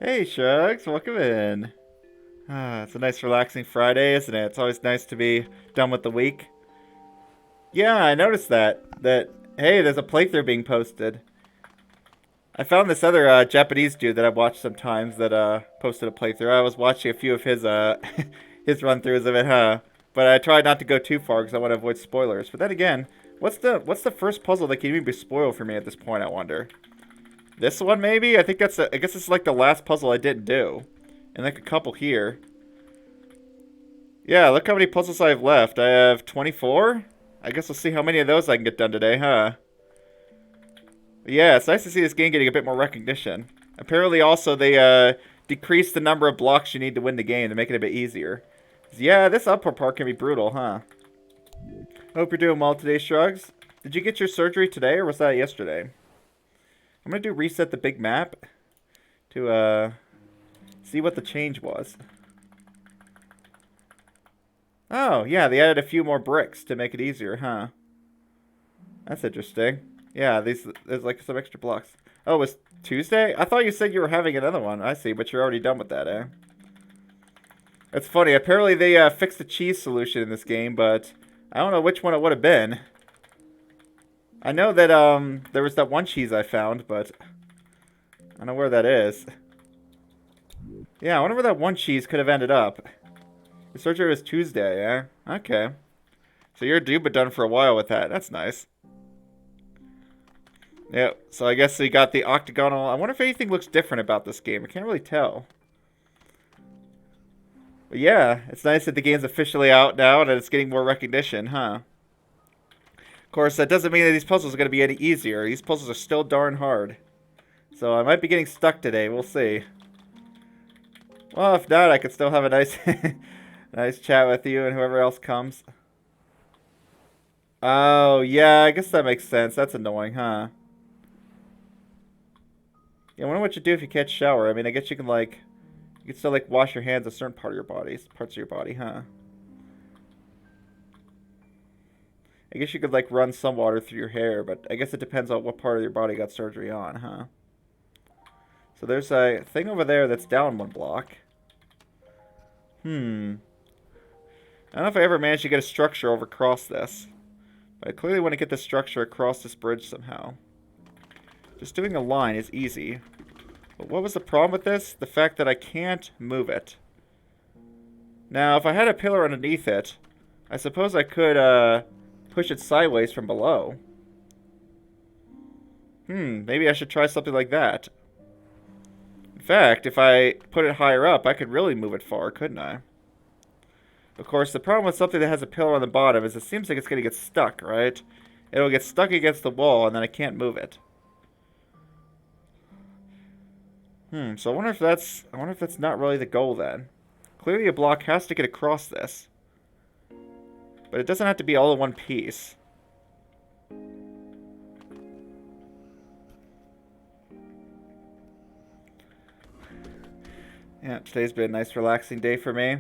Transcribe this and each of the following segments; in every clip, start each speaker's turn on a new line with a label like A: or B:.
A: Hey, Shugs, welcome in. It's a nice, relaxing Friday, isn't it? It's always nice to be done with the week. Yeah, I noticed that. Hey, there's a playthrough being posted. I found this other Japanese dude that I've watched sometimes that posted a playthrough. I was watching a few of his his run throughs of it, huh? But I tried not to go too far because I want to avoid spoilers. But then again, what's the first puzzle that can even be spoiled for me at this point? I wonder. This one maybe? I guess it's like the last puzzle I didn't do, and like a couple here. Yeah, look how many puzzles I have left. I have 24? I guess we'll see how many of those I can get done today, huh? But yeah, it's nice to see this game getting a bit more recognition. Apparently also they decreased the number of blocks you need to win the game to make it a bit easier. Yeah, this upper part can be brutal, huh? Hope you're doing well today, Shrugs. Did you get your surgery today or was that yesterday? I'm gonna do reset the big map to see what the change was. Oh, yeah, they added a few more bricks to make it easier, huh? That's interesting. Yeah, there's like some extra blocks. Oh, it was Tuesday? I thought you said you were having another one. I see, but you're already done with that, eh? It's funny. Apparently they fixed the cheese solution in this game, but I don't know which one it would have been. I know that there was that one cheese I found, but I don't know where that is. Yeah, I wonder where that one cheese could have ended up. The surgery was Tuesday, yeah? Okay. So you're due but done for a while with that. That's nice. Yeah, so I guess we got the octagonal. I wonder if anything looks different about this game. I can't really tell. But yeah, it's nice that the game's officially out now and it's getting more recognition, huh? Of course, that doesn't mean that these puzzles are going to be any easier. These puzzles are still darn hard. So I might be getting stuck today. We'll see. Well, if not, I could still have a nice, nice chat with you and whoever else comes. Oh, yeah, I guess that makes sense. That's annoying, huh? Yeah, I wonder what you do if you can't shower. I mean, I guess you can, like, you can still, like, wash your hands a certain parts of your body, huh? I guess you could, like, run some water through your hair, but I guess it depends on what part of your body got surgery on, huh? So there's a thing over there that's down one block. Hmm. I don't know if I ever managed to get a structure over across this. But I clearly want to get the structure across this bridge somehow. Just doing a line is easy. But what was the problem with this? The fact that I can't move it. Now, if I had a pillar underneath it, I suppose I could push it sideways from below. Maybe I should try something like that. In fact, if I put it higher up, I could really move it far, couldn't I? Of course, the problem with something that has a pillar on the bottom is it seems like it's going to get stuck, right? It'll get stuck against the wall, and then I can't move it. So I wonder if that's not really the goal then. Clearly a block has to get across this. But it doesn't have to be all in one piece. Yeah, today's been a nice relaxing day for me.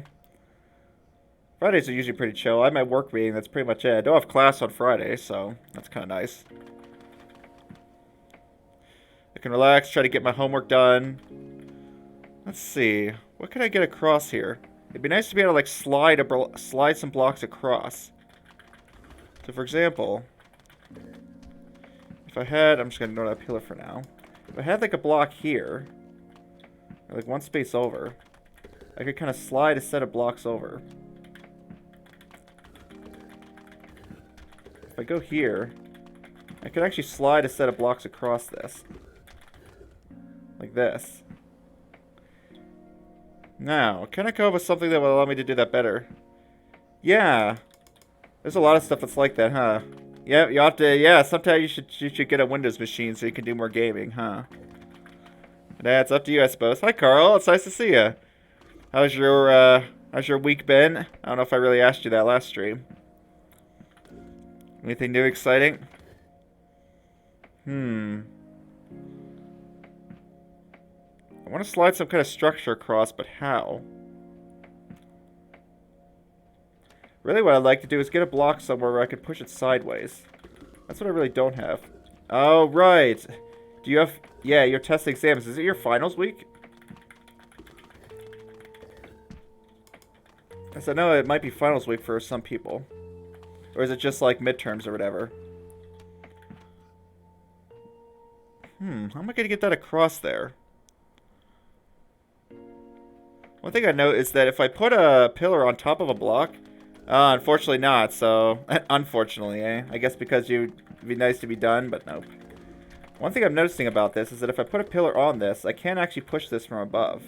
A: Fridays are usually pretty chill. I have my work meeting, that's pretty much it. I don't have class on Friday, so that's kind of nice. I can relax, try to get my homework done. Let's see. What can I get across here? It'd be nice to be able to, like, slide some blocks across. So, for example, if I had... I'm just going to ignore that pillar for now. If I had, like, a block here, or, like, one space over, I could kind of slide a set of blocks over. If I go here, I could actually slide a set of blocks across this. Like this. Now, can I come up with something that will allow me to do that better? Yeah. There's a lot of stuff that's like that, huh? Yeah, you have to, yeah, sometimes you should get a Windows machine so you can do more gaming, huh? Yeah, it's up to you, I suppose. Hi, Carl. It's nice to see you. How's your week been? I don't know if I really asked you that last stream. Anything new exciting? I want to slide some kind of structure across, but how? Really what I'd like to do is get a block somewhere where I can push it sideways. That's what I really don't have. Oh, right. Do you have... Yeah, your test exams. Is it your finals week? I know it might be finals week for some people. Or is it just like midterms or whatever? How am I going to get that across there? One thing I know is that if I put a pillar on top of a block... unfortunately not, so... Unfortunately, eh? I guess because it'd be nice to be done, but nope. One thing I'm noticing about this is that if I put a pillar on this, I can actually push this from above.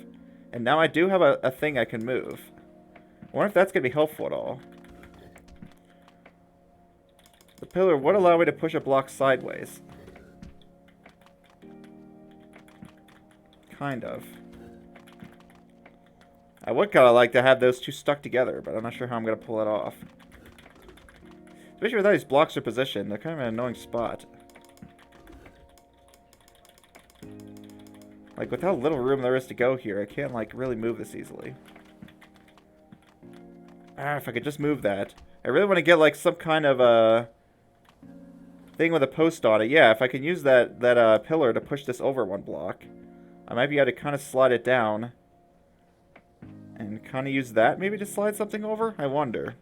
A: And now I do have a thing I can move. I wonder if that's going to be helpful at all. The pillar would allow me to push a block sideways. Kind of. I would kind of like to have those two stuck together, but I'm not sure how I'm going to pull it off. Especially with how these blocks are positioned, they're kind of an annoying spot. Like, with how little room there is to go here, I can't, like, really move this easily. If I could just move that. I really want to get, like, some kind of, thing with a post on it. Yeah, if I can use that pillar to push this over one block, I might be able to kind of slide it down. And kind of use that maybe to slide something over? I wonder.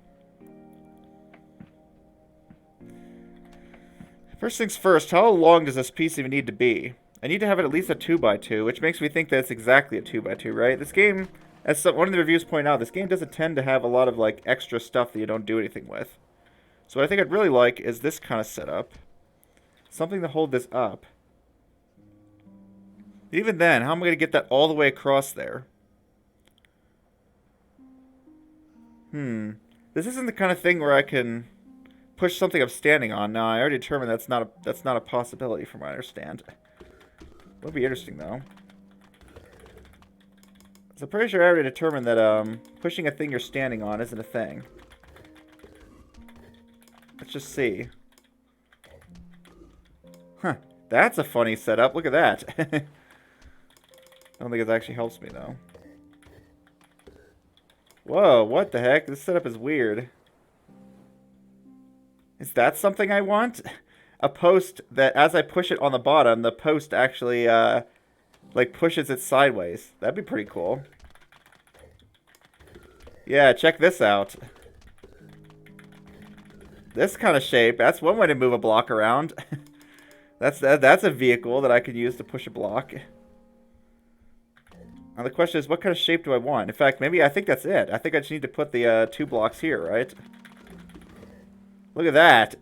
A: First things first, how long does this piece even need to be? I need to have it at least a 2x2, which makes me think that it's exactly a 2x2, right? This game, as one of the reviews point out, this game doesn't tend to have a lot of, like, extra stuff that you don't do anything with. So what I think I'd really like is this kind of setup. Something to hold this up. Even then, how am I going to get that all the way across there? This isn't the kind of thing where I can push something I'm standing on. No, I already determined that's not a possibility from what I understand. Would be interesting though. So I'm pretty sure I already determined that pushing a thing you're standing on isn't a thing. Let's just see. Huh. That's a funny setup. Look at that. I don't think it actually helps me though. Whoa, what the heck? This setup is weird. Is that something I want? A post that, as I push it on the bottom, the post actually, like, pushes it sideways. That'd be pretty cool. Yeah, check this out. This kind of shape, that's one way to move a block around. That's a vehicle that I could use to push a block. Now the question is, what kind of shape do I want? In fact, maybe I think that's it. I think I just need to put the 2 blocks here, right? Look at that.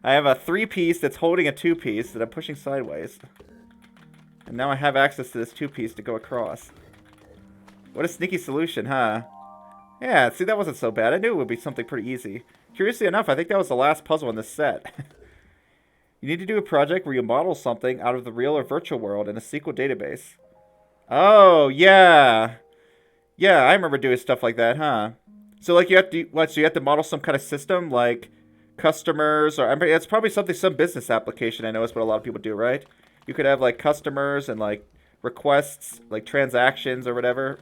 A: I have a 3-piece that's holding a 2-piece that I'm pushing sideways. And now I have access to this 2-piece to go across. What a sneaky solution, huh? Yeah, see, that wasn't so bad. I knew it would be something pretty easy. Curiously enough, I think that was the last puzzle in this set. You need to do a project where you model something out of the real or virtual world in a SQL database. Oh, yeah. Yeah, I remember doing stuff like that, huh? So, like, you have to, what, so you have to model some kind of system, like customers, or, I mean, it's probably some business application, I know is what a lot of people do, right? You could have, like, customers and, like, requests, like, transactions or whatever.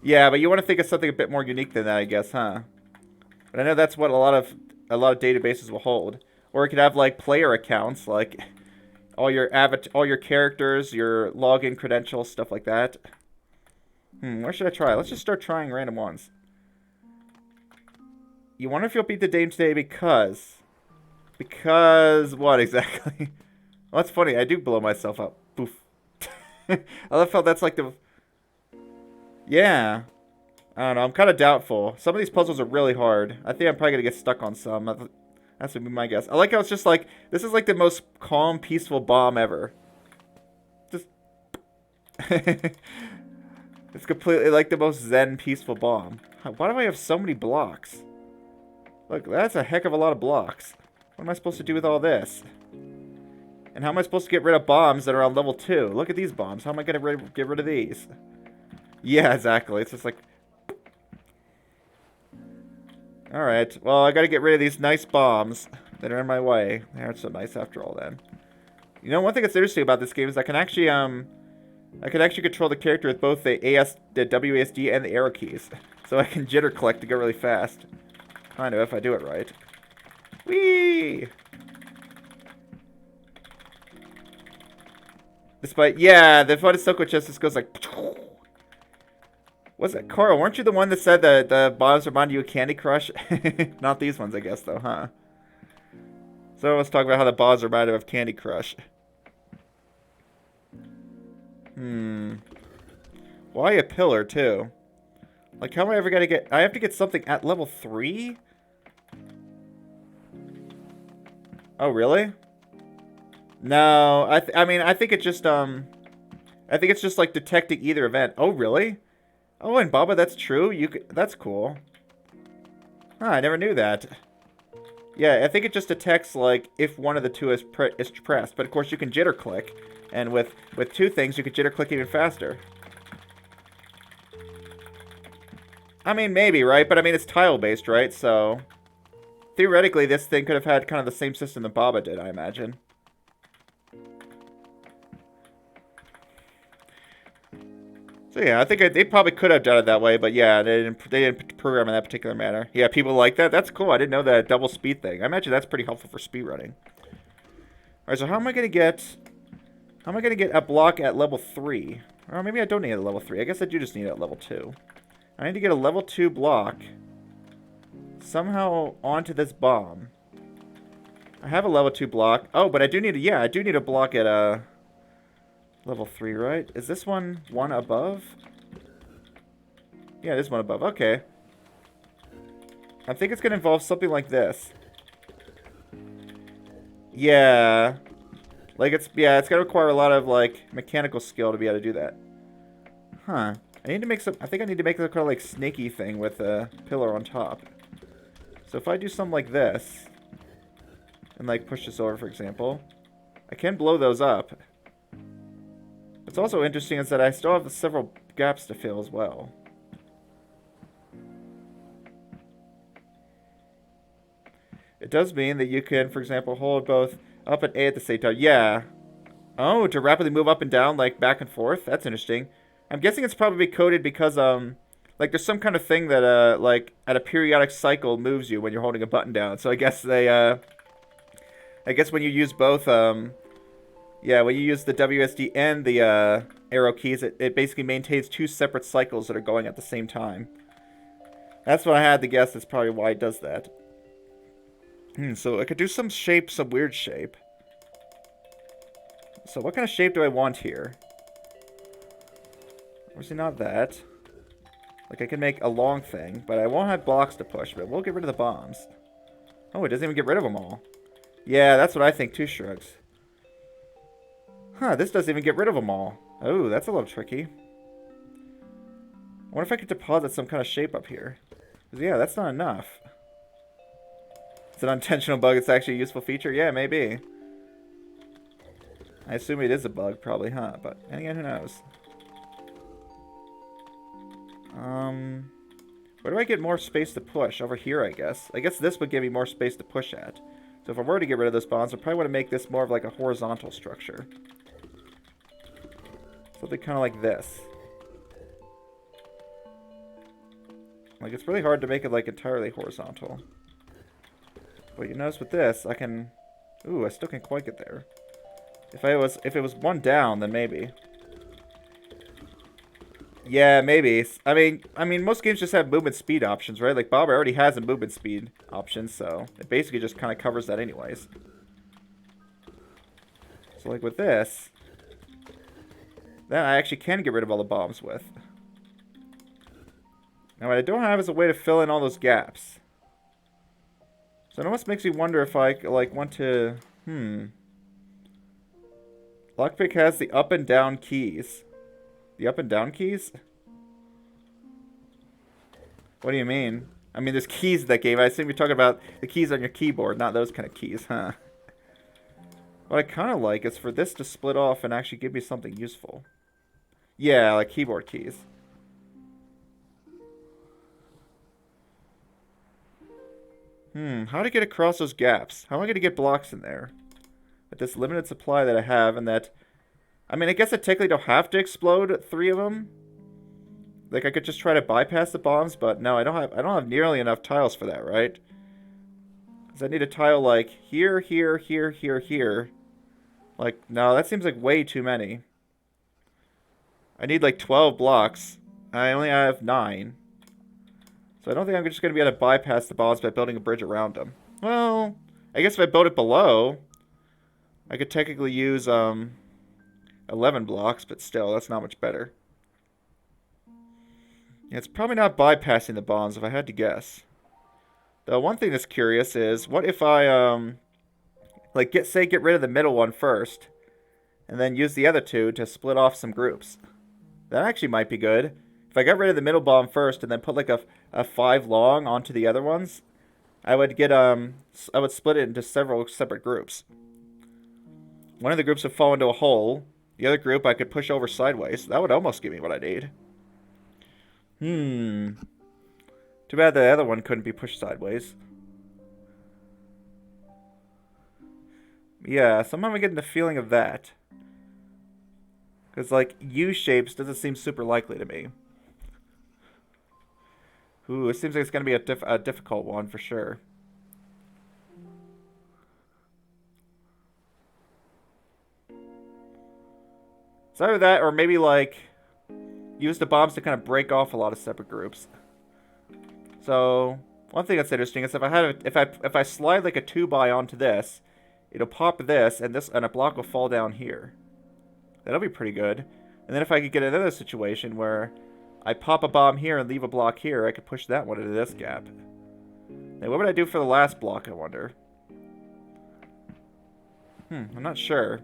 A: Yeah, but you want to think of something a bit more unique than that, I guess, huh? But I know that's what a lot of databases will hold. Or you could have, like, player accounts, like all your characters, your login credentials, stuff like that. Where should I try? Let's just start trying random ones. You wonder if you'll beat the game today because... Because what exactly? Well, that's funny. I do blow myself up. Poof. I love how that's like the... Yeah. I don't know. I'm kind of doubtful. Some of these puzzles are really hard. I think I'm probably going to get stuck on some. That's would be my guess. I like how it's just like... This is like the most calm, peaceful bomb ever. Just... It's completely like the most zen, peaceful bomb. Why do I have so many blocks? Look, that's a heck of a lot of blocks. What am I supposed to do with all this? And how am I supposed to get rid of bombs that are on level 2? Look at these bombs. How am I going to get rid of these? Yeah, exactly. It's just like... Alright, well, I got to get rid of these nice bombs that are in my way. They aren't so nice after all, then. You know, one thing that's interesting about this game is I can actually control the character with both the WASD and the arrow keys. So I can jitter collect to go really fast. Kind of, if I do it right. Whee! Despite, yeah, the fun is so cool, just goes like... Was it Carl? Weren't you the one that said that the bombs remind you of Candy Crush? Not these ones, I guess, though, huh? So let's talk about how the bombs remind him of Candy Crush. Why a pillar, too? Like, how am I ever gonna get... I have to get something at level 3? Oh, really? No, I mean, I think it just, I think it's just, like, detecting either event. Oh, really? Oh, and Baba, that's true? That's cool. Huh, I never knew that. Yeah, I think it just detects, like, if one of the two is pressed. But, of course, you can jitter click. And with two things, you can jitter click even faster. I mean, maybe, right? But, I mean, it's tile-based, right? So, theoretically, this thing could have had kind of the same system that Baba did, I imagine. So yeah, I think they probably could have done it that way, but yeah, they didn't program in that particular manner. Yeah, people like that. That's cool. I didn't know that double speed thing. I imagine that's pretty helpful for speedrunning. Alright, so how am I gonna get a block at level 3? Or maybe I don't need it at level 3. I guess I do just need it at level 2. I need to get a level 2 block somehow onto this bomb. I have a level 2 block. Oh, but I do need a block at level 3, right? Is this one above? Yeah, this one above. Okay. I think it's going to involve something like this. Yeah. Like, it's going to require a lot of, like, mechanical skill to be able to do that. Huh. I think I need to make a kind of, like, snaky thing with a pillar on top. So if I do something like this, and, like, push this over, for example, I can blow those up. What's also interesting is that I still have several gaps to fill as well. It does mean that you can, for example, hold both up and A at the same time. Yeah. Oh, to rapidly move up and down, like, back and forth? That's interesting. I'm guessing it's probably coded because, like, there's some kind of thing that, like, at a periodic cycle moves you when you're holding a button down. So I guess I guess when you use both, yeah, when you use the WSD and the arrow keys, it basically maintains two separate cycles that are going at the same time. That's what I had to guess. That's probably why it does that. So I could do some shape, some weird shape. So what kind of shape do I want here? Obviously not that. Like I can make a long thing, but I won't have blocks to push, but we'll get rid of the bombs. Oh, it doesn't even get rid of them all. Yeah, that's what I think too, Shrugs. Huh, this doesn't even get rid of them all. Oh, that's a little tricky. I wonder if I could deposit some kind of shape up here. 'Cause, yeah, that's not enough. It's an unintentional bug. It's actually a useful feature. Yeah, maybe. I assume it is a bug, probably, huh? But, and again, who knows? Where do I get more space to push? Over here, I guess. I guess this would give me more space to push at. So if I were to get rid of those bombs, I probably want to make this more of like a horizontal structure. Something kind of like this. Like, it's really hard to make it, like, entirely horizontal. But you notice with this, I can... Ooh, I still can't quite get there. If it was one down, then maybe. Yeah, maybe. I mean, most games just have movement speed options, right? Like, Bob already has a movement speed option, so it basically just kind of covers that anyways. So, like, with this... Then I actually can get rid of all the bombs with. Now what I don't have is a way to fill in all those gaps. So it almost makes me wonder if I, like, want to... Lockpick has the up and down keys. The up and down keys? What do you mean? I mean, there's keys in that game. I assume you're talking about the keys on your keyboard, not those kind of keys, huh? What I kind of like is for this to split off and actually give me something useful. Yeah, like keyboard keys. How to get across those gaps? How am I going to get blocks in there? With this limited supply that I have and that... I mean, I guess I technically don't have to explode 3 of them. Like, I could just try to bypass the bombs, but no, I don't have nearly enough tiles for that, right? Because I need a tile, like, here, here, here, here, here. Like, no, that seems like way too many. I need, like, 12 blocks. I only have 9. So I don't think I'm just going to be able to bypass the bombs by building a bridge around them. Well, I guess if I build it below, I could technically use 11 blocks, but still, that's not much better. Yeah, it's probably not bypassing the bombs if I had to guess. The one thing that's curious is, what if I, like, get rid of the middle one first, and then use the other two to split off some groups? That actually might be good. If I got rid of the middle bomb first and then put like a 5 long onto the other ones, I would get I would split it into several separate groups. One of the groups would fall into a hole. The other group I could push over sideways. That would almost give me what I need. Too bad the other one couldn't be pushed sideways. Yeah, somehow I'm getting the feeling of that. Because, like, U-shapes doesn't seem super likely to me. Ooh, it seems like it's going to be a difficult one for sure. It's either that or maybe, like, use the bombs to kind of break off a lot of separate groups. So, one thing that's interesting is if I slide like a 2x onto this, it'll pop this and a block will fall down here. That'll be pretty good. And then if I could get another situation where I pop a bomb here and leave a block here, I could push that one into this gap. Now, what would I do for the last block, I wonder? I'm not sure.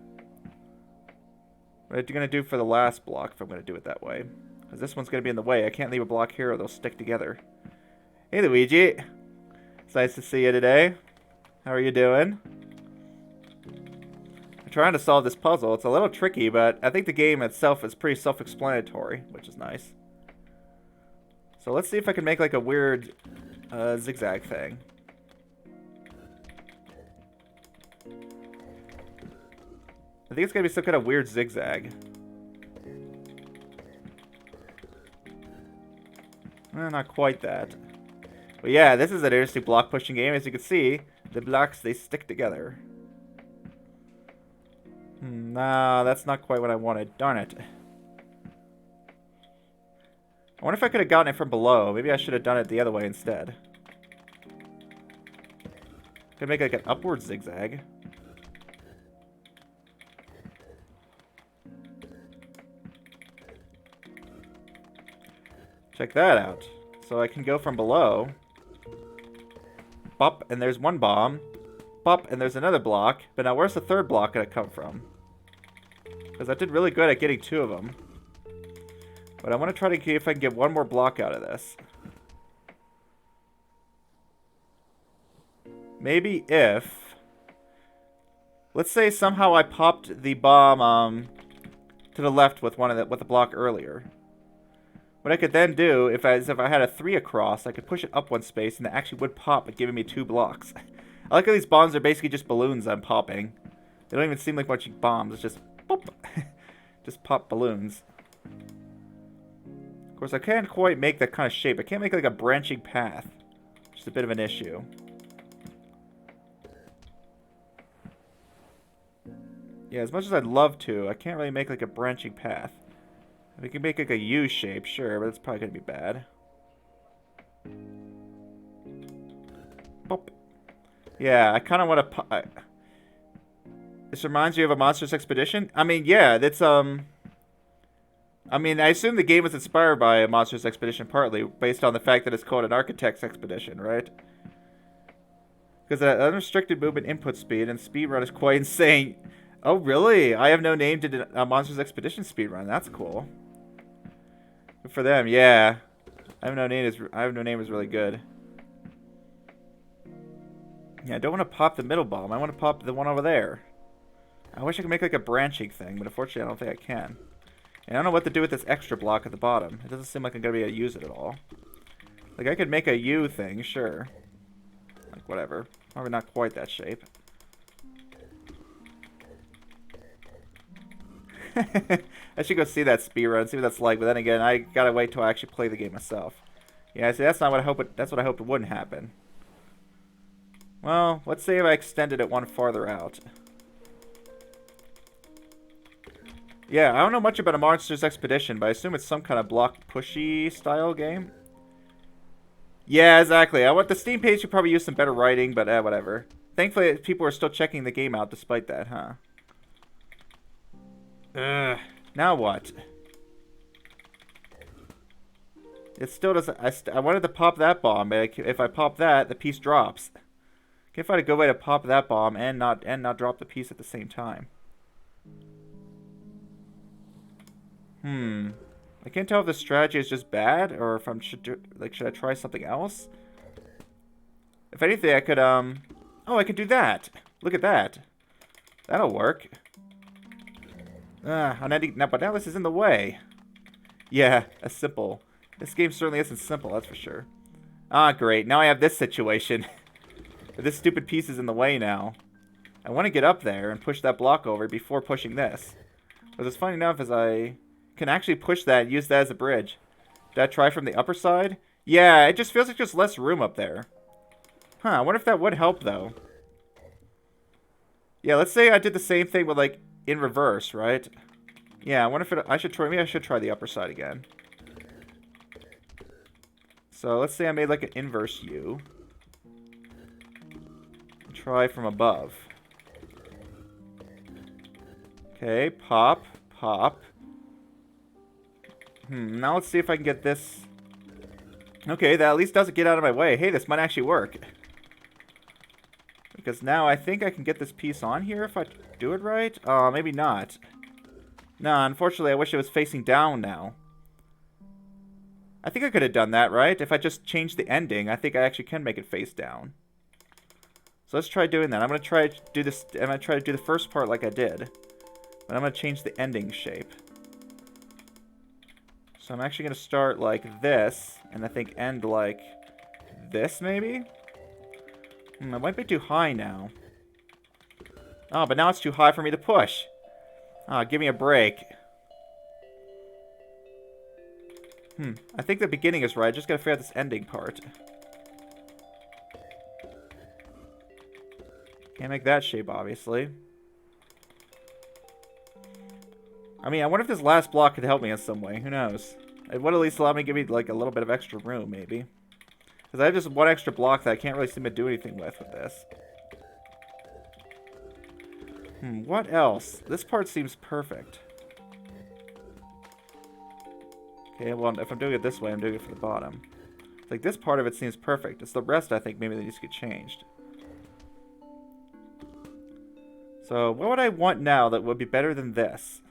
A: What am I going to do for the last block if I'm going to do it that way? Because this one's going to be in the way. I can't leave a block here or they'll stick together. Hey, Luigi. It's nice to see you today. How are you doing? I'm trying to solve this puzzle. It's a little tricky, but I think the game itself is pretty self-explanatory, which is nice. So let's see if I can make like a weird zigzag thing. I think it's going to be some kind of weird zigzag. Not quite that. But yeah, this is an interesting block pushing game. As you can see, the blocks, they stick together. Nah, that's not quite what I wanted. Darn it. I wonder if I could have gotten it from below. Maybe I should have done it the other way instead. Could make like an upward zigzag. Check that out. So I can go from below. Bop, and there's one bomb. Bop, and there's another block. But now where's the third block going to come from? Because I did really good at getting 2 of them. But I want to try to see if I can get one more block out of this. Maybe if... Let's say somehow I popped the bomb to the left with with the block earlier. What I could then do, if I had a 3 across, I could push it up 1 space, and it actually would pop, giving me 2 blocks. I like how these bombs are basically just balloons I'm popping. They don't even seem like much bombs. It's just pop, just pop balloons. Of course, I can't quite make that kind of shape. I can't make like a branching path, which is a bit of an issue. Yeah, as much as I'd love to, I can't really make like a branching path. If we can make like a U shape, sure, but it's probably going to be bad. Pop. Yeah, I kind of want to... This reminds you of a Monsters Expedition? I mean, yeah, that's, I mean, I assume the game was inspired by a Monsters Expedition partly, based on the fact that it's called an Architect's Expedition, right? Because the unrestricted movement input speed and speedrun is quite insane. Oh, really? I have no name to a Monsters Expedition speedrun. That's cool. Good for them, yeah. I have no name is really good. Yeah, I don't want to pop the middle bomb. I want to pop the one over there. I wish I could make like a branching thing, but unfortunately I don't think I can. And I don't know what to do with this extra block at the bottom. It doesn't seem like I'm going to be able to use it at all. Like, I could make a U thing, sure. Like, whatever. Probably not quite that shape. I should go see that speedrun, see what that's like, but then again, I gotta wait till I actually play the game myself. Yeah, see, that's not what I hope that's what I hoped it wouldn't happen. Well, let's say if I extended it one farther out. Yeah, I don't know much about a Monsters Expedition, but I assume it's some kind of block pushy style game. Yeah, exactly. I want the Steam page should probably use some better writing, but whatever. Thankfully, people are still checking the game out despite that, huh? Now what? It still doesn't. I wanted to pop that bomb, but if I pop that, the piece drops. Can't find a good way to pop that bomb and not drop the piece at the same time. I can't tell if the strategy is just bad or if should I try something else? If anything, I could oh, I could do that. Look at that. That'll work. But now this is in the way. Yeah, that's simple. This game certainly isn't simple, that's for sure. Ah, great. Now I have this situation. This stupid piece is in the way now. I want to get up there and push that block over before pushing this. But it's funny enough as I can actually push that and use that as a bridge. Did I try from the upper side? Yeah, it just feels like there's less room up there. Huh, I wonder if that would help, though. Yeah, let's say I did the same thing with, like, in reverse, right? Yeah, I wonder if maybe I should try the upper side again. So, let's say I made, like, an inverse U. Try from above. Okay, pop, pop. Now let's see if I can get this. Okay, that at least doesn't get out of my way. Hey, this might actually work. Because now I think I can get this piece on here if I do it right. Maybe not. No, unfortunately, I wish it was facing down now. I think I could have done that, right? If I just changed the ending, I think I actually can make it face down. So let's try doing that. I'm gonna try to do this. I'm gonna try to do the first part like I did, but I'm gonna change the ending shape. So I'm actually gonna start like this, and I think end like this maybe. It might be too high now. Oh, but now it's too high for me to push. Ah, give me a break. I think the beginning is right. I just gotta figure out this ending part. Can't make that shape, obviously. I mean, I wonder if this last block could help me in some way. Who knows? It would at least allow me to give me, like, a little bit of extra room, maybe. Because I have just one extra block that I can't really seem to do anything with this. What else? This part seems perfect. Okay, well, if I'm doing it this way, I'm doing it for the bottom. It's like, this part of it seems perfect. It's the rest, I think, maybe that needs to get changed. So, what would I want now that would be better than this?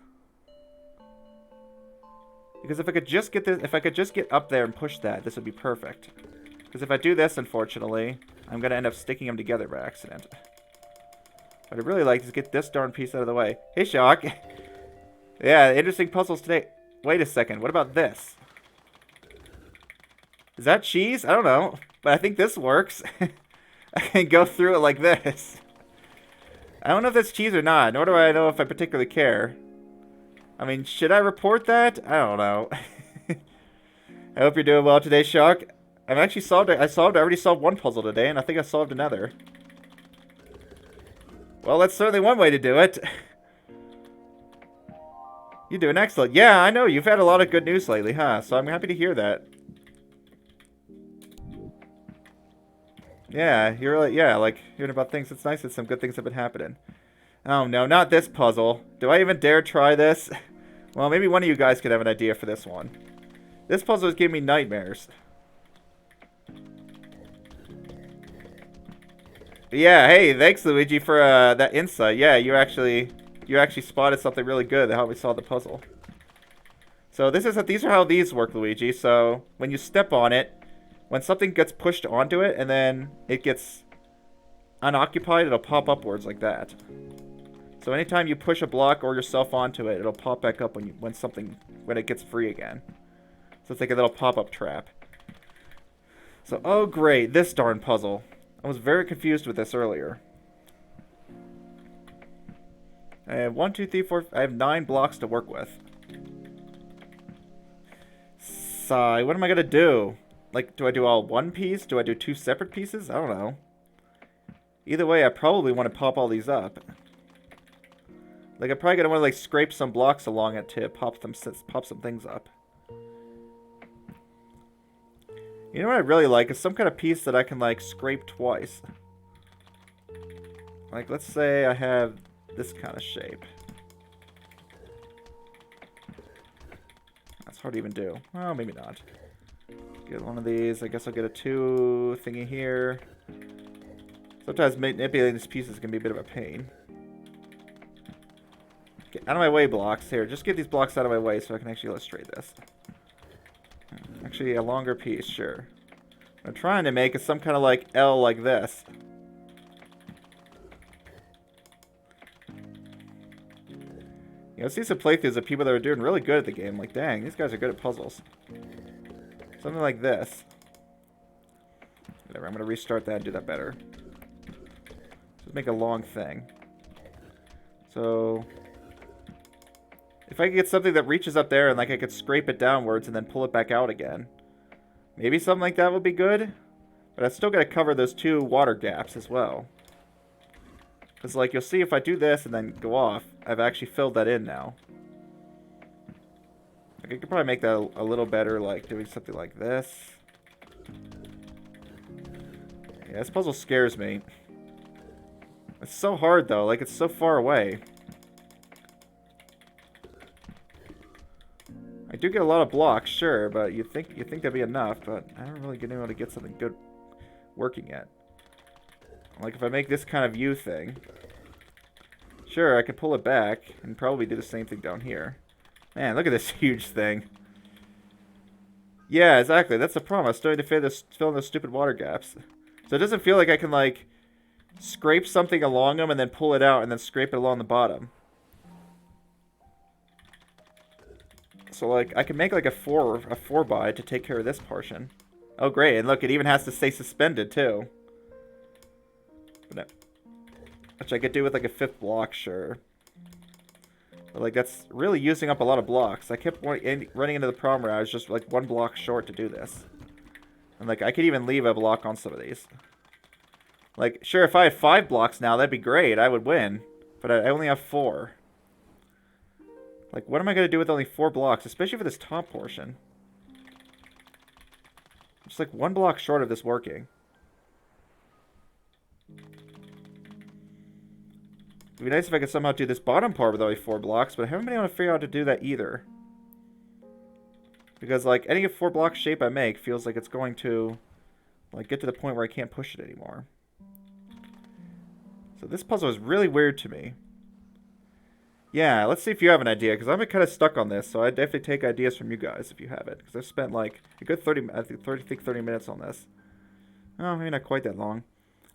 A: Because if I could just get this, if I could just get up there and push that, this would be perfect. Because if I do this, unfortunately, I'm going to end up sticking them together by accident. What I'd really like is get this darn piece out of the way. Hey, Shock. Yeah, interesting puzzles today. Wait a second, what about this? Is that cheese? I don't know. But I think this works. I can go through it like this. I don't know if that's cheese or not, nor do I know if I particularly care. I mean, should I report that? I don't know. I hope you're doing well today, Shock. I've actually solved it. I already solved one puzzle today, and I think I solved another. Well, that's certainly one way to do it. You're doing excellent. Yeah, I know. You've had a lot of good news lately, huh? So I'm happy to hear that. Yeah, you're like, yeah, like hearing about things. It's nice that some good things have been happening. Oh no, not this puzzle. Do I even dare try this? Well, maybe one of you guys could have an idea for this one. This puzzle is giving me nightmares. Yeah, hey, thanks Luigi for that insight. Yeah, you actually spotted something really good how we solved the puzzle. So these are how these work, Luigi. So when you step on it, when something gets pushed onto it and then it gets unoccupied, it'll pop upwards like that. So anytime you push a block or yourself onto it, it'll pop back up when it gets free again. So it's like a little pop-up trap. So, oh great, this darn puzzle. I was very confused with this earlier. I have 1, 2, 3, 4. I have 9 blocks to work with. Sigh, what am I gonna do? Like, do I do all one piece? Do I do 2 separate pieces? I don't know. Either way, I probably want to pop all these up. Like, I'm probably gonna want to, like, scrape some blocks along it to pop some things up. You know what I really like is some kind of piece that I can, like, scrape twice. Like, let's say I have this kind of shape. That's hard to even do. Well, maybe not. Get one of these. I guess I'll get a 2 thingy here. Sometimes manipulating these pieces can be a bit of a pain. Get out of my way, blocks. Here, just get these blocks out of my way so I can actually illustrate this. Actually, a longer piece, sure. What I'm trying to make is some kind of like L like this. You know, I see some playthroughs of people that are doing really good at the game. Like, dang, these guys are good at puzzles. Something like this. Whatever, I'm going to restart that and do that better. Just make a long thing. So, if I could get something that reaches up there and like I could scrape it downwards and then pull it back out again. Maybe something like that would be good. But I still got to cover those 2 water gaps as well. Because, like, you'll see if I do this and then go off, I've actually filled that in now. Like, I could probably make that a little better, like, doing something like this. Yeah, this puzzle scares me. It's so hard, though. Like, it's so far away. I do get a lot of blocks, sure, but you think that'd be enough, but I don't really get able to get something good working yet. Like, if I make this kind of U thing, sure, I could pull it back and probably do the same thing down here. Man, look at this huge thing. Yeah, exactly. That's the problem. I was starting to fill in those stupid water gaps. So it doesn't feel like I can, like, scrape something along them and then pull it out and then scrape it along the bottom. So, like, I can make, like, a 4x to take care of this portion. Oh, great. And look, it even has to stay suspended, too. Which I could do with, like, a 5th block, sure. But, like, that's really using up a lot of blocks. I kept running into the problem where I was just, like, 1 block short to do this. And, like, I could even leave a block on some of these. Like, sure, if I had 5 blocks now, that'd be great. I would win. But I only have 4. Like, what am I going to do with only 4 blocks? Especially for this top portion. Just, like, 1 block short of this working. It'd be nice if I could somehow do this bottom part with only 4 blocks, but I haven't been able to figure out how to do that either. Because, like, any 4 block shape I make feels like it's going to, like, get to the point where I can't push it anymore. So this puzzle is really weird to me. Yeah, let's see if you have an idea, because I'm kind of stuck on this, so I definitely take ideas from you guys if you have it. Because I've spent, like, a good 30 minutes on this. Oh, maybe not quite that long.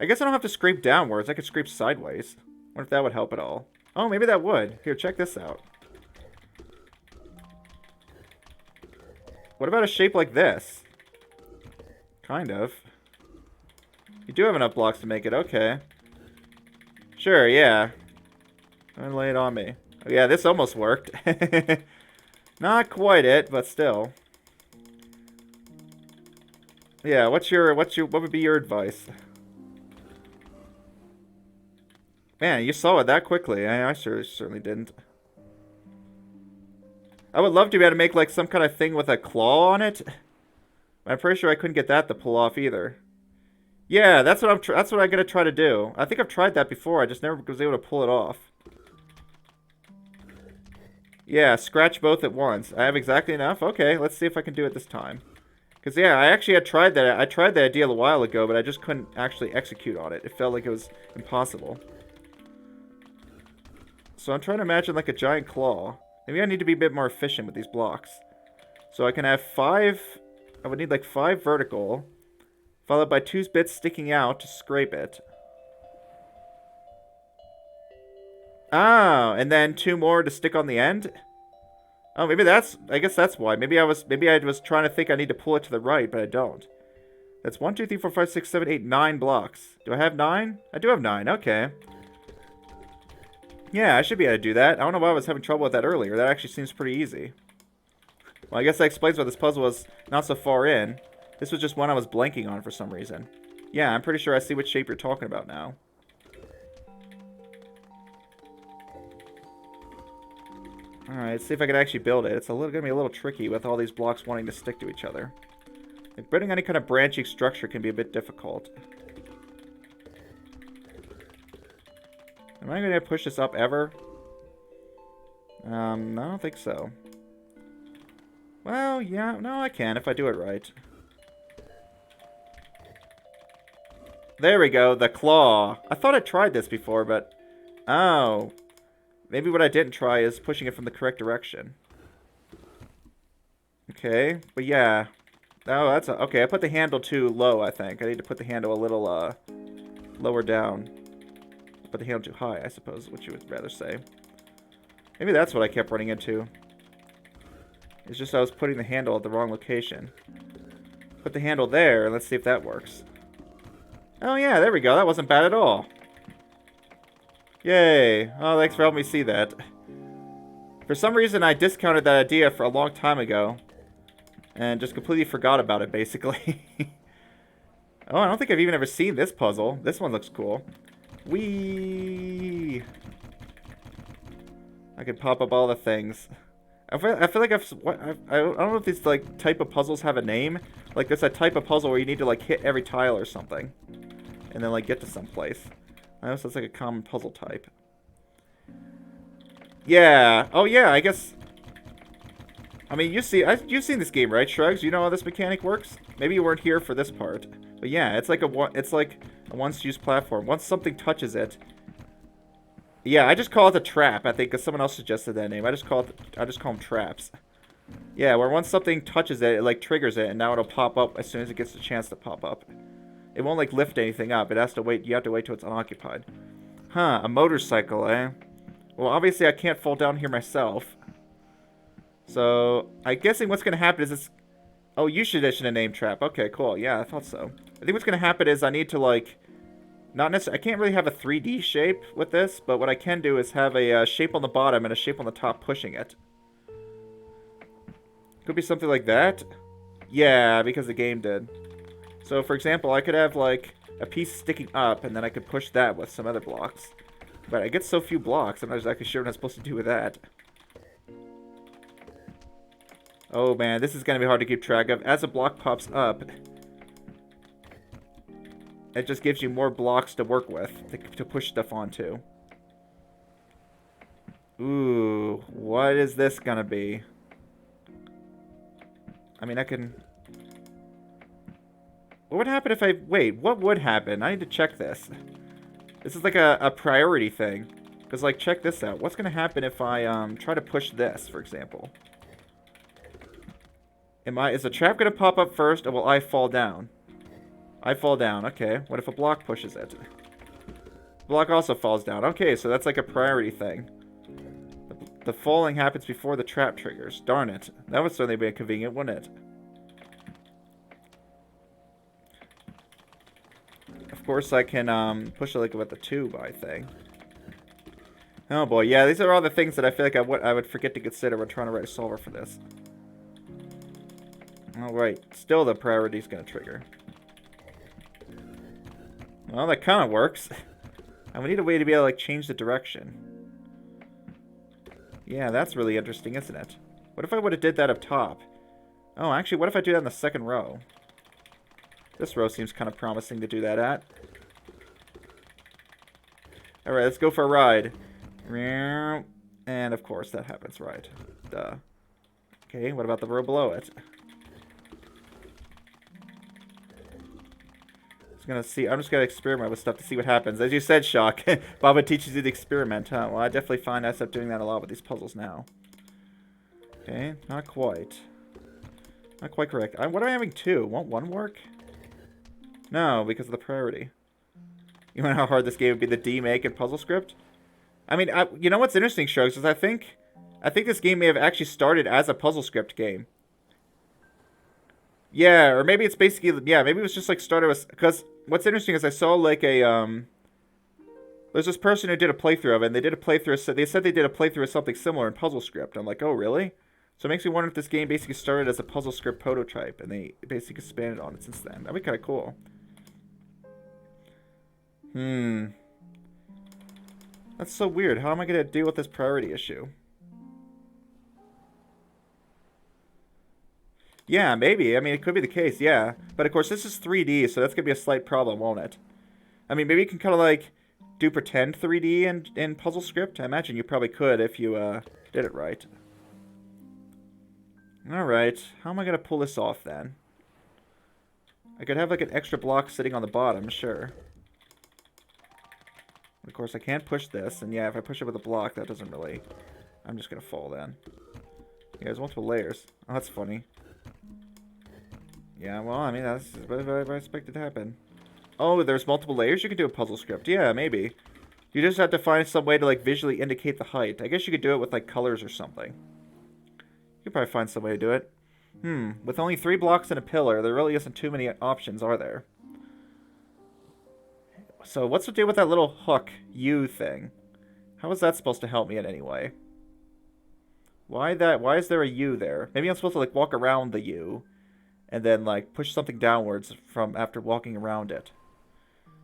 A: I guess I don't have to scrape downwards. I could scrape sideways. Wonder if that would help at all. Oh, maybe that would. Here, check this out. What about a shape like this? Kind of. You do have enough blocks to make it. Okay. Sure, yeah. And lay it on me. Oh, yeah, this almost worked. Not quite it, but still. Yeah, what would be your advice? Man, you saw it that quickly. I certainly didn't. I would love to be able to make like some kind of thing with a claw on it. I'm pretty sure I couldn't get that to pull off either. Yeah, that's what I'm gonna try to do. I think I've tried that before. I just never was able to pull it off. Yeah, scratch both at once. I have exactly enough. Okay, let's see if I can do it this time. Because, yeah, I actually had tried that. I tried that idea a while ago, but I just couldn't actually execute on it. It felt like it was impossible. So I'm trying to imagine, like, a giant claw. Maybe I need to be a bit more efficient with these blocks. So I can have 5... I would need, like, 5 vertical, followed by 2 bits sticking out to scrape it. Oh, and then 2 more to stick on the end? Oh, maybe that's... I guess that's why. Maybe I was trying to think I need to pull it to the right, but I don't. That's 1, 2, 3, 4, 5, 6, 7, 8, 9 blocks. Do I have 9? I do have 9. Okay. Yeah, I should be able to do that. I don't know why I was having trouble with that earlier. That actually seems pretty easy. Well, I guess that explains why this puzzle was not so far in. This was just one I was blanking on for some reason. Yeah, I'm pretty sure I see which shape you're talking about now. Alright, let's see if I can actually build it. It's gonna be a little tricky with all these blocks wanting to stick to each other. Like, building any kind of branching structure can be a bit difficult. Am I gonna push this up ever? I don't think so. Well, yeah, no, I can if I do it right. There we go, the claw. I thought I tried this before, but... Oh. Maybe what I didn't try is pushing it from the correct direction. Okay, but yeah. Oh, that's... Okay, I put the handle too low, I think. I need to put the handle a little, lower down. Put the handle too high, I suppose, is what you would rather say. Maybe that's what I kept running into. It's just I was putting the handle at the wrong location. Put the handle there, and let's see if that works. Oh yeah, there we go. That wasn't bad at all. Yay. Oh, thanks for helping me see that. For some reason, I discounted that idea for a long time ago. And just completely forgot about it, basically. Oh, I don't think I've even ever seen this puzzle. This one looks cool. Whee! I can pop up all the things. I feel like I don't know if these like type of puzzles have a name. Like there's a type of puzzle where you need to like hit every tile or something, and then like get to some place. I know that's like a common puzzle type. Yeah. Oh yeah. I guess. I mean, you've seen this game, right, Shrugs? You know how this mechanic works. Maybe you weren't here for this part, but yeah, it's like a once-use platform. Once something touches it. Yeah, I just call it a trap, I think, because someone else suggested that name. I just call them traps. Yeah, where once something touches it, it, like, triggers it, and now it'll pop up as soon as it gets the chance to pop up. It won't, like, lift anything up. It has to wait. You have to wait till it's unoccupied. Huh, a motorcycle, eh? Well, obviously I can't fall down here myself. So, I'm guessing what's going to happen is it's... Oh, you should issue a name trap. Okay, cool. Yeah, I thought so. I think what's going to happen is I need to, like... Not necessarily, I can't really have a 3D shape with this, but what I can do is have a shape on the bottom and a shape on the top pushing it. Could be something like that. Yeah, because the game did. So, for example, I could have, like, a piece sticking up, and then I could push that with some other blocks. But I get so few blocks, I'm not exactly sure what I'm supposed to do with that. Oh, man, this is going to be hard to keep track of. As a block pops up... It just gives you more blocks to work with, to push stuff onto. Ooh, what is this gonna be? I mean, I can... What would happen if I... Wait, what would happen? I need to check this. This is like a priority thing. Because, like, check this out. What's gonna happen if I, try to push this, for example? Is the trap gonna pop up first, or will I fall down? I fall down. Okay. What if a block pushes it? Block also falls down. Okay, so that's like a priority thing. The falling happens before the trap triggers. Darn it. That would certainly be inconvenient, wouldn't it? Of course, I can push it like with the tube, I think. Oh boy, yeah, these are all the things that I feel like I would forget to consider when trying to write a solver for this. Alright, still the priority's gonna trigger. Well, that kind of works. And we need a way to be able to, like, change the direction. Yeah, that's really interesting, isn't it? What if I would have did that up top? Oh, actually, what if I do that in the second row? This row seems kind of promising to do that at. Alright, let's go for a ride. And, of course, that happens, right. Duh. Okay, what about the row below it? I'm just gonna experiment with stuff to see what happens. As you said, Shock, Baba teaches you to experiment, huh? Well, I definitely find myself doing that a lot with these puzzles now. Okay, not quite. Not quite correct. What am I having two? Won't one work? No, because of the priority. You know how hard this game would be to demake in puzzle script? I mean, you know what's interesting, Shrugs, is I think this game may have actually started as a puzzle script game. Yeah, or maybe it's basically, yeah, maybe it was just like started with, because what's interesting is I saw like a, there's this person who did a playthrough of it, and they said they did a playthrough of something similar in puzzle script. I'm like, oh, really? So it makes me wonder if this game basically started as a puzzle script prototype, and they basically expanded on it since then. That'd be kind of cool. That's so weird. How am I going to deal with this priority issue? Yeah, maybe. I mean, it could be the case, yeah. But of course, this is 3D, so that's going to be a slight problem, won't it? I mean, maybe you can kind of like do pretend 3D in Puzzle Script. I imagine you probably could if you did it right. Alright, how am I going to pull this off then? I could have like an extra block sitting on the bottom, sure. Of course, I can't push this, and yeah, if I push it with a block, that doesn't really... I'm just going to fall then. Yeah, there's multiple layers. Oh, that's funny. Yeah, well, I mean, that's what I expected to happen. Oh, there's multiple layers? You can do a Puzzle Script. Yeah, maybe. You just have to find some way to, like, visually indicate the height. I guess you could do it with, like, colors or something. You could probably find some way to do it. With only 3 blocks and a pillar, there really isn't too many options, are there? So, what's the deal with that little hook U thing? How is that supposed to help me in any way? Why is there a U there? Maybe I'm supposed to, like, walk around the U and then, like, push something downwards from after walking around it.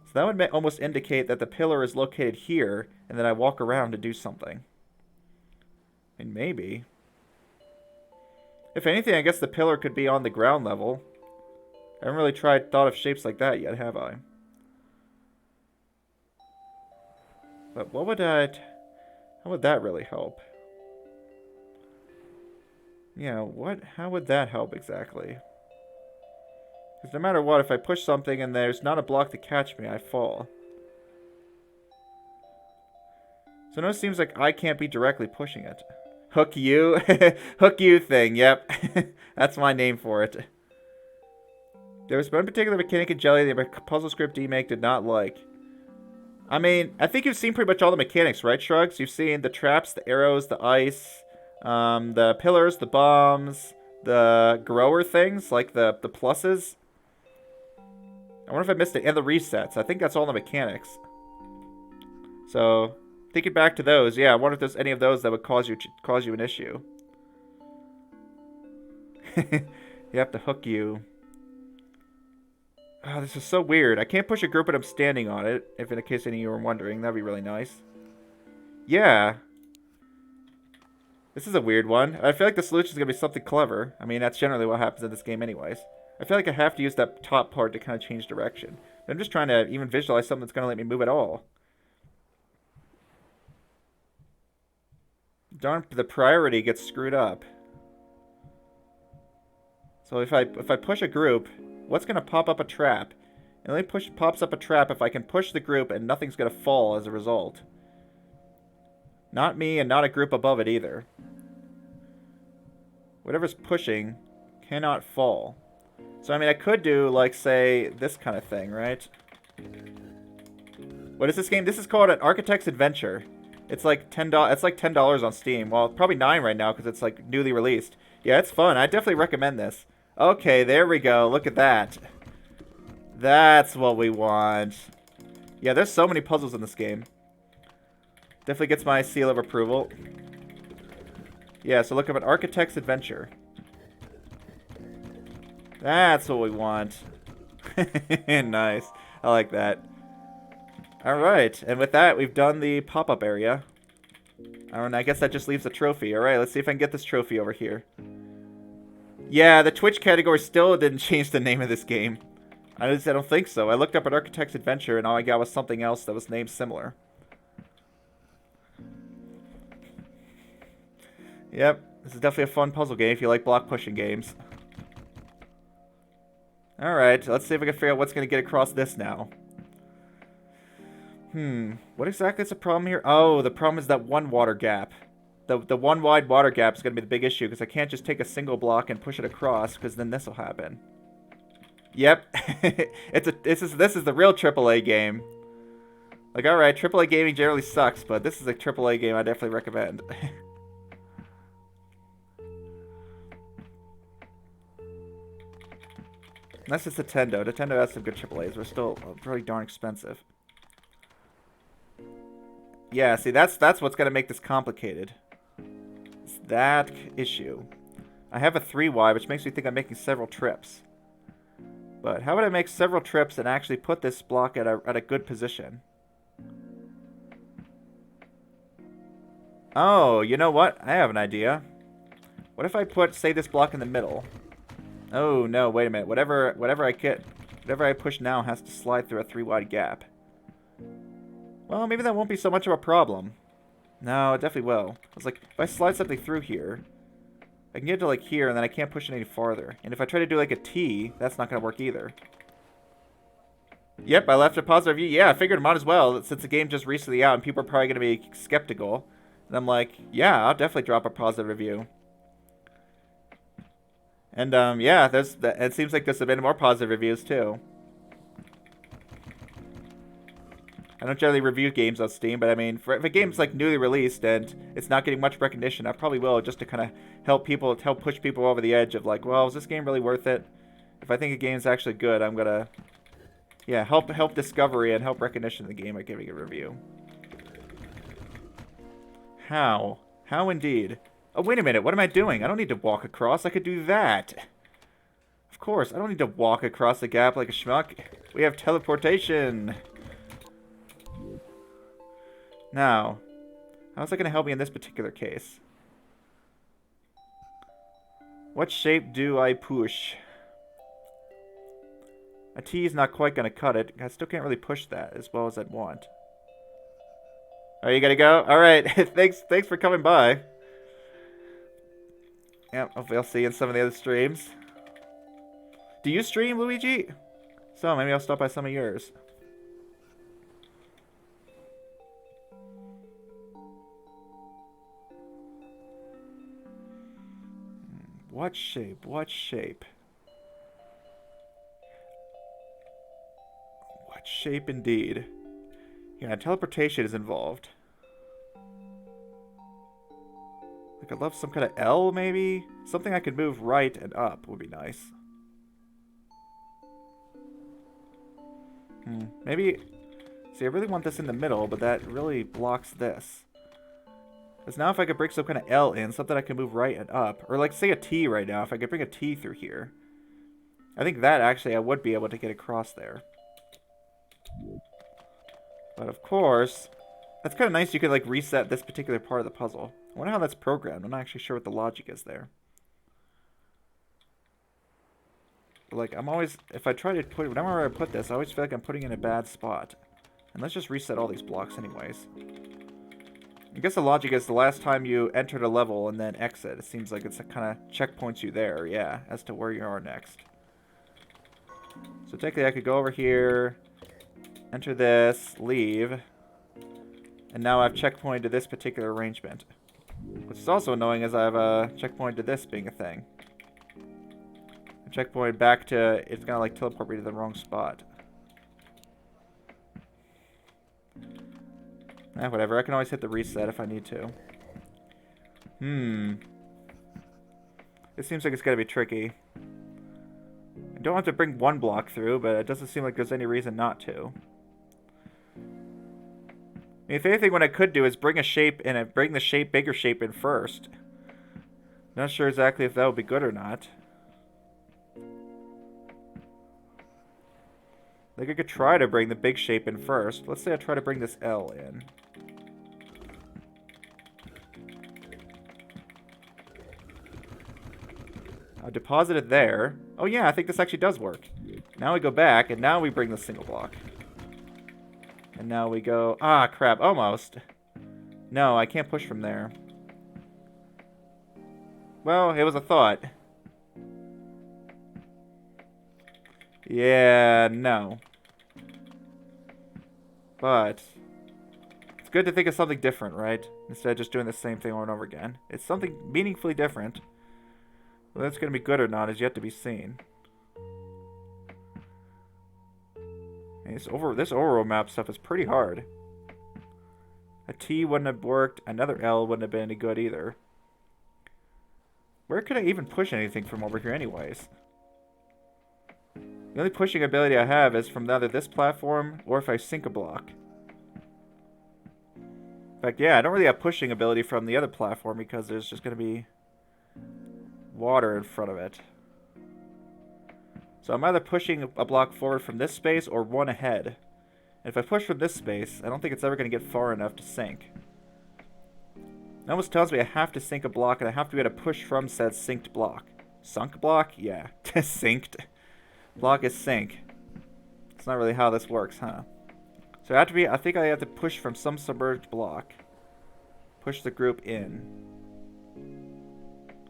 A: So that would almost indicate that the pillar is located here, and then I walk around to do something. I mean, maybe. If anything, I guess the pillar could be on the ground level. I haven't really thought of shapes like that yet, have I? But what would that... How would that really help? Yeah, how would that help exactly? Because no matter what, if I push something and there's not a block to catch me, I fall. So now it seems like I can't be directly pushing it. Hook you? Hook you thing, yep. That's my name for it. There was one particular mechanic in Jelly that Puzzle Script remake did not like. I mean, I think you've seen pretty much all the mechanics, right, Shrugs? You've seen the traps, the arrows, the ice, the pillars, the bombs, the grower things, like the pluses. I wonder if I missed it. And the resets. I think that's all the mechanics. So, thinking back to those, yeah, I wonder if there's any of those that would cause you an issue. You have to hook you. Oh, this is so weird. I can't push a group and I'm standing on it, if in case any of you were wondering. That'd be really nice. Yeah. This is a weird one. I feel like the solution is going to be something clever. I mean, that's generally what happens in this game anyways. I feel like I have to use that top part to kind of change direction. But I'm just trying to even visualize something that's going to let me move at all. Darn, the priority gets screwed up. So if I push a group, what's going to pop up a trap? It only pops up a trap if I can push the group and nothing's going to fall as a result. Not me and not a group above it either. Whatever's pushing cannot fall. So, I mean, I could do, like, say, this kind of thing, right? What is this game? This is called an Architect's Adventure. It's like $10. It's like $10 on Steam. Well, probably $9 right now because it's, like, newly released. Yeah, it's fun. I definitely recommend this. Okay, there we go. Look at that. That's what we want. Yeah, there's so many puzzles in this game. Definitely gets my seal of approval. Yeah, so look up an Architect's Adventure. That's what we want. Nice. I like that. Alright, and with that, we've done the pop-up area. I don't know, I guess that just leaves a trophy. Alright, let's see if I can get this trophy over here. Yeah, the Twitch category still didn't change the name of this game. I don't think so. I looked up an Architect's Adventure, and all I got was something else that was named similar. Yep, this is definitely a fun puzzle game if you like block pushing games. Alright, let's see if I can figure out what's going to get across this now. What exactly is the problem here? Oh, the problem is that one water gap. The one wide water gap is going to be the big issue because I can't just take a single block and push it across because then this will happen. Yep, this is the real AAA game. Like, alright, AAA gaming generally sucks, but this is a AAA game I definitely recommend. That's just Nintendo. Nintendo has some good AAAs, but still really darn expensive. Yeah, see, that's what's going to make this complicated. It's that issue. I have a 3Y, which makes me think I'm making several trips. But how would I make several trips and actually put this block at a good position? Oh, you know what? I have an idea. What if I put, say, this block in the middle? Oh, no, wait a minute. Whatever I push now has to slide through a 3-wide gap. Well, maybe that won't be so much of a problem. No, it definitely will. I was like, if I slide something through here, I can get to like here, and then I can't push it any farther. And if I try to do like a T, that's not going to work either. Yep, I left a positive review. Yeah, I figured might as well, since the game just recently out and people are probably going to be skeptical. And I'm like, yeah, I'll definitely drop a positive review. And yeah, it seems like there's been more positive reviews too. I don't generally review games on Steam, but I mean, if a game's like newly released and it's not getting much recognition, I probably will, just to kind of help push people over the edge of like, well, is this game really worth it? If I think a game's actually good, I'm gonna, yeah, help discovery and help recognition of the game by giving a review. How indeed? Oh, wait a minute, what am I doing? I don't need to walk across, I could do that. Of course, I don't need to walk across the gap like a schmuck. We have teleportation. Now, how's that going to help me in this particular case? What shape do I push? A T is not quite going to cut it. I still can't really push that as well as I'd want. Oh, you got to go? Alright, thanks for coming by. Yep, hopefully I'll see you in some of the other streams. Do you stream, Luigi? So, maybe I'll stop by some of yours. What shape? What shape? What shape indeed? Yeah, teleportation is involved. Like, I'd love some kind of L, maybe? Something I could move right and up would be nice. Maybe... See, I really want this in the middle, but that really blocks this. Because now if I could bring some kind of L in, something I can move right and up. Or like, say a T right now, if I could bring a T through here. I think that actually I would be able to get across there. But of course, that's kind of nice you could like reset this particular part of the puzzle. I wonder how that's programmed. I'm not actually sure what the logic is there. But like, I'm always, if I try to put, whenever I put this, I always feel like I'm putting it in a bad spot. And let's just reset all these blocks anyways. I guess the logic is the last time you entered a level and then exit, it seems like it's kind of checkpoints you there, yeah, as to where you are next. So technically I could go over here, enter this, leave, and now I've checkpointed this particular arrangement. Which is also annoying as I have a checkpoint to this being a thing. A checkpoint back to, it's gonna like teleport me to the wrong spot. Whatever. I can always hit the reset if I need to. It seems like it's gonna be tricky. I don't have to bring one block through, but it doesn't seem like there's any reason not to. I mean, if anything, what I could do is bring a shape in and bring the bigger shape in first. Not sure exactly if that would be good or not. Like I could try to bring the big shape in first. Let's say I try to bring this L in. I'll deposit it there. Oh yeah, I think this actually does work. Now we go back, and now we bring the single block. And now we go... Ah, crap, almost. No, I can't push from there. Well, it was a thought. Yeah, no. But... it's good to think of something different, right? Instead of just doing the same thing over and over again. It's something meaningfully different. Whether that's going to be good or not is yet to be seen. And this overworld map stuff is pretty hard. A T wouldn't have worked. Another L wouldn't have been any good either. Where could I even push anything from over here anyways? The only pushing ability I have is from either this platform or if I sink a block. In fact, yeah, I don't really have pushing ability from the other platform because there's just going to be water in front of it. So I'm either pushing a block forward from this space or one ahead. And if I push from this space, I don't think it's ever going to get far enough to sink. It almost tells me I have to sink a block and I have to be able to push from said synced block. Sunk block? Yeah. Synced. Block is sink. It's not really how this works, huh? So I have to be, I think I have to push from some submerged block. Push the group in.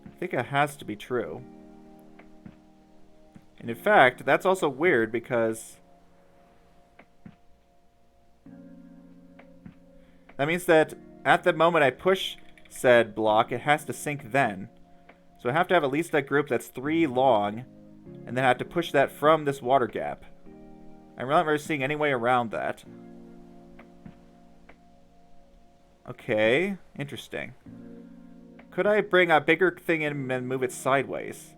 A: I think it has to be true. And in fact, that's also weird because that means that at the moment I push said block, it has to sink then. So I have to have at least a group that's 3 long, and then I have to push that from this water gap. I'm not really seeing any way around that. Okay, interesting. Could I bring a bigger thing in and move it sideways?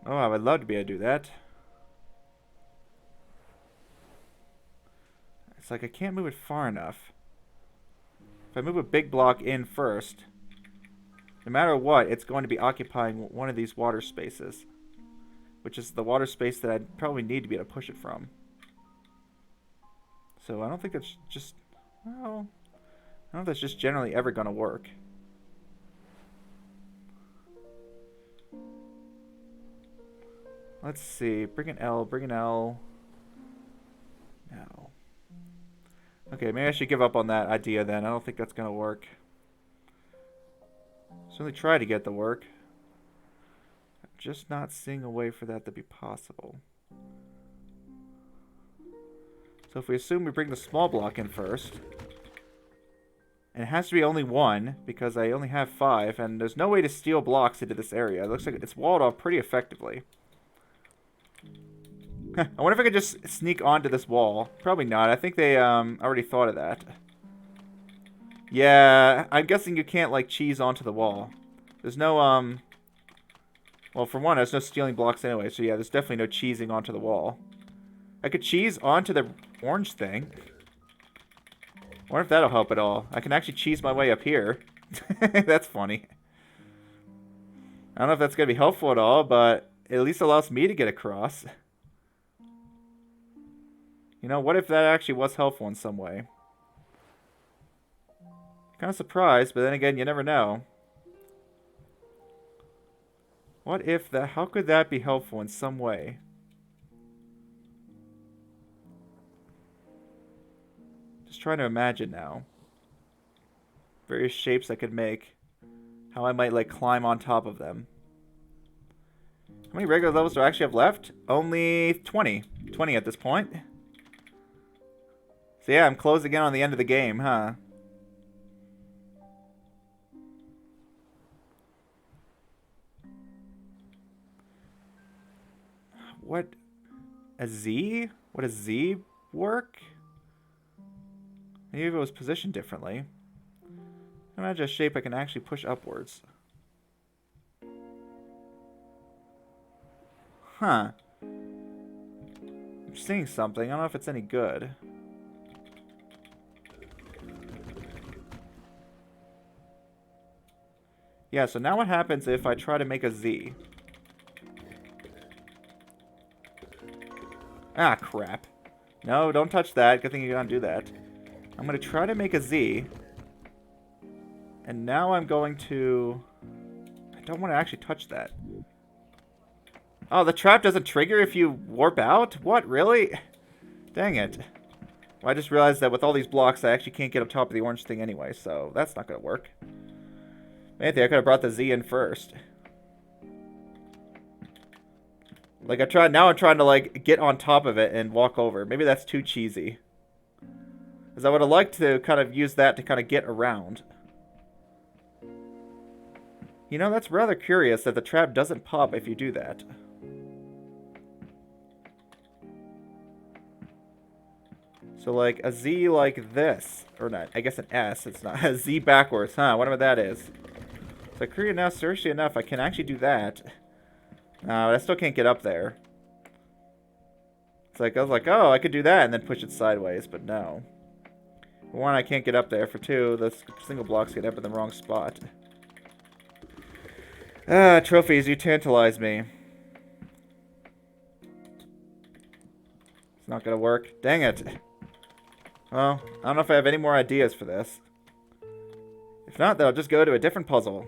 A: Oh, I would love to be able to do that. It's like I can't move it far enough. If I move a big block in first, no matter what, it's going to be occupying one of these water spaces. Which is the water space that I'd probably need to be able to push it from. So I don't think that's just... Well, I don't know if that's just generally ever going to work. Let's see. Bring an L. Bring an L. No. Okay, maybe I should give up on that idea then. I don't think that's going to work. Certainly try to get the work. I'm just not seeing a way for that to be possible. So if we assume we bring the small block in first, and it has to be only 1 because I only have 5, and there's no way to steal blocks into this area. It looks like it's walled off pretty effectively. I wonder if I could just sneak onto this wall. Probably not. I think they already thought of that. Yeah, I'm guessing you can't like cheese onto the wall. There's no well, for one, there's no stealing blocks anyway, so yeah, there's definitely no cheesing onto the wall. I could cheese onto the orange thing. I wonder if that'll help at all. I can actually cheese my way up here. That's funny. I don't know if that's going to be helpful at all, but it at least allows me to get across. You know, what if that actually was helpful in some way? Kind of surprised, but then again, you never know. What if that... How could that be helpful in some way? Just trying to imagine now. Various shapes I could make. How I might, like, climb on top of them. How many regular levels do I actually have left? Only 20. 20 at this point. So yeah, I'm closing in on the end of the game, huh? What? A Z? Would a Z work? Maybe if it was positioned differently. Imagine a shape I can actually push upwards. Huh. I'm seeing something. I don't know if it's any good. Yeah, so now what happens if I try to make a Z? Ah, crap. No, don't touch that. Good thing you don't do that. I'm going to try to make a Z. And now I'm going to... I don't want to actually touch that. Oh, the trap doesn't trigger if you warp out? What, really? Dang it. Well, I just realized that with all these blocks, I actually can't get up top of the orange thing anyway, so that's not going to work. Maybe I could have brought the Z in first. Like, now I'm trying to, like, get on top of it and walk over. Maybe that's too cheesy. Because I would have liked to kind of use that to kind of get around. You know, that's rather curious that the trap doesn't pop if you do that. So, like, a Z like this. Or not, I guess an S. It's not a Z backwards, huh? Whatever that is. So, Korea now, seriously enough, I can actually do that. No, I still can't get up there. It's like, I was like, oh, I could do that and then push it sideways, but no. For one, I can't get up there. For two, the single blocks get up in the wrong spot. Ah, trophies, you tantalize me. It's not gonna work. Dang it. Well, I don't know if I have any more ideas for this. If not, then I'll just go to a different puzzle.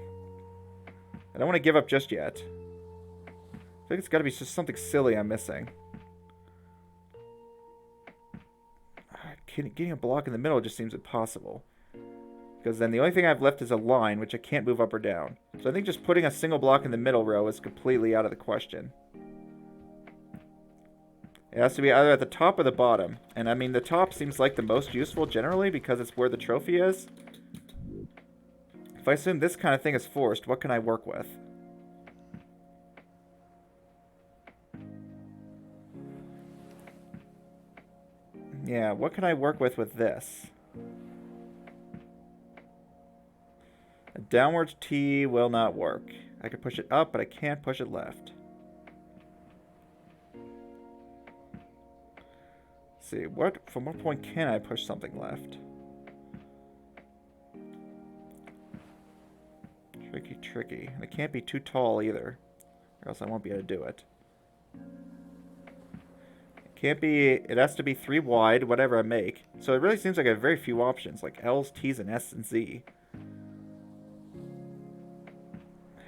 A: I don't want to give up just yet. I think it's got to be just something silly I'm missing. Getting a block in the middle just seems impossible. Because then the only thing I have left is a line, which I can't move up or down. So I think just putting a single block in the middle row is completely out of the question. It has to be either at the top or the bottom. And I mean, the top seems like the most useful generally because it's where the trophy is. If I assume this kind of thing is forced, what can I work with? Yeah, what can I work with this? A downwards T will not work. I can push it up, but I can't push it left. Let's see, from what point can I push something left? Tricky. And it can't be too tall either, or else I won't be able to do it. Can't be, it has to be 3 wide, whatever I make. So it really seems like I have very few options, like L's, T's, and S and Z.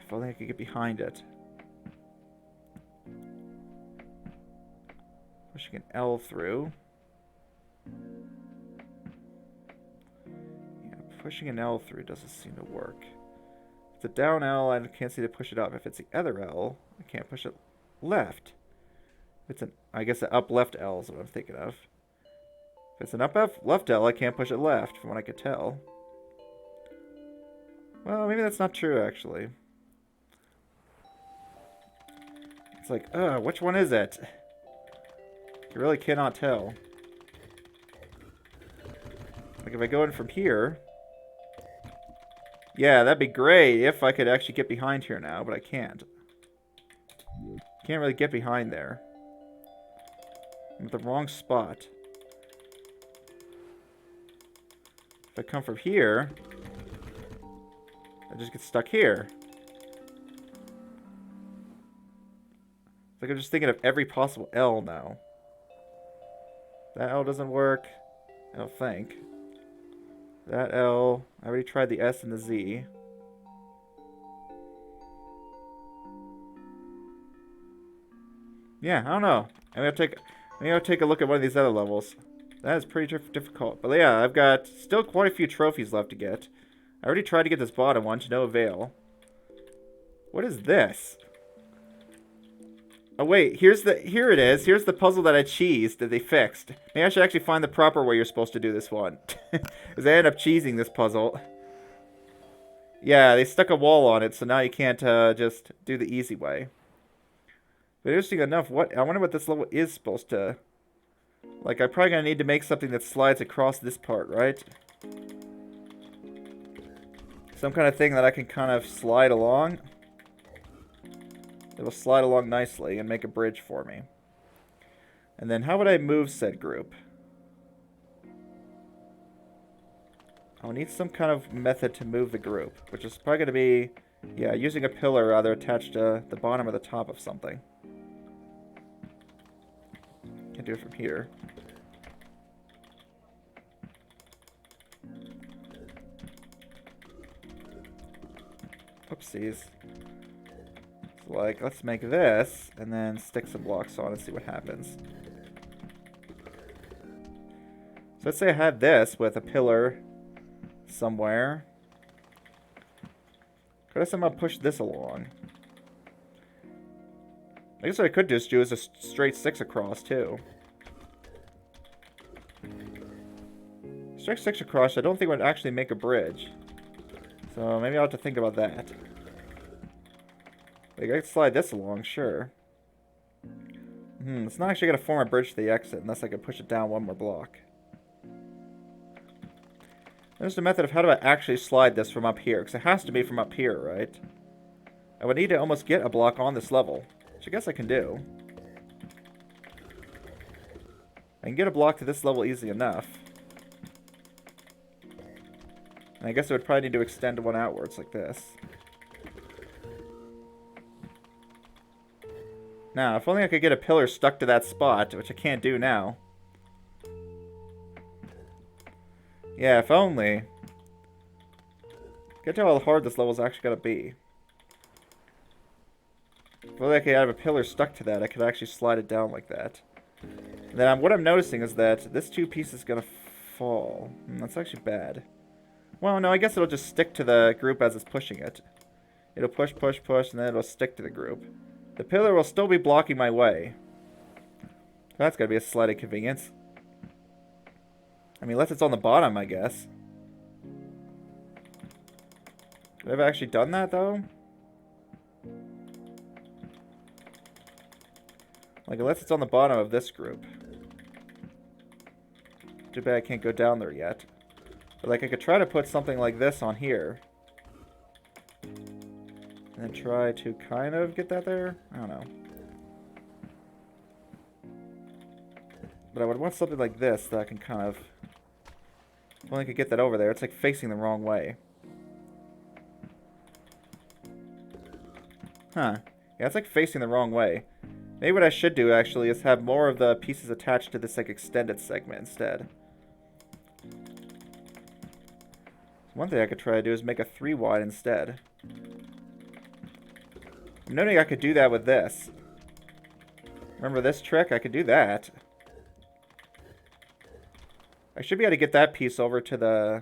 A: If only I could get behind it. Pushing an L through. Yeah, pushing an L through doesn't seem to work. If it's a down L, I can't seem to push it up. If it's the other L, I can't push it left. It's an, I guess an up left L is what I'm thinking of. If it's an up left L, I can't push it left, from what I could tell. Well, maybe that's not true, actually. It's like, which one is it? You really cannot tell. Like, if I go in from here... Yeah, that'd be great if I could actually get behind here now, but I can't. Can't really get behind there. I'm at the wrong spot. If I come from here, I just get stuck here. It's like I'm just thinking of every possible L now. That L doesn't work. I don't think. That L. I already tried the S and the Z. Yeah, I don't know. Maybe I'll take a look at one of these other levels. That is pretty difficult. But yeah, I've got still quite a few trophies left to get. I already tried to get this bottom one to no avail. What is this? Oh wait, here it is. Here's the puzzle that I cheesed that they fixed. Maybe I should actually find the proper way you're supposed to do this one. Because I ended up cheesing this puzzle. Yeah, they stuck a wall on it, so now you can't just do the easy way. But interesting enough, I wonder what this level is supposed to... Like, I'm probably going to need to make something that slides across this part, right? Some kind of thing that I can kind of slide along. It will slide along nicely and make a bridge for me. And then how would I move said group? I'll need some kind of method to move the group, which is probably going to be, yeah, using a pillar either attached to the bottom or the top of something. Can do it from here. Oopsies. So like, let's make this, and then stick some blocks on and see what happens. So let's say I had this with a pillar somewhere. Could I somehow push this along? I guess what I could just do is a straight 6 across, too. Straight 6 across, I don't think would actually make a bridge. So maybe I'll have to think about that. Like, I could slide this along, sure. It's not actually going to form a bridge to the exit unless I can push it down one more block. There's a method of how do I actually slide this from up here, because it has to be from up here, right? I would need to almost get a block on this level, which I guess I can do. I can get a block to this level easy enough. And I guess I would probably need to extend one outwards like this. Now, if only I could get a pillar stuck to that spot, which I can't do now. Yeah, if only. Can't tell how hard this level's actually gonna be. If only I could have a pillar stuck to that, I could actually slide it down like that. And then what I'm noticing is that this 2 piece is going to fall. That's actually bad. Well, no, I guess it'll just stick to the group as it's pushing it. It'll push, push, push, and then it'll stick to the group. The pillar will still be blocking my way. That's got to be a slight inconvenience. I mean, unless it's on the bottom, I guess. Could I have actually done that, though? Like, unless it's on the bottom of this group. Too bad I can't go down there yet. But, like, I could try to put something like this on here. And then try to kind of get that there? I don't know. But I would want something like this that I can kind of... If only I could get that over there. It's like facing the wrong way. Huh. Yeah, it's like facing the wrong way. Maybe what I should do, actually, is have more of the pieces attached to this, like, extended segment instead. One thing I could try to do is make a 3 wide instead. I'm noting I could do that with this. Remember this trick? I could do that. I should be able to get that piece over to the...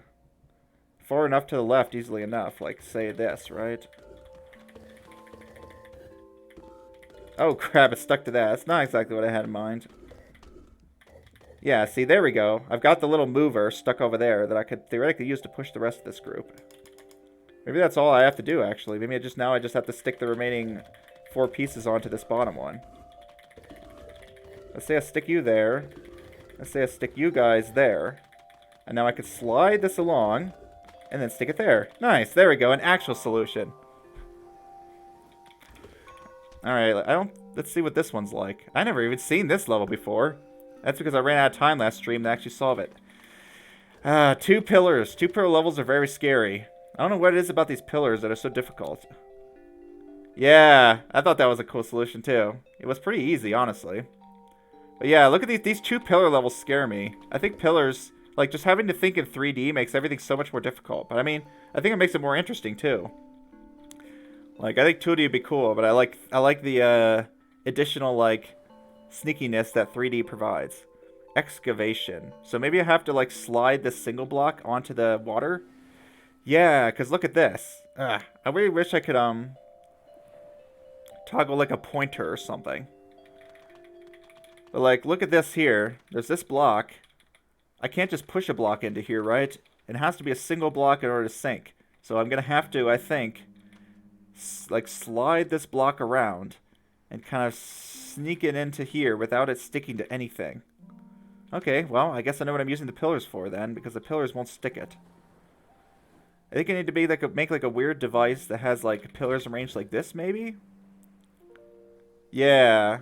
A: far enough to the left easily enough. Like, say this, right? Oh, crap, it's stuck to that. That's not exactly what I had in mind. Yeah, see, there we go. I've got the little mover stuck over there that I could theoretically use to push the rest of this group. Maybe that's all I have to do, actually. Maybe I just have to stick the remaining 4 pieces onto this bottom one. Let's say I stick you there. Let's say I stick you guys there. And now I could slide this along and then stick it there. Nice, there we go, an actual solution. Alright, let's see what this one's like. I never even seen this level before. That's because I ran out of time last stream to actually solve it. 2 pillars. 2 pillar levels are very scary. I don't know what it is about these pillars that are so difficult. Yeah, I thought that was a cool solution too. It was pretty easy, honestly. But yeah, look at these 2 pillar levels scare me. I think pillars, like just having to think in 3D makes everything so much more difficult. But I mean, I think it makes it more interesting too. Like, I think 2D would be cool, but I like the additional, like, sneakiness that 3D provides. Excavation. So maybe I have to, like, slide this single block onto the water? Yeah, because look at this. I really wish I could, toggle, like, a pointer or something. But, like, look at this here. There's this block. I can't just push a block into here, right? It has to be a single block in order to sink. So I'm going to have to, I think... like slide this block around and kind of sneak it into here without it sticking to anything. Okay, well, I guess I know what I'm using the pillars for then, because the pillars won't stick it. I think I need to be like make like a weird device that has like pillars arranged like this, maybe? Yeah.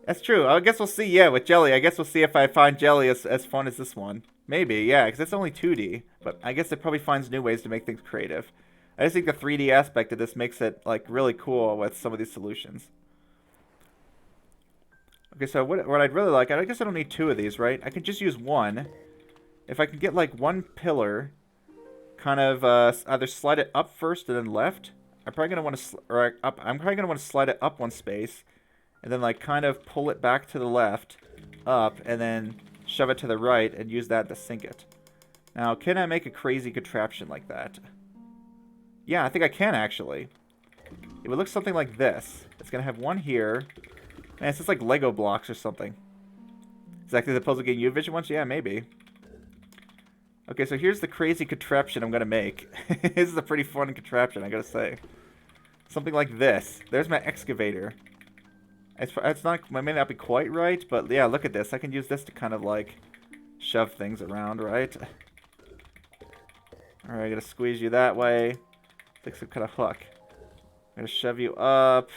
A: That's true. I guess we'll see, yeah, with Jelly. I guess we'll see if I find Jelly as fun as this one. Maybe, yeah, because it's only 2D. But I guess it probably finds new ways to make things creative. I just think the 3D aspect of this makes it, like, really cool with some of these solutions. Okay, so what I'd really like, I guess I don't need 2 of these, right? I can just use 1. If I can get, like, 1 pillar, kind of either slide it up first and then left. I'm probably going to want to, I'm probably going to want to slide it up 1 space, and then, like, kind of pull it back to the left, up, and then shove it to the right and use that to sink it. Now, can I make a crazy contraption like that? Yeah, I think I can, actually. It would look something like this. It's going to have 1 here. Man, it's just like Lego blocks or something. Exactly the puzzle game Uvision ones? Yeah, maybe. Okay, so here's the crazy contraption I'm going to make. This is a pretty fun contraption, I gotta say. Something like this. There's my excavator. It's not, it may not be quite right, but yeah, look at this. I can use this to kind of like shove things around, right? Alright, I gotta squeeze you that way. Like some kind of hook. I'm gonna shove you up.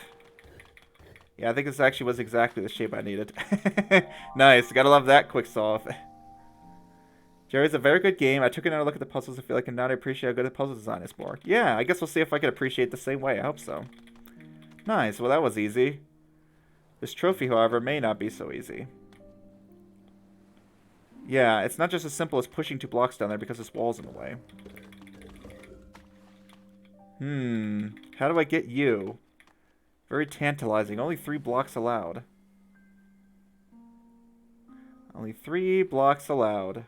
A: Yeah, I think this actually was exactly the shape I needed. Nice, gotta love that quick solve. Jerry's a very good game. I took another look at the puzzles. I feel like I now appreciate how good the puzzle design is more. Yeah, I guess we'll see if I can appreciate the same way. I hope so. Nice, well that was easy. This trophy, however, may not be so easy. Yeah, it's not just as simple as pushing 2 blocks down there because this wall's in the way. How do I get you? Very tantalizing. Only 3 blocks allowed. Only 3 blocks allowed.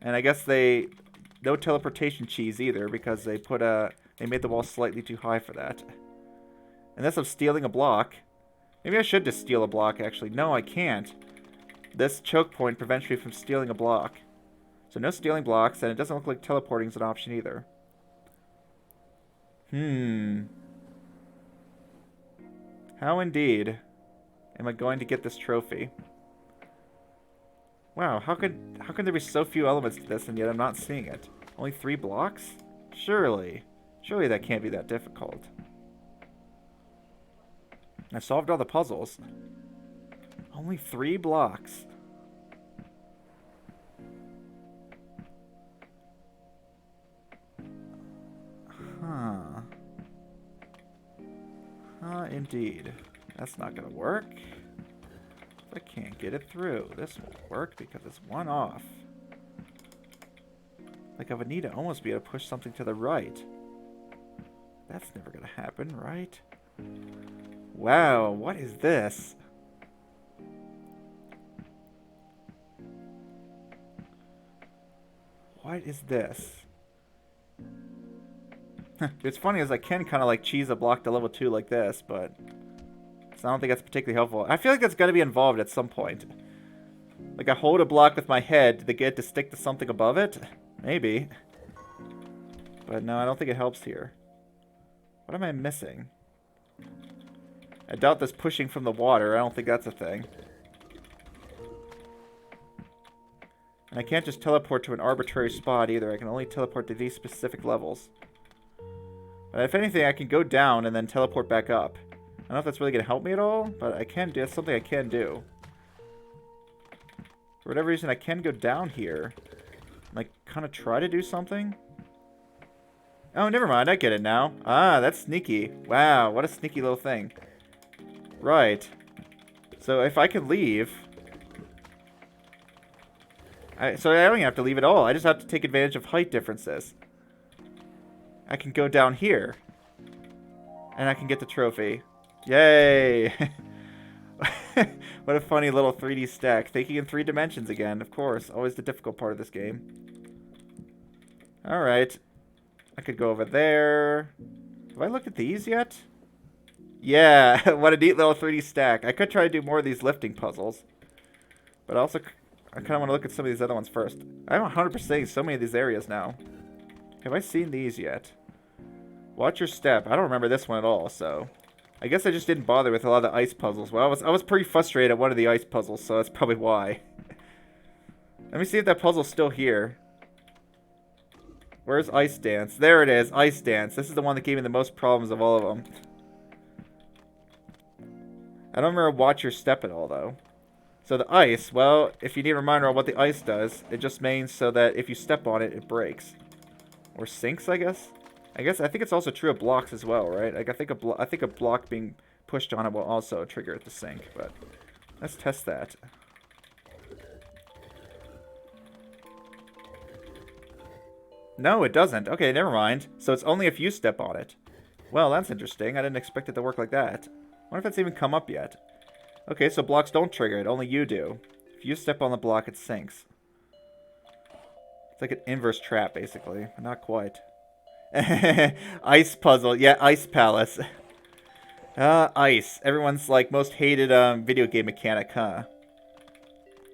A: And I guess no teleportation cheese either, because they made the wall slightly too high for that. Unless I'm stealing a block. Maybe I should just steal a block, actually. No, I can't. This choke point prevents me from stealing a block. So no stealing blocks, and it doesn't look like teleporting is an option either. How indeed am I going to get this trophy? Wow, how can there be so few elements to this and yet I'm not seeing it? Only 3 blocks? Surely that can't be that difficult. I solved all the puzzles. Only 3 blocks. Huh. Indeed. That's not gonna work. I can't get it through. This won't work because it's 1 off. Like I would need to almost be able to push something to the right. That's never gonna happen, right? Wow, what is this? What is this? It's funny as I can kind of like cheese a block to level 2 like this, but I don't think that's particularly helpful. I feel like that's got to be involved at some point. Like I hold a block with my head to get it to stick to something above it? Maybe. But no, I don't think it helps here. What am I missing? I doubt this pushing from the water. I don't think that's a thing. And I can't just teleport to an arbitrary spot either. I can only teleport to these specific levels. But if anything, I can go down and then teleport back up. I don't know if that's really going to help me at all, but I can do. That's something I can do. For whatever reason, I can go down here. Like, kind of try to do something. Oh, never mind. I get it now. Ah, that's sneaky. Wow, what a sneaky little thing. Right. So if I could leave... So I don't even have to leave at all. I just have to take advantage of height differences. I can go down here. And I can get the trophy. Yay! What a funny little 3D stack. Thinking in 3 dimensions again, of course. Always the difficult part of this game. Alright. I could go over there. Have I looked at these yet? Yeah, what a neat little 3D stack. I could try to do more of these lifting puzzles. But also, I kind of want to look at some of these other ones first. I'm 100% so many of these areas now. Have I seen these yet? Watch your step. I don't remember this one at all, so... I guess I just didn't bother with a lot of the ice puzzles. Well, I was pretty frustrated at one of the ice puzzles, so that's probably why. Let me see if that puzzle's still here. Where's Ice Dance? There it is, Ice Dance. This is the one that gave me the most problems of all of them. I don't remember Watch Your Step at all, though. So the ice, well, if you need a reminder on what the ice does, it just means so that if you step on it, it breaks. Or sinks, I guess? I think it's also true of blocks as well, right? Like I think a block being pushed on it will also trigger it to sink, but let's test that. No, it doesn't. Okay, never mind. So it's only if you step on it. Well, that's interesting. I didn't expect it to work like that. I wonder if that's even come up yet. Okay, so blocks don't trigger it. Only you do. If you step on the block, it sinks. It's like an inverse trap, basically. But not quite. Ice puzzle. Yeah, Ice Palace. Ice. Everyone's, like, most hated video game mechanic, huh?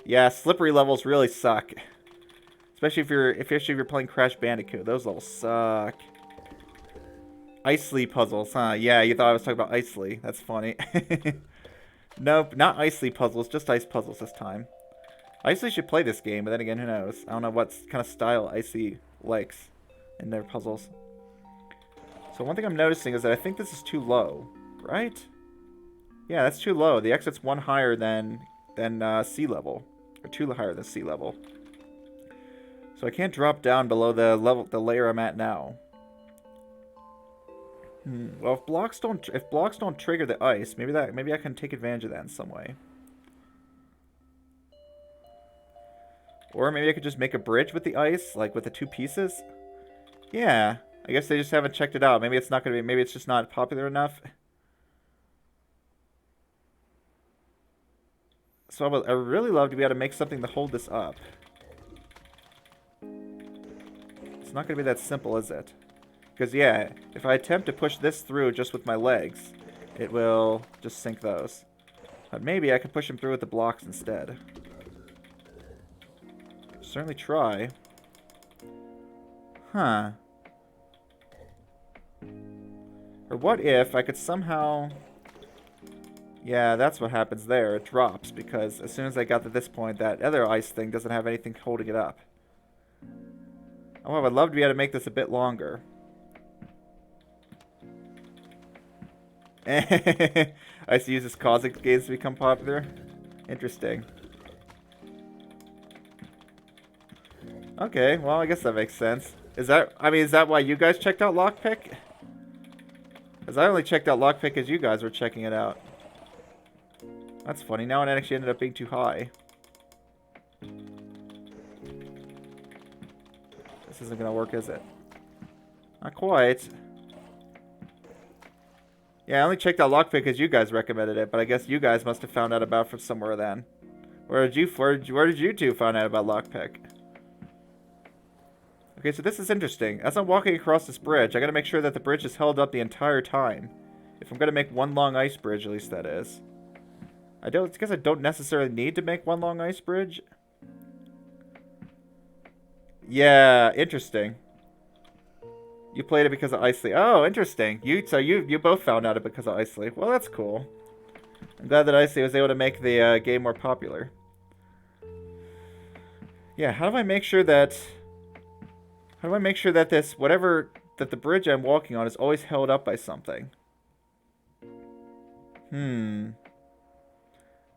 A: Yeah, slippery levels really suck. Especially if you're playing Crash Bandicoot. Those levels suck. Icely puzzles, huh? Yeah, you thought I was talking about Icely. That's funny. Nope, not Icely puzzles, just ice puzzles this time. Icely should play this game, but then again, who knows? I don't know what kind of style Icely likes in their puzzles. So one thing I'm noticing is that I think this is too low, right? Yeah, that's too low. The exit's 1 higher than sea level, or 2 higher than sea level. So I can't drop down below the layer I'm at now. Well, if blocks don't trigger the ice, maybe I can take advantage of that in some way. Or maybe I could just make a bridge with the ice, like with the 2 pieces. Yeah, I guess they just haven't checked it out. Maybe it's not going to be... Maybe it's just not popular enough. So I would really love to be able to make something to hold this up. It's not going to be that simple, is it? Because, yeah, if I attempt to push this through just with my legs, it will just sink those. But maybe I can push them through with the blocks instead. Certainly try. Huh. Or what if I could somehow... Yeah, that's what happens there. It drops because as soon as I got to this point, that other ice thing doesn't have anything holding it up. Oh, I would love to be able to make this a bit longer. Ice uses causing games to become popular. Interesting. Okay, well, I guess that makes sense. Is that why you guys checked out Lockpick? Because I only checked out Lockpick as you guys were checking it out. That's funny. Now it actually ended up being too high. This isn't going to work, is it? Not quite. Yeah, I only checked out Lockpick because you guys recommended it, but I guess you guys must have found out about it from somewhere then. Where did you two find out about Lockpick? Okay, so this is interesting. As I'm walking across this bridge, I gotta make sure that the bridge is held up the entire time. If I'm gonna make one long ice bridge, at least that is. I guess I don't necessarily need to make one long ice bridge. Yeah, interesting. You played it because of Ice League. Oh, interesting. So you both found out it because of Ice League. Well, that's cool. I'm glad that Ice League was able to make the game more popular. Yeah, how do I make sure that this, that the bridge I'm walking on is always held up by something?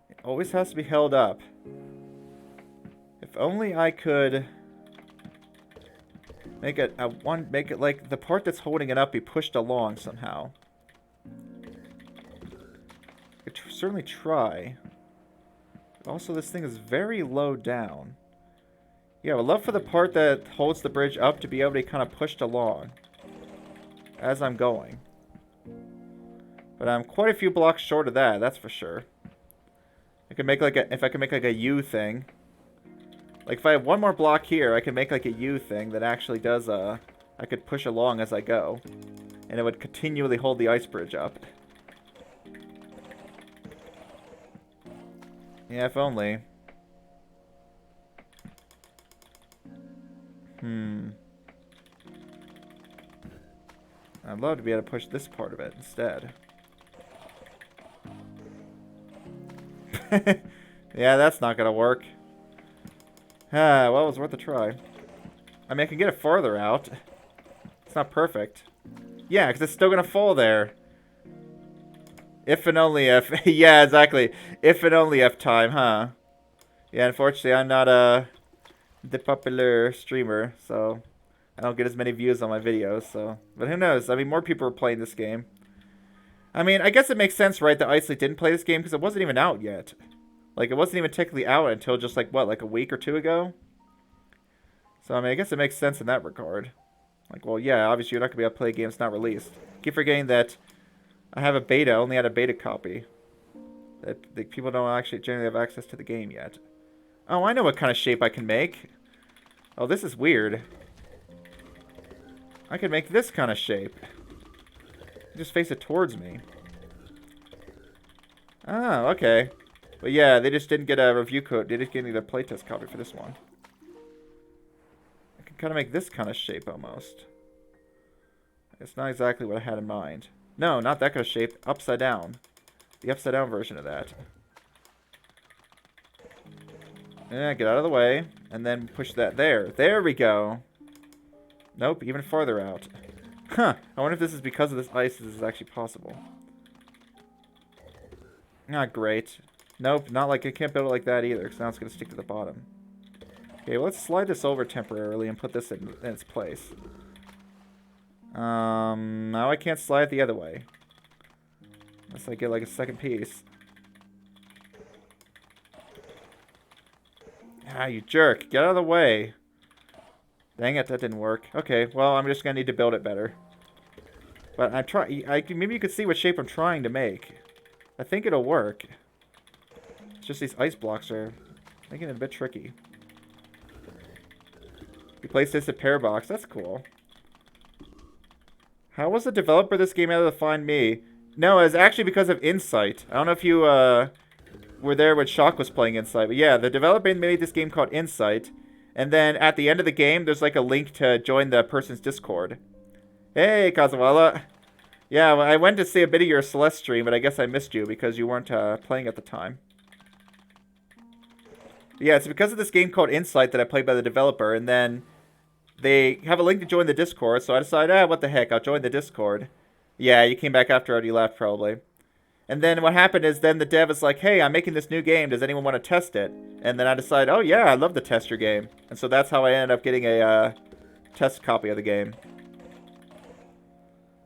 A: It always has to be held up. If only I could make it like the part that's holding it up be pushed along somehow. I could certainly try. But also, this thing is very low down. Yeah, I would love for the part that holds the bridge up to be able to be kind of pushed along as I'm going. But I'm quite a few blocks short of that, that's for sure. I could make if I could make like a U thing. Like if I have one more block here, I can make like a U thing that actually does I could push along as I go. And it would continually hold the ice bridge up. Yeah, if only. I'd love to be able to push this part of it instead. Yeah, that's not gonna work. Well, it was worth a try. I mean, I can get it farther out. It's not perfect. Yeah, because it's still gonna fall there. If and only if. Yeah, exactly. If and only if time, huh? Yeah, unfortunately, I'm not the popular streamer, so I don't get as many views on my videos, so... But who knows? I mean, more people are playing this game. I mean, I guess it makes sense, right, that Ice League didn't play this game because it wasn't even out yet. Like, it wasn't even technically out until just, like, what, like a week or two ago? So, I mean, I guess it makes sense in that regard. Like, well, yeah, obviously you're not going to be able to play games not released. Keep forgetting that I have a beta, only had a beta copy. That people don't actually generally have access to the game yet. Oh, I know what kind of shape I can make. Oh, this is weird. I can make this kind of shape. Just face it towards me. Oh, okay. But yeah, they just didn't get a review code. They just didn't get a playtest copy for this one. I can kind of make this kind of shape almost. It's not exactly what I had in mind. No, not that kind of shape. Upside down. The upside down version of that. Yeah, get out of the way. And then push that there. There we go. Nope, even farther out. Huh. I wonder if this is because of this ice this is actually possible. Not great. Nope, not like I can't build it like that either, because now it's going to stick to the bottom. Okay, well, let's slide this over temporarily and put this in its place. Now I can't slide it the other way. Unless I get like a second piece. Ah, you jerk. Get out of the way. Dang it, that didn't work. Okay, well, I'm just gonna need to build it better. But maybe you could see what shape I'm trying to make. I think it'll work. It's just these ice blocks are making it a bit tricky. You place this at pair box. That's cool. How was the developer of this game able to find me? No, it's actually because of Insight. I don't know if you were there when Shock was playing Insight, but yeah, the developer made this game called Insight. And then at the end of the game, there's like a link to join the person's Discord. Hey, Kazuwala. Yeah, well, I went to see a bit of your Celeste stream, but I guess I missed you because you weren't playing at the time. But yeah, it's because of this game called Insight that I played by the developer, and then they have a link to join the Discord, so I decided, what the heck, I'll join the Discord. Yeah, you came back after I already left, probably. And then what happened is then the dev is like, hey, I'm making this new game. Does anyone want to test it? And then I decided, oh, yeah, I'd love to test your game. And so that's how I ended up getting a test copy of the game.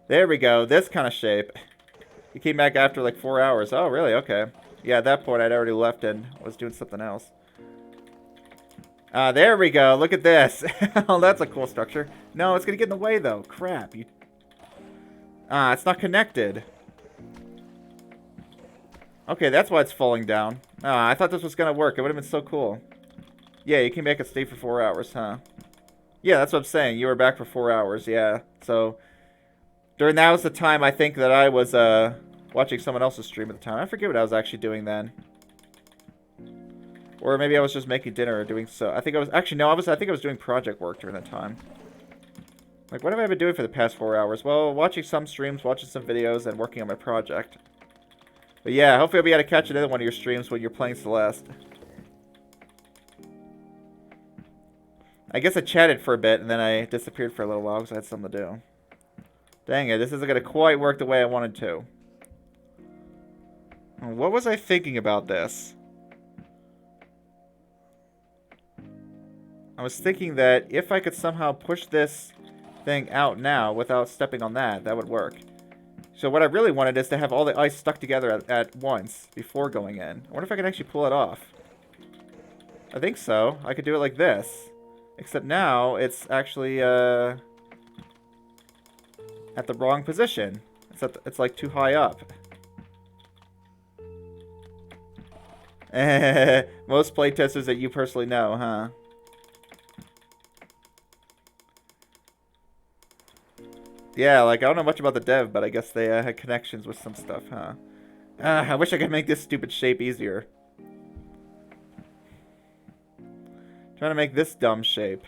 A: There we go. This kind of shape. You came back after like 4 hours. Oh, really? Okay. Yeah, at that point, I'd already left and was doing something else. There we go. Look at this. Oh, that's a cool structure. No, it's going to get in the way, though. Crap. It's not connected. Okay, that's why it's falling down. I thought this was going to work. It would have been so cool. Yeah, you came back and stayed for 4 hours, huh? Yeah, that's what I'm saying. You were back for 4 hours, yeah. So, during that was the time I think that I was watching someone else's stream at the time. I forget what I was actually doing then. Or maybe I was just making dinner or doing so. I think I was... Actually, no, I think I was doing project work during that time. Like, what have I been doing for the past 4 hours? Well, watching some streams, watching some videos, and working on my project. But yeah, hopefully I'll be able to catch another one of your streams when you're playing Celeste. I guess I chatted for a bit, and then I disappeared for a little while because I had something to do. Dang it, this isn't going to quite work the way I wanted to. What was I thinking about this? I was thinking that if I could somehow push this thing out now without stepping on that, that would work. So what I really wanted is to have all the ice stuck together at once before going in. I wonder if I can actually pull it off. I think so. I could do it like this. Except now it's actually at the wrong position. It's like too high up. Most playtesters that you personally know, huh? Yeah, like, I don't know much about the dev, but I guess they had connections with some stuff, huh? I wish I could make this stupid shape easier. Trying to make this dumb shape.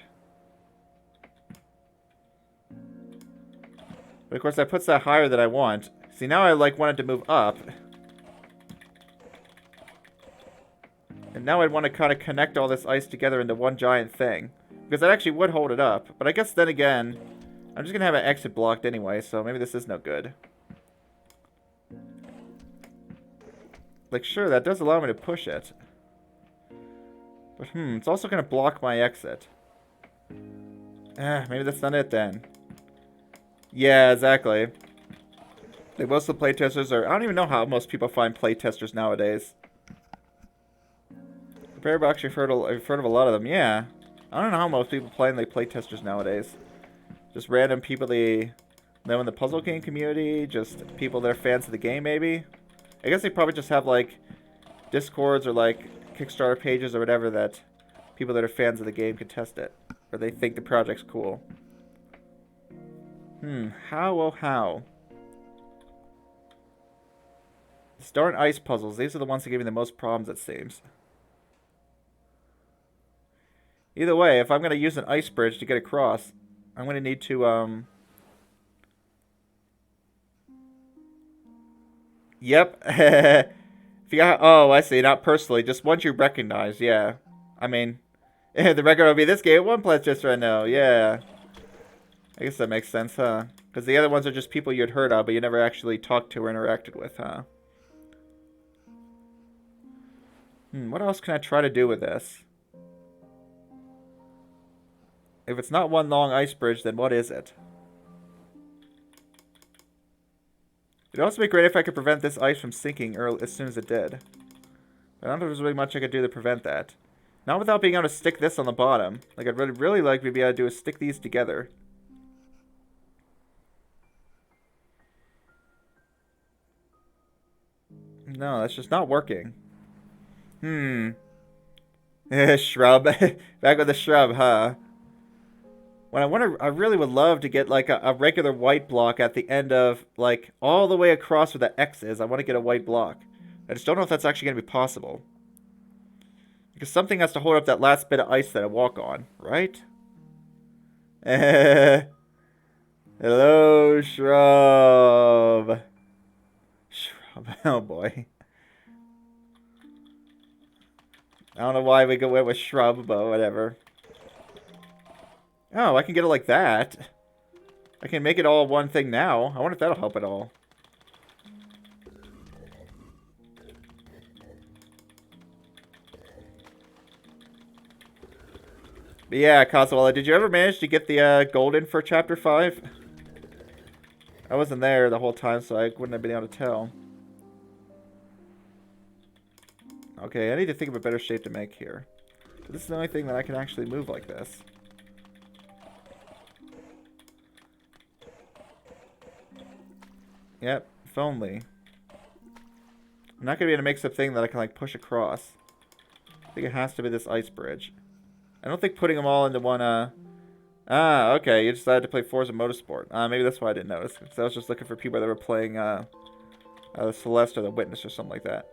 A: But of course, that puts that higher than I want. See, now I, like, wanted to move up. And now I'd want to kind of connect all this ice together into one giant thing. Because that actually would hold it up. But I guess then again... I'm just going to have an exit blocked anyway, so maybe this is no good. Like, sure, that does allow me to push it. But, it's also going to block my exit. Maybe that's not it then. Yeah, exactly. Like, most of the playtesters are... I don't even know how most people find playtesters nowadays. Parabox, I've heard of a lot of them, yeah. I don't know how most people play and they playtesters nowadays. Just random people they know in the puzzle game community, just people that are fans of the game, maybe. I guess they probably just have, like, Discords or, like, Kickstarter pages or whatever that people that are fans of the game can test it. Or they think the project's cool. How? These darn ice puzzles, these are the ones that give me the most problems, it seems. Either way, if I'm going to use an ice bridge to get across... I'm going to need to, Yep. If you got... Oh, I see. Not personally. Just once you recognize, yeah. I mean... the record will be this game. One place just right now. Yeah. I guess that makes sense, huh? Because the other ones are just people you'd heard of, but you never actually talked to or interacted with, huh? What else can I try to do with this? If it's not one long ice bridge, then what is it? It'd also be great if I could prevent this ice from sinking as soon as it did. But I don't know if there's really much I could do to prevent that. Not without being able to stick this on the bottom. Like, I'd really like to be able to do is stick these together. No, that's just not working. Shrub. Back with the shrub, huh? I really would love to get like a regular white block at the end of, like, all the way across where the X is. I want to get a white block. I just don't know if that's actually going to be possible. Because something has to hold up that last bit of ice that I walk on, right? Hello, shrub. Shrub, oh boy. I don't know why we go with shrub, but whatever. Oh, I can get it like that. I can make it all one thing now. I wonder if that'll help at all. But yeah, Kazuwala, did you ever manage to get the golden for Chapter 5? I wasn't there the whole time, so I wouldn't have been able to tell. Okay, I need to think of a better shape to make here. This is the only thing that I can actually move like this. Yep, if only. I'm not going to be able to make something that I can, like, push across. I think it has to be this ice bridge. I don't think putting them all into one, Ah, okay, you decided to play Forza Motorsport. Maybe that's why I didn't notice. Because I was just looking for people that were playing, the Celeste or the Witness or something like that.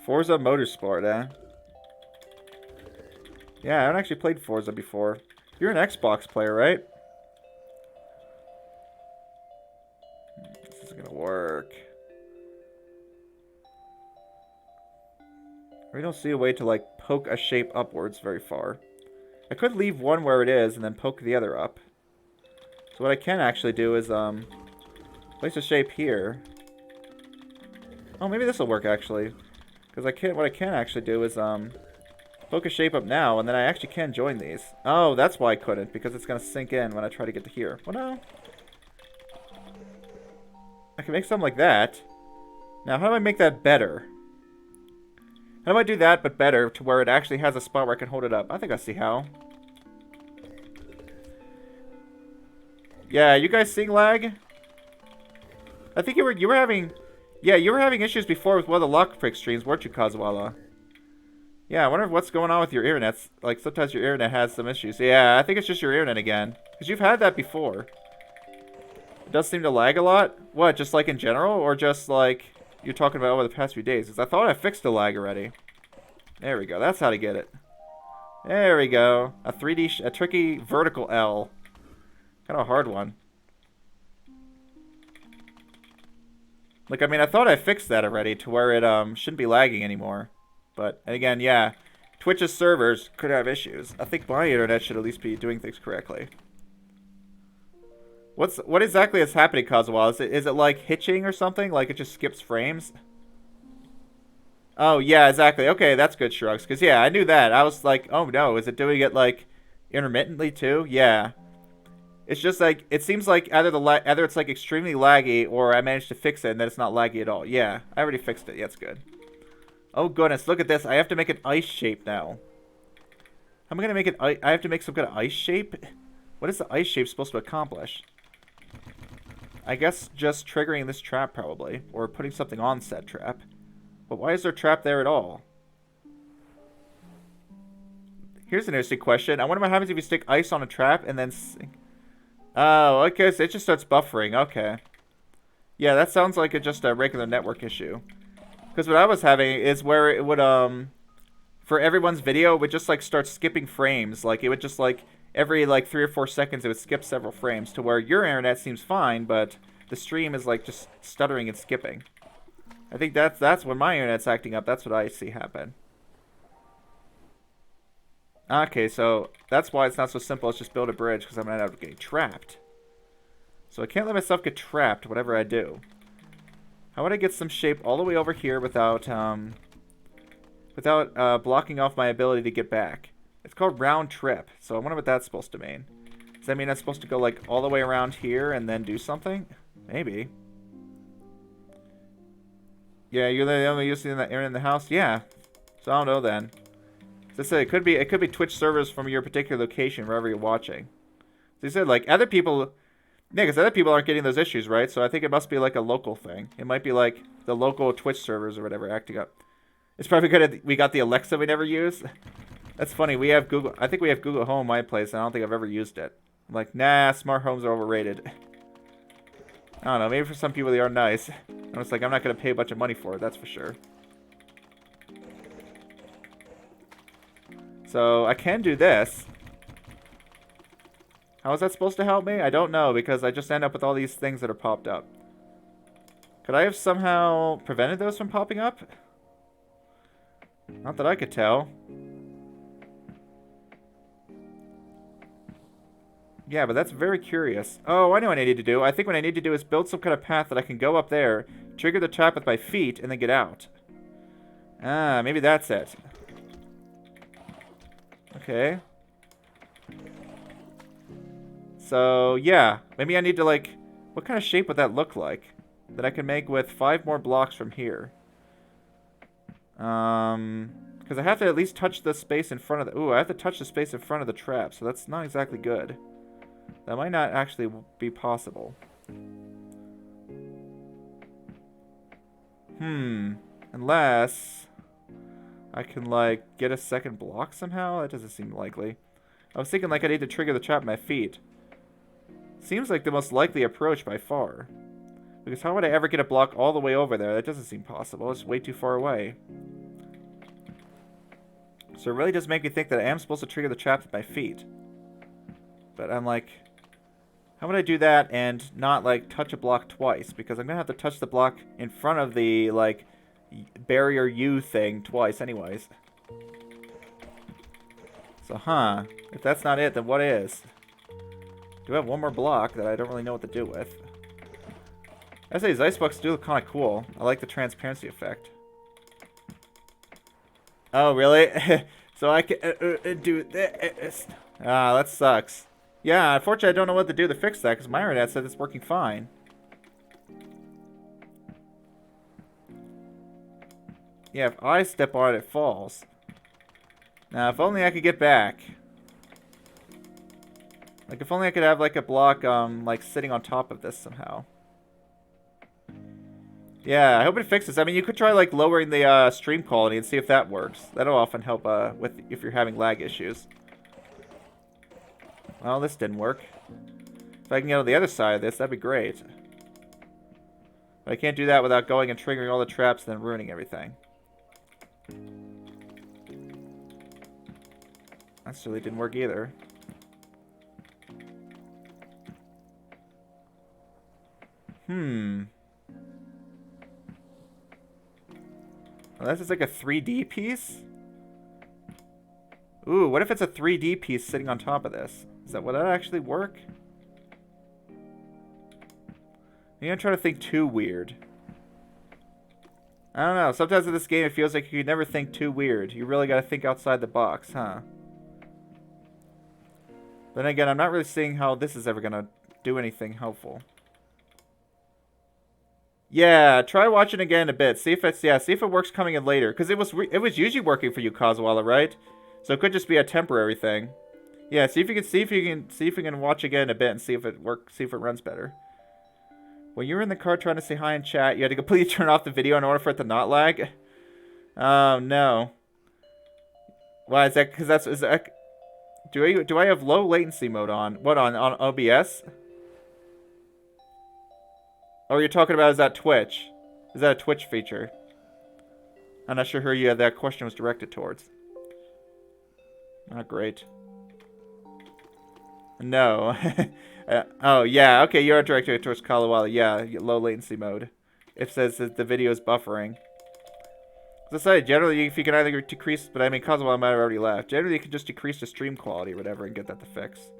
A: Forza Motorsport, eh? Yeah, I haven't actually played Forza before. You're an Xbox player, right? This isn't gonna work. We don't see a way to, like, poke a shape upwards very far. I could leave one where it is and then poke the other up. So what I can actually do is, place a shape here. Oh, maybe this will work, actually. Because what I can actually do is, poke a shape up now, and then I actually can join these. Oh, that's why I couldn't, because it's going to sink in when I try to get to here. Well, no. I can make something like that. Now, how do I make that better? How do I do that, but better, to where it actually has a spot where I can hold it up? I think I see how. Yeah, you guys seeing lag? I think you were having... Yeah, you were having issues before with one of the Lockpick streams, weren't you, Kazuwala? Yeah, I wonder what's going on with your internet. Like, sometimes your internet has some issues. Yeah, I think it's just your internet again. Because you've had that before. It does seem to lag a lot. What, just like in general? Or just like you're talking about over the past few days? Because I thought I fixed the lag already. There we go. That's how to get it. There we go. A tricky vertical L. Kind of a hard one. Like, I mean, I thought I fixed that already to where it shouldn't be lagging anymore. But, again, yeah, Twitch's servers could have issues. I think my internet should at least be doing things correctly. What exactly is happening, Kazuwa? Is it like hitching or something? Like it just skips frames? Oh, yeah, exactly. Okay, that's good, Shrugs. Because, yeah, I knew that. I was like, oh, no, is it doing it, like, intermittently, too? Yeah. It's just like, it seems like either it's, like, extremely laggy, or I managed to fix it and then it's not laggy at all. Yeah, I already fixed it. Yeah, it's good. Oh, goodness, look at this. I have to make an ice shape now. How am I going to make it? I have to make some kind of ice shape? What is the ice shape supposed to accomplish? I guess just triggering this trap, probably. Or putting something on said trap. But why is there a trap there at all? Here's an interesting question. I wonder what happens if you stick ice on a trap and then... Oh, okay, so it just starts buffering. Okay. Yeah, that sounds like just a regular network issue. Because what I was having is where it would, for everyone's video, it would just, like, start skipping frames. Like, it would just, like, every, like, 3 or 4 seconds, it would skip several frames. To where your internet seems fine, but the stream is, like, just stuttering and skipping. I think that's when my internet's acting up. That's what I see happen. Okay, so that's why it's not so simple as just build a bridge, because I'm going to end up getting trapped. So I can't let myself get trapped, whatever I do. How would I get some shape all the way over here without blocking off my ability to get back? It's called round trip, so I wonder what that's supposed to mean. Does that mean I'm supposed to go, like, all the way around here and then do something? Maybe. Yeah, you're the only user in the area in the house? Yeah. So I don't know then. So I said, it could be Twitch servers from your particular location, wherever you're watching. So you said, like, other people... Yeah, because other people aren't getting those issues, right? So I think it must be, like, a local thing. It might be, like, the local Twitch servers or whatever acting up. It's probably good we got the Alexa we never used. That's funny. We have Google... I think we have Google Home in my place, and I don't think I've ever used it. I'm like, nah, smart homes are overrated. I don't know. Maybe for some people they are nice. I'm just like, I'm not going to pay a bunch of money for it, that's for sure. So I can do this. How is that supposed to help me? I don't know, because I just end up with all these things that are popped up. Could I have somehow prevented those from popping up? Not that I could tell. Yeah, but that's very curious. Oh, I know what I need to do. I think what I need to do is build some kind of path that I can go up there, trigger the trap with my feet, and then get out. Ah, maybe that's it. Okay. So, yeah. Maybe I need to, like... What kind of shape would that look like? That I can make with 5 more blocks from here. Because I have to at least touch the space in front of the... Ooh, I have to touch the space in front of the trap, so that's not exactly good. That might not actually be possible. Unless... I can, like, get a second block somehow? That doesn't seem likely. I was thinking, like, I need to trigger the trap with my feet. Seems like the most likely approach by far. Because how would I ever get a block all the way over there? That doesn't seem possible. It's way too far away. So it really does make me think that I am supposed to trigger the trap with my feet. But I'm like... How would I do that and not, like, touch a block twice? Because I'm going to have to touch the block in front of the, like, barrier U thing twice anyways. So, huh. If that's not it, then what is? Do I have one more block that I don't really know what to do with? I say these icebox do look kind of cool. I like the transparency effect. Oh, really? So I can do this. Ah, that sucks. Yeah, unfortunately I don't know what to do to fix that, because my internet said it's working fine. Yeah, if I step on it, it falls. Now, if only I could get back. Like, if only I could have, like, a block, like, sitting on top of this somehow. Yeah, I hope it fixes. I mean, you could try, like, lowering the, stream quality and see if that works. That'll often help, with if you're having lag issues. Well, this didn't work. If I can get on the other side of this, that'd be great. But I can't do that without going and triggering all the traps and then ruining everything. That really didn't work either. Well, this is like a 3D piece? Ooh, what if it's a 3D piece sitting on top of this? Would that actually work? I'm trying to think too weird. I don't know. Sometimes in this game it feels like you never think too weird. You really gotta think outside the box, huh? Then again, I'm not really seeing how this is ever gonna do anything helpful. Yeah, try watching again a bit. See if it's see if it works coming in later. Because it was usually working for you, Kozwala, right? So it could just be a temporary thing. Yeah, see if you can watch again a bit and see if it works, see if it runs better. When you were in the car trying to say hi in chat, you had to completely turn off the video in order for it to not lag. Oh no. Why is that? Because is that? Do I have low latency mode on? What on OBS? Oh, you're talking about is that Twitch? Is that a Twitch feature? I'm not sure who that question was directed towards. Not great. No. Oh, yeah. Okay, you are directed towards Kalawala. Yeah, low latency mode. It says that the video is buffering. As I say, generally, if you can either decrease... But I mean, Kalawala might have already left. Generally, you can just decrease the stream quality or whatever and get that to fix.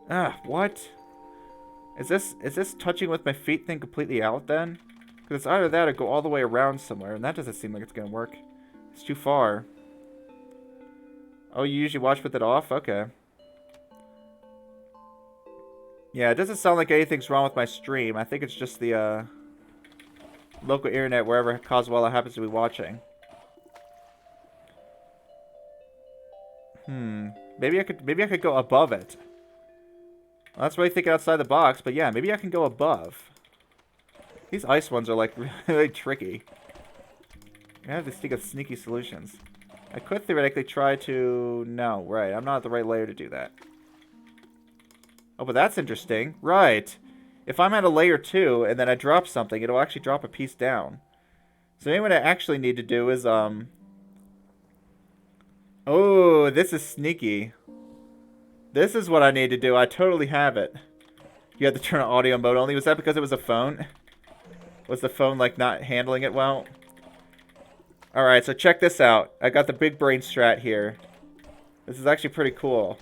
A: Ah, what? Is this touching with my feet thing completely out, then? Because it's either that or go all the way around somewhere, and that doesn't seem like it's going to work. It's too far. Oh, you usually watch with it off? Okay. Yeah, it doesn't sound like anything's wrong with my stream. I think it's just the local internet wherever Coswalla happens to be watching. Maybe I could go above it. Well, that's really thinking outside the box, but yeah, maybe I can go above. These ice ones are like really tricky. I have to think of sneaky solutions. I could theoretically try to... No, right. I'm not at the right layer to do that. Oh, but that's interesting. Right. If I'm at a layer 2 and then I drop something, it'll actually drop a piece down. So maybe what I actually need to do is... Oh, this is sneaky. This is what I need to do. I totally have it. You had to turn on audio mode only. Was that because it was a phone? Was the phone, like, not handling it well? Alright, so check this out. I got the big brain strat here. This is actually pretty cool.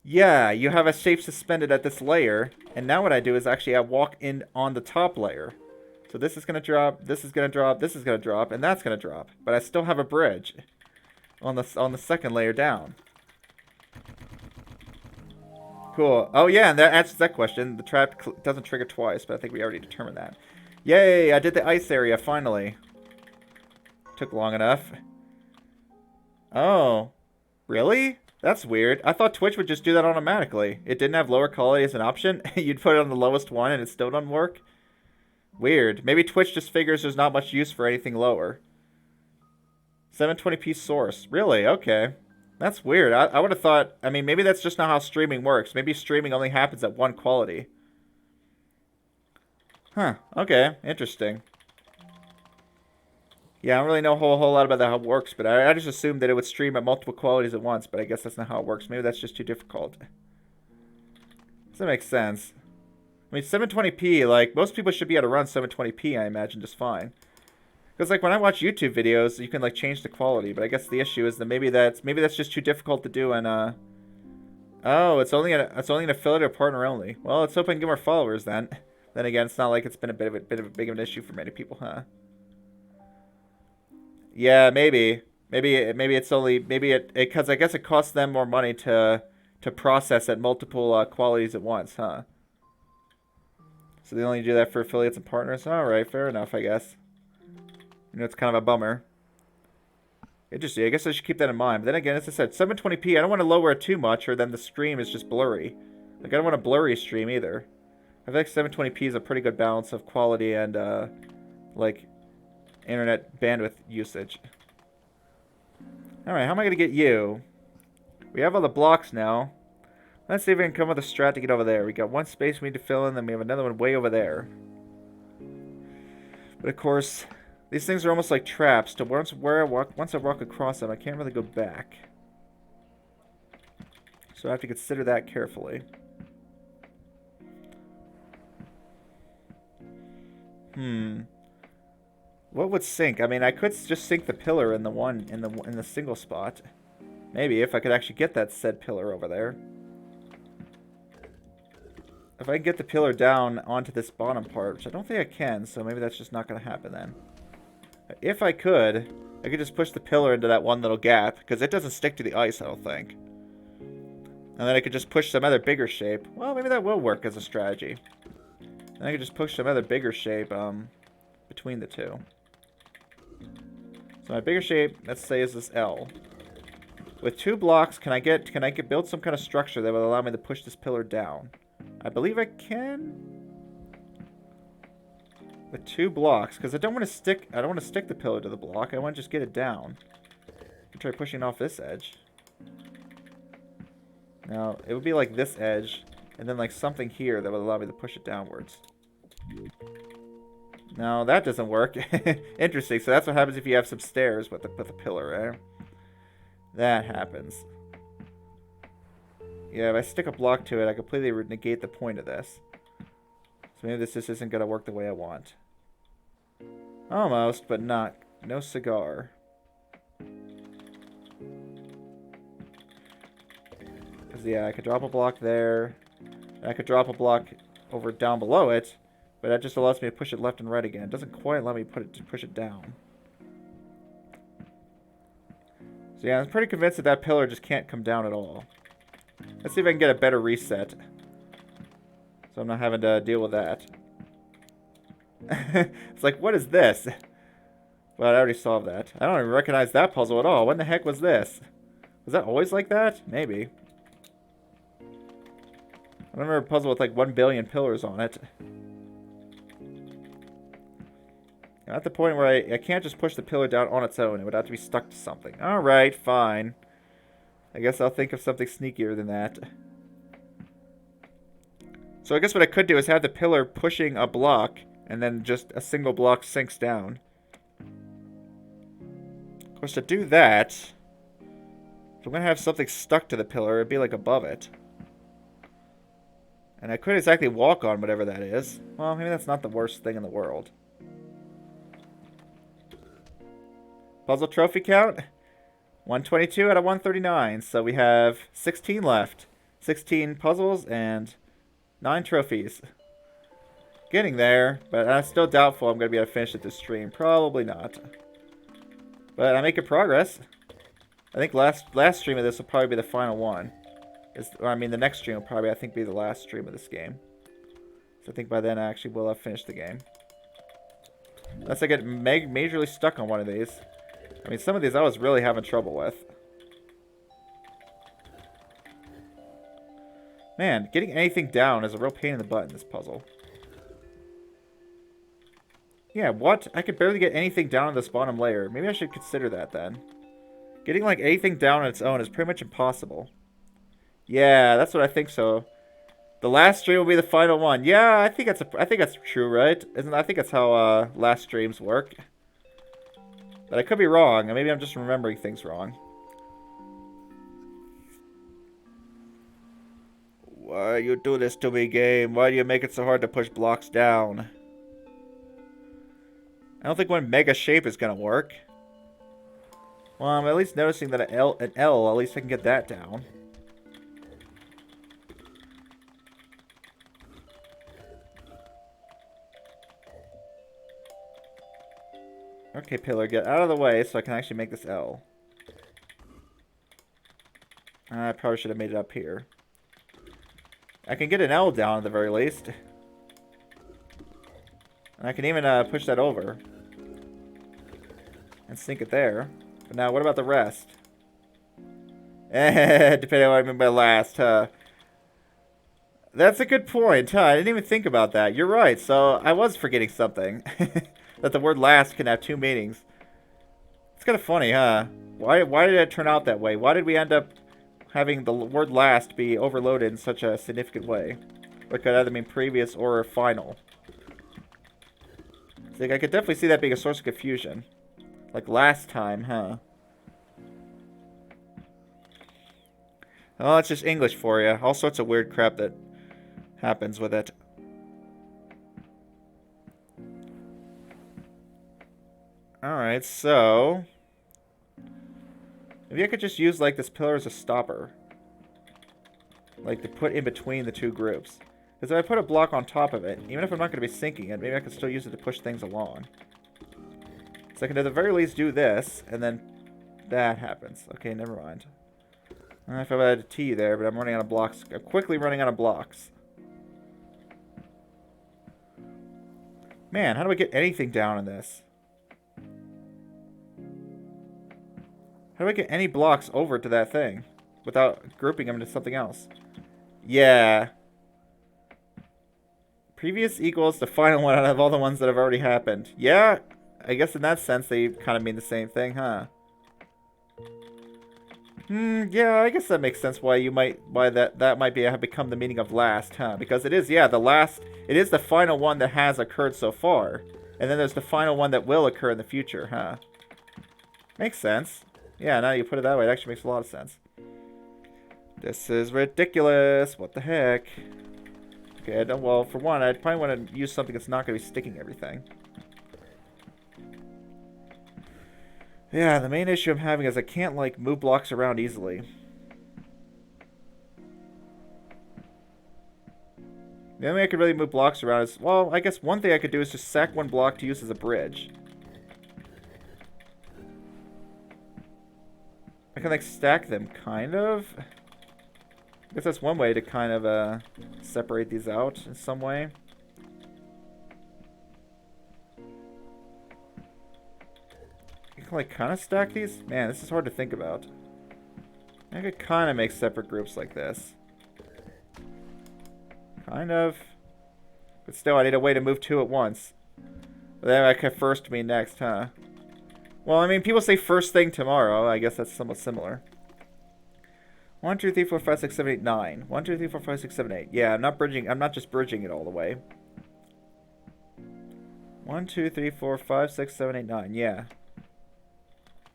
A: Yeah, you have a shape suspended at this layer. And now what I do is actually I walk in on the top layer. So this is going to drop, this is going to drop, this is going to drop, and that's going to drop. But I still have a bridge on the second layer down. Cool. Oh yeah, and that answers that question. The trap doesn't trigger twice, but I think we already determined that. Yay, I did the ice area, finally. Took long enough. Oh. Really? That's weird. I thought Twitch would just do that automatically. It didn't have lower quality as an option? You'd put it on the lowest one and it still doesn't work? Weird. Maybe Twitch just figures there's not much use for anything lower. 720p source. Really? Okay. That's weird. I would have thought... I mean, maybe that's just not how streaming works. Maybe streaming only happens at one quality. Huh. Okay. Interesting. Yeah, I don't really know a whole lot about that, how it works, but I just assumed that it would stream at multiple qualities at once, but I guess that's not how it works. Maybe that's just too difficult. Does that make sense? I mean, 720p, like, most people should be able to run 720p, I imagine, just fine. Because, like, when I watch YouTube videos, you can, like, change the quality, but I guess the issue is that maybe that's just too difficult to do, and, oh, it's only an affiliate or partner only. Well, let's hope I can get more followers, then. Then again, it's not like it's been a bit of a big of an issue for many people, huh? Yeah, maybe it's only because I guess it costs them more money to process at multiple qualities at once, huh? So they only do that for affiliates and partners. All right, fair enough, I guess. You know, it's kind of a bummer. Interesting. I guess I should keep that in mind. But then again, as I said, 720p. I don't want to lower it too much, or then the stream is just blurry. Like, I don't want a blurry stream either. I feel like 720p is a pretty good balance of quality and like internet bandwidth usage. Alright, how am I going to get you? We have all the blocks now. Let's see if we can come up with a strat to get over there. We got one space we need to fill in, then we have another one way over there. But of course, these things are almost like traps. To once I walk across them, I can't really go back. So I have to consider that carefully. What would sink? I mean, I could just sink the pillar in the single spot. Maybe if I could actually get that said pillar over there. If I can get the pillar down onto this bottom part, which I don't think I can, so maybe that's just not going to happen then. If I could just push the pillar into that one little gap, because it doesn't stick to the ice, I don't think. And then I could just push some other bigger shape. Well, maybe that will work as a strategy. And I could just push some other bigger shape between the two. So my bigger shape, let's say, is this L. With 2 blocks, can I build some kind of structure that will allow me to push this pillar down? I believe I can. With 2 blocks, because I don't want to stick the pillar to the block. I want to just get it down. I'll try pushing off this edge. Now, it would be like this edge, and then like something here that would allow me to push it downwards. No, that doesn't work. Interesting. So that's what happens if you have some stairs with the pillar, right? That happens. Yeah, if I stick a block to it, I completely negate the point of this. So maybe this just isn't going to work the way I want. Almost, but not. No cigar. Because, yeah, I could drop a block there. And I could drop a block over down below it. But that just allows me to push it left and right again. It doesn't quite let me push it down. So yeah, I'm pretty convinced that that pillar just can't come down at all. Let's see if I can get a better reset. So I'm not having to deal with that. It's like, what is this? Well, I already solved that. I don't even recognize that puzzle at all. When the heck was this? Was that always like that? Maybe. I remember a puzzle with like 1 billion pillars on it. I'm at the point where I can't just push the pillar down on its own. It would have to be stuck to something. Alright, fine. I guess I'll think of something sneakier than that. So I guess what I could do is have the pillar pushing a block, and then just a single block sinks down. Of course, to do that, if I'm going to have something stuck to the pillar, it'd be like above it. And I couldn't exactly walk on whatever that is. Well, maybe that's not the worst thing in the world. Puzzle trophy count? 122 out of 139. So we have 16 left. 16 puzzles and 9 trophies. Getting there, but I'm still doubtful I'm going to be able to finish it this stream. Probably not. But I'm making progress. I think last stream of this will probably be the final one. I mean, the next stream will probably, I think, be the last stream of this game. So I think by then I actually will have finished the game. Unless I get majorly stuck on one of these. I mean, some of these I was really having trouble with. Man, getting anything down is a real pain in the butt in this puzzle. Yeah, what? I could barely get anything down in this bottom layer. Maybe I should consider that then. Getting, like, anything down on its own is pretty much impossible. Yeah, that's what I think so. The last stream will be the final one. Yeah, I think that's true, right? I think that's how last streams work. But I could be wrong, and maybe I'm just remembering things wrong. Why you do this to me, game? Why do you make it so hard to push blocks down? I don't think one mega shape is gonna work. Well, I'm at least noticing that an L, at least I can get that down. Okay, pillar, get out of the way so I can actually make this L. I probably should have made it up here. I can get an L down at the very least. And I can even push that over. And sink it there. But now, what about the rest? Depending on what I mean by last, huh? That's a good point, huh? I didn't even think about that. You're right, so I was forgetting something. That the word last can have 2 meanings. It's kind of funny, huh? Why did it turn out that way? Why did we end up having the word last be overloaded in such a significant way? It could either mean previous or final. So I could definitely see that being a source of confusion. Like last time, huh? Oh, it's just English for you. All sorts of weird crap that happens with it. Alright, so... maybe I could just use, like, this pillar as a stopper. Like, to put in between the 2 groups. Because if I put a block on top of it, even if I'm not going to be sinking it, maybe I can still use it to push things along. So I can at the very least do this, and then that happens. Okay, never mind. I don't know if I had a T there, but I'm running out of blocks. I'm quickly running out of blocks. Man, how do I get anything down in this? How do I get any blocks over to that thing without grouping them into something else? Yeah. Previous equals the final one out of all the ones that have already happened. Yeah, I guess in that sense they kind of mean the same thing, huh? Yeah, I guess that makes sense why that might have become the meaning of last, huh? Because it is, yeah, it is the final one that has occurred so far. And then there's the final one that will occur in the future, huh? Makes sense. Yeah, now you put it that way, it actually makes a lot of sense. This is ridiculous. What the heck? Okay, well, for one, I'd probably want to use something that's not going to be sticking everything. Yeah, the main issue I'm having is I can't, like, move blocks around easily. The only way I could really move blocks around is, well, I guess one thing I could do is just sack one block to use as a bridge. I can, like, stack them, kind of. I guess that's one way to kind of separate these out in some way. can, like, kind of stack these? Man, this is hard to think about. I could kind of make separate groups like this. Kind of. But still, I need a way to move two at once. But then I could first mean next, huh? Well, I mean, people say first thing tomorrow. I guess that's somewhat similar. 1, 2, 3, 4, 5, 6, 7, 8, 9. 1, 2, 3, 4, 5, 6, 7, 8. Yeah, I'm not bridging. I'm not just bridging it all the way. 1, 2, 3, 4, 5, 6, 7, 8, 9. Yeah.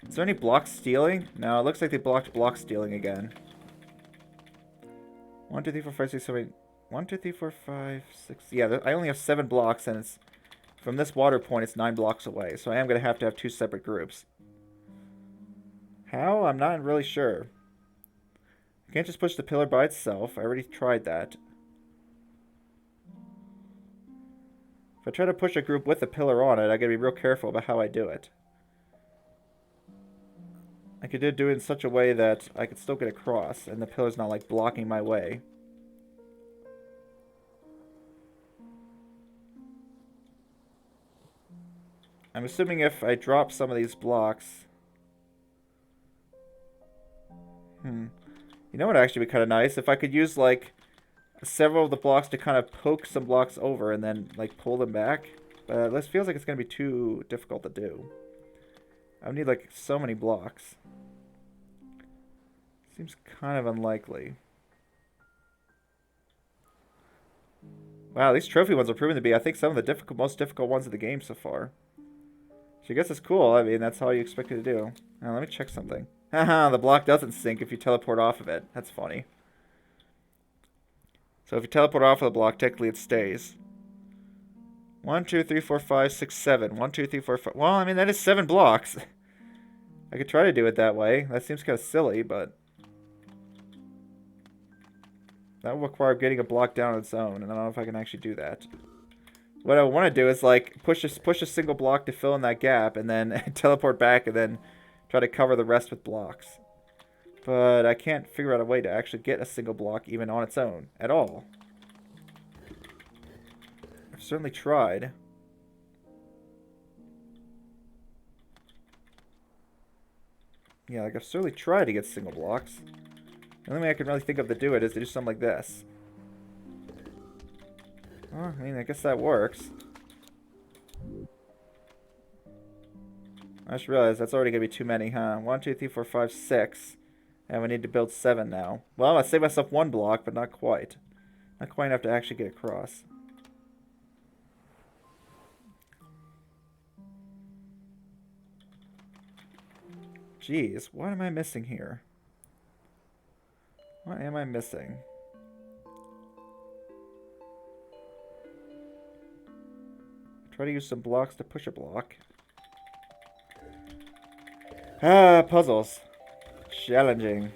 A: Is there any block stealing? No, it looks like they blocked block stealing again. 1, 2, 3, 4, 5, 6, 7, 8. 1, 2, 3, 4, 5, 6. Yeah, I only have 7 blocks, and it's from this water point, it's 9 blocks away. So I am going to have 2 separate groups. How? I'm not really sure. I can't just push the pillar by itself. I already tried that. If I try to push a group with a pillar on it, I gotta be real careful about how I do it. I could do it in such a way that I could still get across, and the pillar's not, like, blocking my way. I'm assuming if I drop some of these blocks... You know what would actually be kind of nice? If I could use, like, several of the blocks to kind of poke some blocks over and then, like, pull them back. But this feels like it's going to be too difficult to do. I would need, like, so many blocks. Seems kind of unlikely. Wow, these trophy ones are proving to be, I think, some of the most difficult ones of the game so far. So I guess it's cool. I mean, that's all you expect it to do. Now, let me check something. Haha, the block doesn't sink if you teleport off of it. That's funny. So if you teleport off of the block, technically it stays. 1, 2, 3, 4, 5, 6, 7. 1, 2, 3, 4, 5. Well, I mean, that is 7 blocks. I could try to do it that way. That seems kind of silly, but... that will require getting a block down on its own, and I don't know if I can actually do that. What I want to do is, like, push a single block to fill in that gap, and then teleport back, and then try to cover the rest with blocks. But I can't figure out a way to actually get a single block even on its own, at all. I've certainly tried. Yeah, like, I've certainly tried to get single blocks. The only way I can really think of to do it is to do something like this. Well, I mean, I guess that works. I just realized that's already going to be too many, huh? 1, 2, 3, 4, 5, 6. And we need to build 7 now. Well, I saved myself 1 block, but not quite. Not quite enough to actually get across. Jeez, what am I missing here? What am I missing? Try to use some blocks to push a block. Ah, puzzles. Challenging.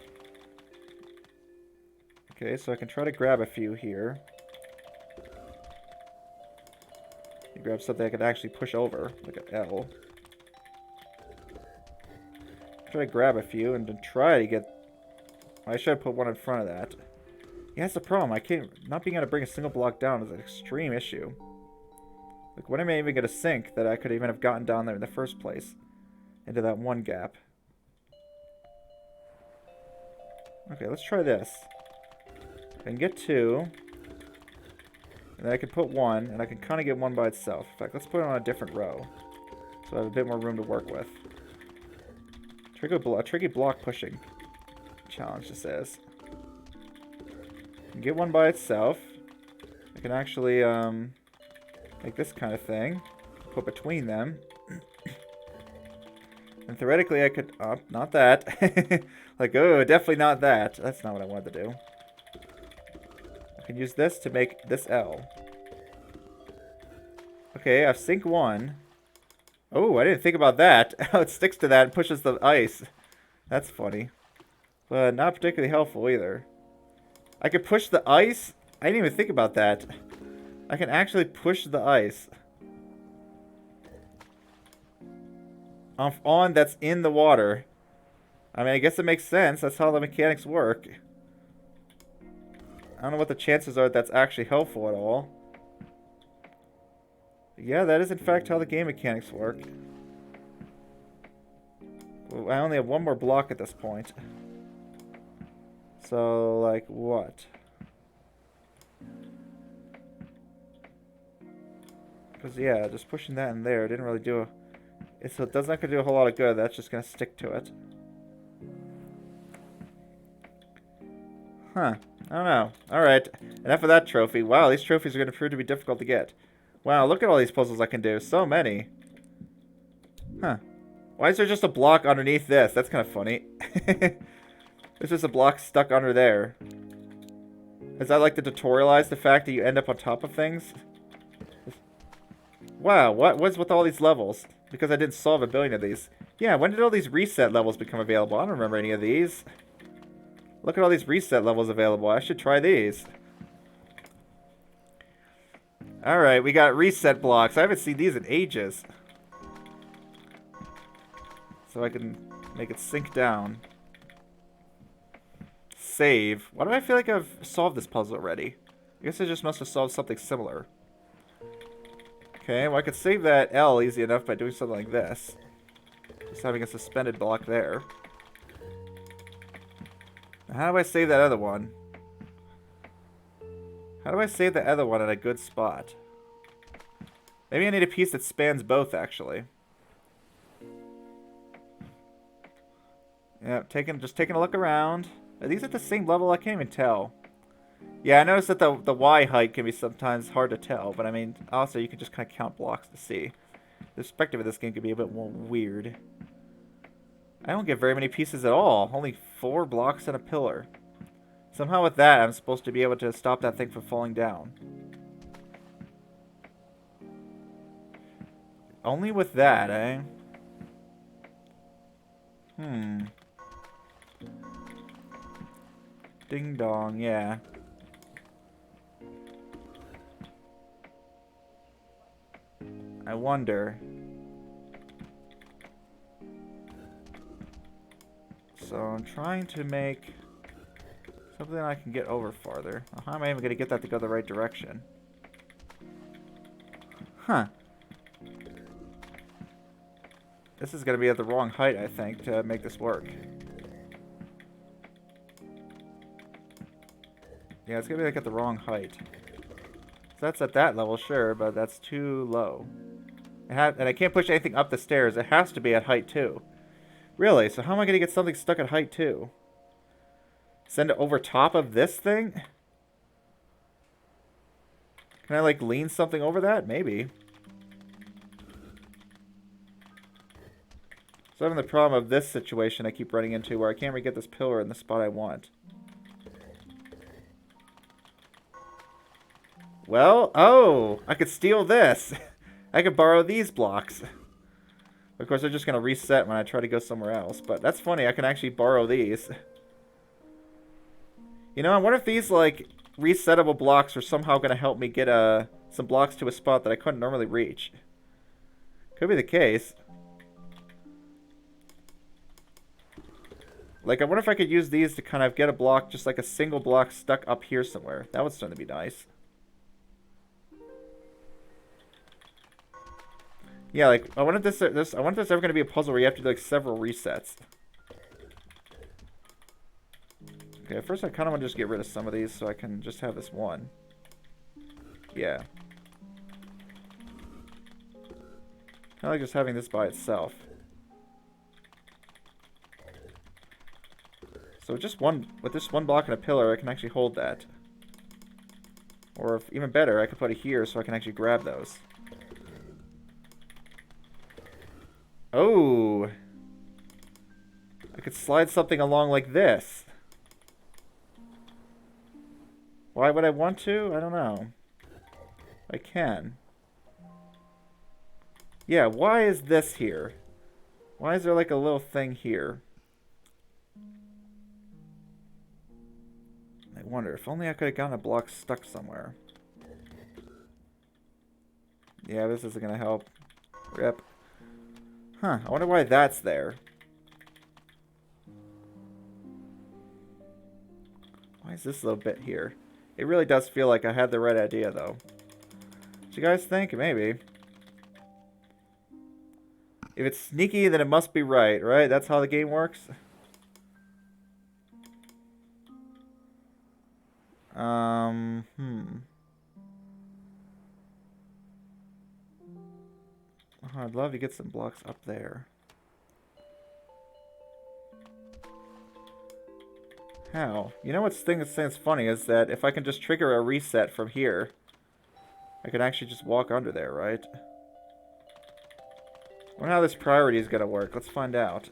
A: Okay, so I can try to grab a few here. Grab something I can actually push over, like an L. Try to grab a few and then try to get... I should have put one in front of that. Yeah, that's the problem. I can't... not being able to bring a single block down is an extreme issue. Like, when am I even going to sink that I could even have gotten down there in the first place? Into that one gap. Okay, let's try this. I can get 2. And then I can put 1, and I can kind of get 1 by itself. In fact, let's put it on a different row. So I have a bit more room to work with. Tricky block pushing challenge, this is. I can get 1 by itself. I can actually, make this kind of thing. Put between them. And theoretically I could... oh, not that. Like, oh, definitely not that. That's not what I wanted to do. I can use this to make this L. Okay, I've sink 1. Oh, I didn't think about that. Oh, it sticks to that and pushes the ice. That's funny. But not particularly helpful either. I could push the ice? I didn't even think about that. I can actually push the ice. On that's in the water. I mean, I guess it makes sense. That's how the mechanics work. I don't know what the chances are that's actually helpful at all. But yeah, that is in fact how the game mechanics work. I only have one more block at this point. So, like, what? Because, yeah, just pushing that in there didn't really do a... So it does not going to do a whole lot of good. That's just going to stick to it. Huh. I don't know. Alright. Enough of that trophy. Wow, these trophies are going to prove to be difficult to get. Wow, look at all these puzzles I can do. So many. Huh. Why is there just a block underneath this? That's kind of funny. There's just a block stuck under there. Is that like to tutorialize the fact that you end up on top of things? Wow, what's with all these levels? Because I didn't solve a billion of these. Yeah, when did all these reset levels become available? I don't remember any of these. Look at all these reset levels available. I should try these. Alright, we got reset blocks. I haven't seen these in ages. So I can make it sink down. Save. Why do I feel like I've solved this puzzle already? I guess I just must have solved something similar. Okay, well I could save that L easy enough by doing something like this. Just having a suspended block there. Now, how do I save that other one? How do I save the other one in a good spot? Maybe I need a piece that spans both, actually. Yeah, just taking a look around. Are these at the same level? I can't even tell. Yeah, I noticed that the Y height can be sometimes hard to tell, but I mean, also you can just kind of count blocks to see. The perspective of this game can be a bit more weird. I don't get very many pieces at all. Only 4 blocks and a pillar. Somehow with that, I'm supposed to be able to stop that thing from falling down. Only with that, eh? Ding dong, yeah. I wonder. So I'm trying to make something I can get over farther. How am I even going to get that to go the right direction? Huh. This is going to be at the wrong height, I think, to make this work. Yeah, it's going to be like at the wrong height. So that's at that level, sure, but that's too low. And I can't push anything up the stairs. It has to be at height 2. Really? So how am I going to get something stuck at height 2? Send it over top of this thing? Can I, like, lean something over that? Maybe. So I'm having the problem of this situation I keep running into where I can't really get this pillar in the spot I want. Well, oh! I could steal this! I could borrow these blocks. Of course, they're just going to reset when I try to go somewhere else. But that's funny, I can actually borrow these. You know, I wonder if these, like, resettable blocks are somehow going to help me get some blocks to a spot that I couldn't normally reach. Could be the case. Like, I wonder if I could use these to kind of get a block, just like a single block stuck up here somewhere. That would start to be nice. Yeah, like, I wonder if this ever going to be a puzzle where you have to do, like, several resets. Okay, first I kind of want to just get rid of some of these so I can just have this one. Yeah. Kind of like just having this by itself. So with just one block and a pillar, I can actually hold that. Or if, even better, I could put it here so I can actually grab those. Oh! I could slide something along like this. Why would I want to? I don't know. I can. Yeah, why is this here? Why is there like a little thing here? I wonder, if only I could have gotten a block stuck somewhere. Yeah, this isn't gonna help. Rip. Huh, I wonder why that's there. Why is this little bit here? It really does feel like I had the right idea, though. What you guys think? Maybe. If it's sneaky, then it must be right, right? That's how the game works? Oh, I'd love to get some blocks up there. How? You know what's thing that's funny is that if I can just trigger a reset from here, I can actually just walk under there, right? I wonder how this priority is gonna work. Let's find out.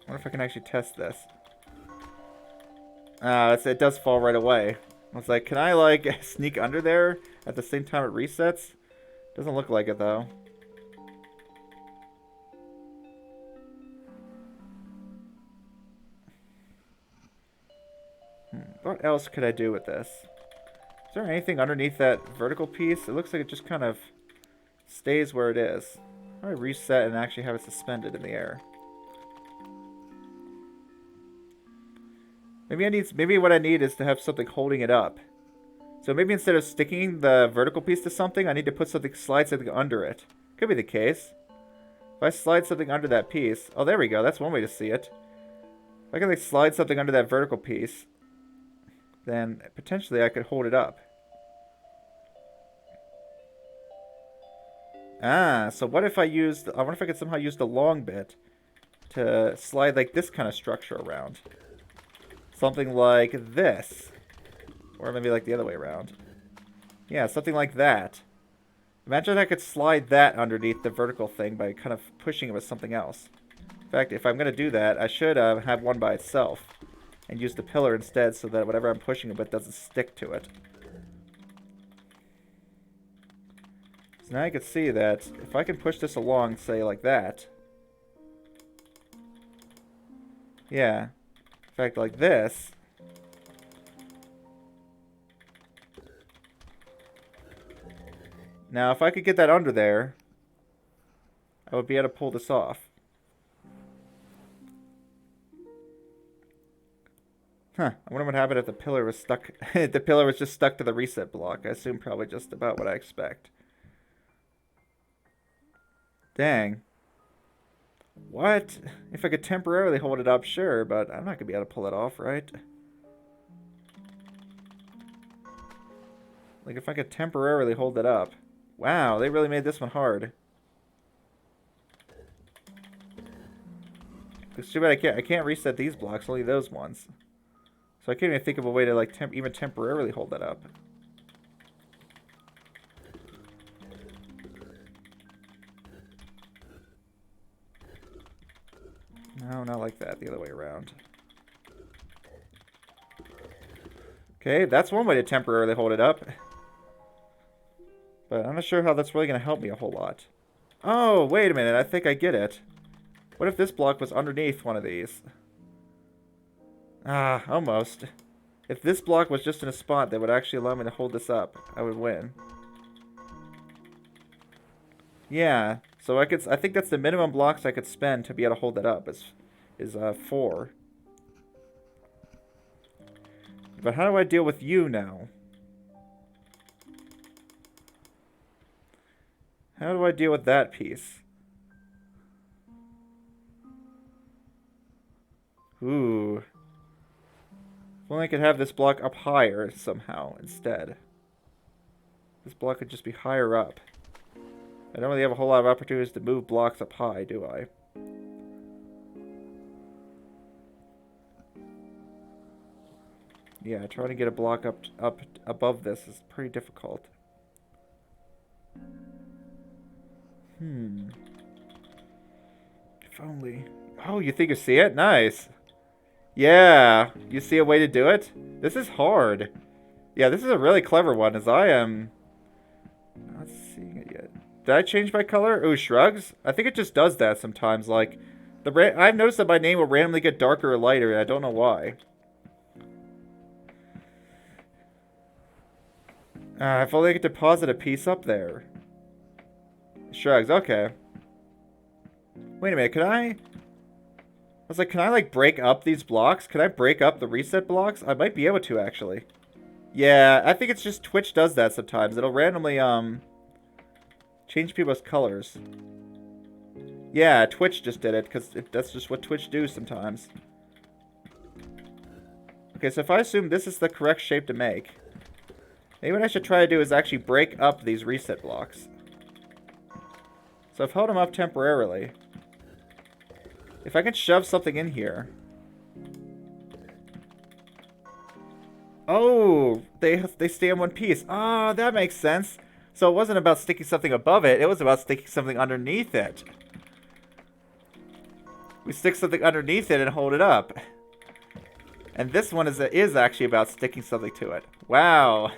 A: I wonder if I can actually test this. It does fall right away. I was like, can I, like, sneak under there at the same time it resets? Doesn't look like it, though. What else could I do with this? Is there anything underneath that vertical piece? It looks like it just kind of stays where it is. How do I reset and actually have it suspended in the air? Maybe what I need is to have something holding it up. So maybe instead of sticking the vertical piece to something, I need to slide something under it. Could be the case. If I slide something under that piece... Oh, there we go. That's one way to see it. If I can, like, slide something under that vertical piece, then potentially I could hold it up. Ah, so what if I used... I wonder if I could somehow use the long bit to slide, like, this kind of structure around. Something like this. Or maybe like the other way around. Yeah, something like that. Imagine I could slide that underneath the vertical thing by kind of pushing it with something else. In fact, if I'm going to do that, I should have one by itself. And use the pillar instead so that whatever I'm pushing it with doesn't stick to it. So now I can see that if I can push this along, say like that. Yeah. In fact, like this. Now, if I could get that under there, I would be able to pull this off. Huh. I wonder what happened if the pillar was stuck. The pillar was just stuck to the reset block. I assume probably just about what I expect. Dang. What? If I could temporarily hold it up, sure, but I'm not going to be able to pull it off, right? Like, if I could temporarily hold it up. Wow, they really made this one hard. It's too bad I can't reset these blocks, only those ones. So I can't even think of a way to, like, even temporarily hold that up. No, not like that. The other way around. Okay, that's one way to temporarily hold it up. But I'm not sure how that's really going to help me a whole lot. Oh, wait a minute. I think I get it. What if this block was underneath one of these? Ah, almost. If this block was just in a spot that would actually allow me to hold this up, I would win. Yeah, so I think that's the minimum blocks I could spend to be able to hold that up, is 4. But how do I deal with you now? How do I deal with that piece? Ooh. If only I could have this block up higher somehow instead. This block could just be higher up. I don't really have a whole lot of opportunities to move blocks up high, do I? Yeah, trying to get a block up above this is pretty difficult. If only... Oh, you think you see it? Nice. Yeah, you see a way to do it? This is hard. Yeah, this is a really clever one, as I am not seeing it yet. Did I change my color? Ooh, shrugs? I think it just does that sometimes. Like, I've noticed that my name will randomly get darker or lighter, and I don't know why. If only I could deposit a piece up there. Shrugs, okay. Wait a minute, could I? was like, can I, like, break up these blocks? Can I break up the reset blocks? I might be able to, actually. Yeah, I think it's just Twitch does that sometimes. It'll randomly, change people's colors. Yeah, Twitch just did it, because that's just what Twitch do sometimes. Okay, so if I assume this is the correct shape to make, maybe what I should try to do is actually break up these reset blocks. So I've held them up temporarily. If I can shove something in here. Oh, they stay in one piece. Ah, that makes sense. So it wasn't about sticking something above it. It was about sticking something underneath it. We stick something underneath it and hold it up. And this one is actually about sticking something to it. Wow.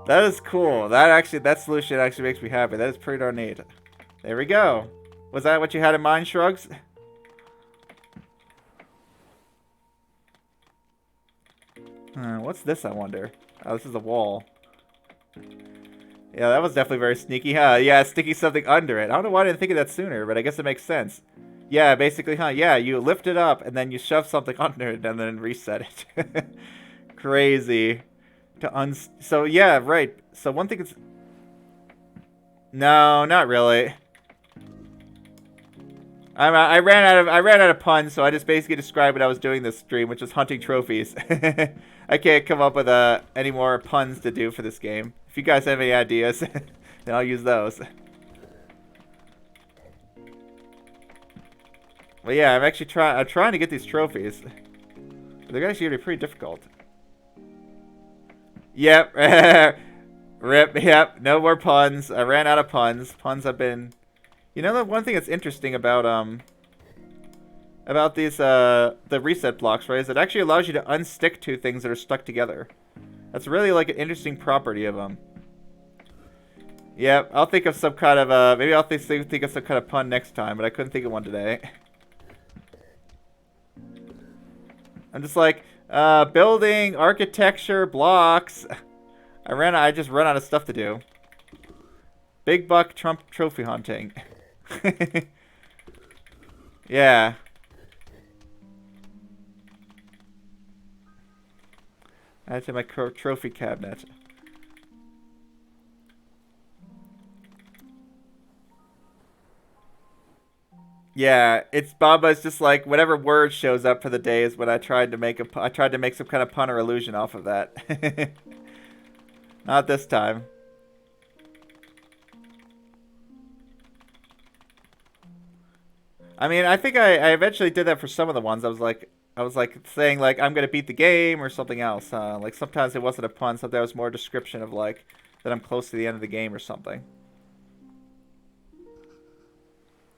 A: That is cool. That solution actually makes me happy. That is pretty darn neat. There we go. Was that what you had in mind, Shrugs? What's this, I wonder? Oh, this is a wall. Yeah, that was definitely very sneaky, huh? Yeah, sticking something under it. I don't know why I didn't think of that sooner, but I guess it makes sense. Yeah, basically, huh? Yeah, you lift it up, and then you shove something under it, and then reset it. Crazy. So, yeah, right. So, one thing is... No, not really. I ran out of puns, so I just basically described what I was doing this stream, which is hunting trophies. I can't come up with any more puns to do for this game. If you guys have any ideas, then I'll use those. But yeah, I'm trying to get these trophies. But they're actually gonna be pretty difficult. Yep. Rip. Yep. No more puns. I ran out of puns. Puns have been... You know, the one thing that's interesting about these the reset blocks, right, is it actually allows you to unstick two things that are stuck together. That's really like an interesting property of them. Yep, I'll think of some kind of maybe I'll think of some kind of pun next time, but I couldn't think of one today. I'm just like building, architecture, blocks. I just run out of stuff to do. Big buck Trump trophy hunting. Yeah. Add to my trophy cabinet. Yeah, it's Baba's just like whatever word shows up for the day is when I tried to make some kind of pun or illusion off of that. Not this time. I mean, I think I eventually did that for some of the ones. I was like saying like I'm gonna beat the game or something else. Like sometimes it wasn't a pun, sometimes it was more a description of like that I'm close to the end of the game or something.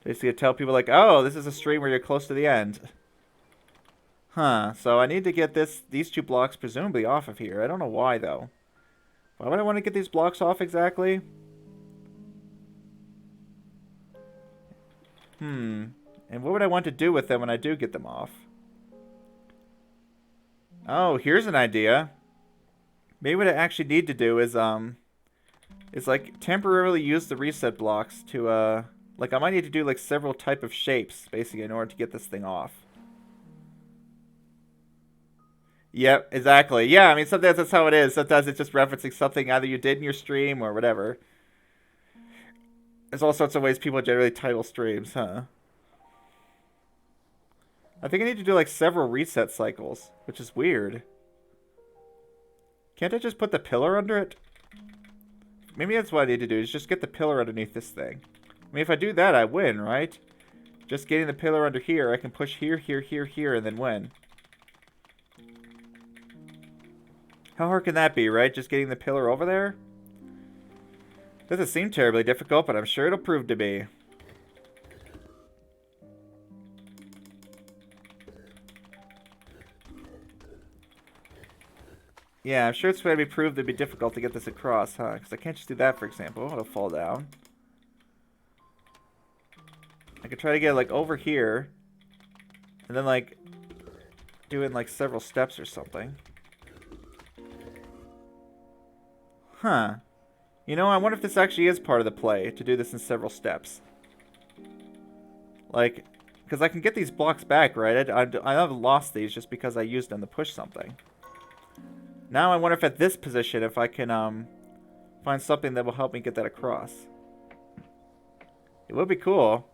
A: Basically, to tell people like, oh, this is a stream where you're close to the end. Huh. So I need to get these two blocks presumably off of here. I don't know why though. Why would I want to get these blocks off exactly? And what would I want to do with them when I do get them off? Oh, here's an idea. Maybe what I actually need to do is like temporarily use the reset blocks to like I might need to do like several type of shapes basically in order to get this thing off. Yep, exactly. Yeah, I mean sometimes that's how it is. Sometimes it's just referencing something either you did in your stream or whatever. There's all sorts of ways people generally title streams, huh? I think I need to do like several reset cycles, which is weird. Can't I just put the pillar under it? Maybe that's what I need to do, is just get the pillar underneath this thing. I mean, if I do that, I win, right? Just getting the pillar under here, I can push here, here, here, here, and then win. How hard can that be, right? Just getting the pillar over there? Doesn't seem terribly difficult, but I'm sure it'll prove to be. Yeah, I'm sure it's going to be proved to be difficult to get this across, huh? Because I can't just do that, for example. It'll fall down. I could try to get, like, over here. And then, like, do it in, like, several steps or something. Huh. You know, I wonder if this actually is part of the play, to do this in several steps. Like, Because I can get these blocks back, right? I haven't lost these just because I used them to push something. Now I wonder if at this position, if I can find something that will help me get that across. It would be cool.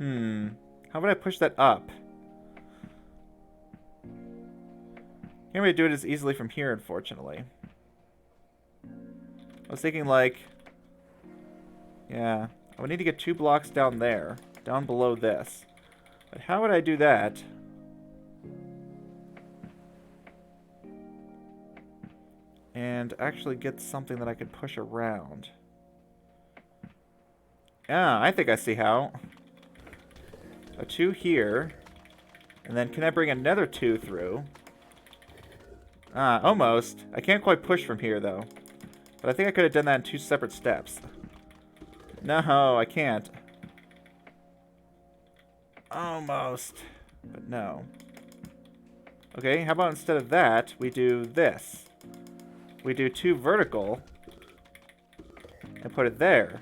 A: How would I push that up? Can't really do it as easily from here, unfortunately. I was thinking like... Yeah, I would need to get 2 blocks down there. Down below this. But how would I do that? And actually get something that I could push around. Yeah, I think I see how. A 2 here. And then can I bring another 2 through? Ah, almost. I can't quite push from here, though. But I think I could have done that in 2 separate steps. No, I can't. Almost. But no. Okay, how about instead of that, we do this. We do 2 vertical. And put it there.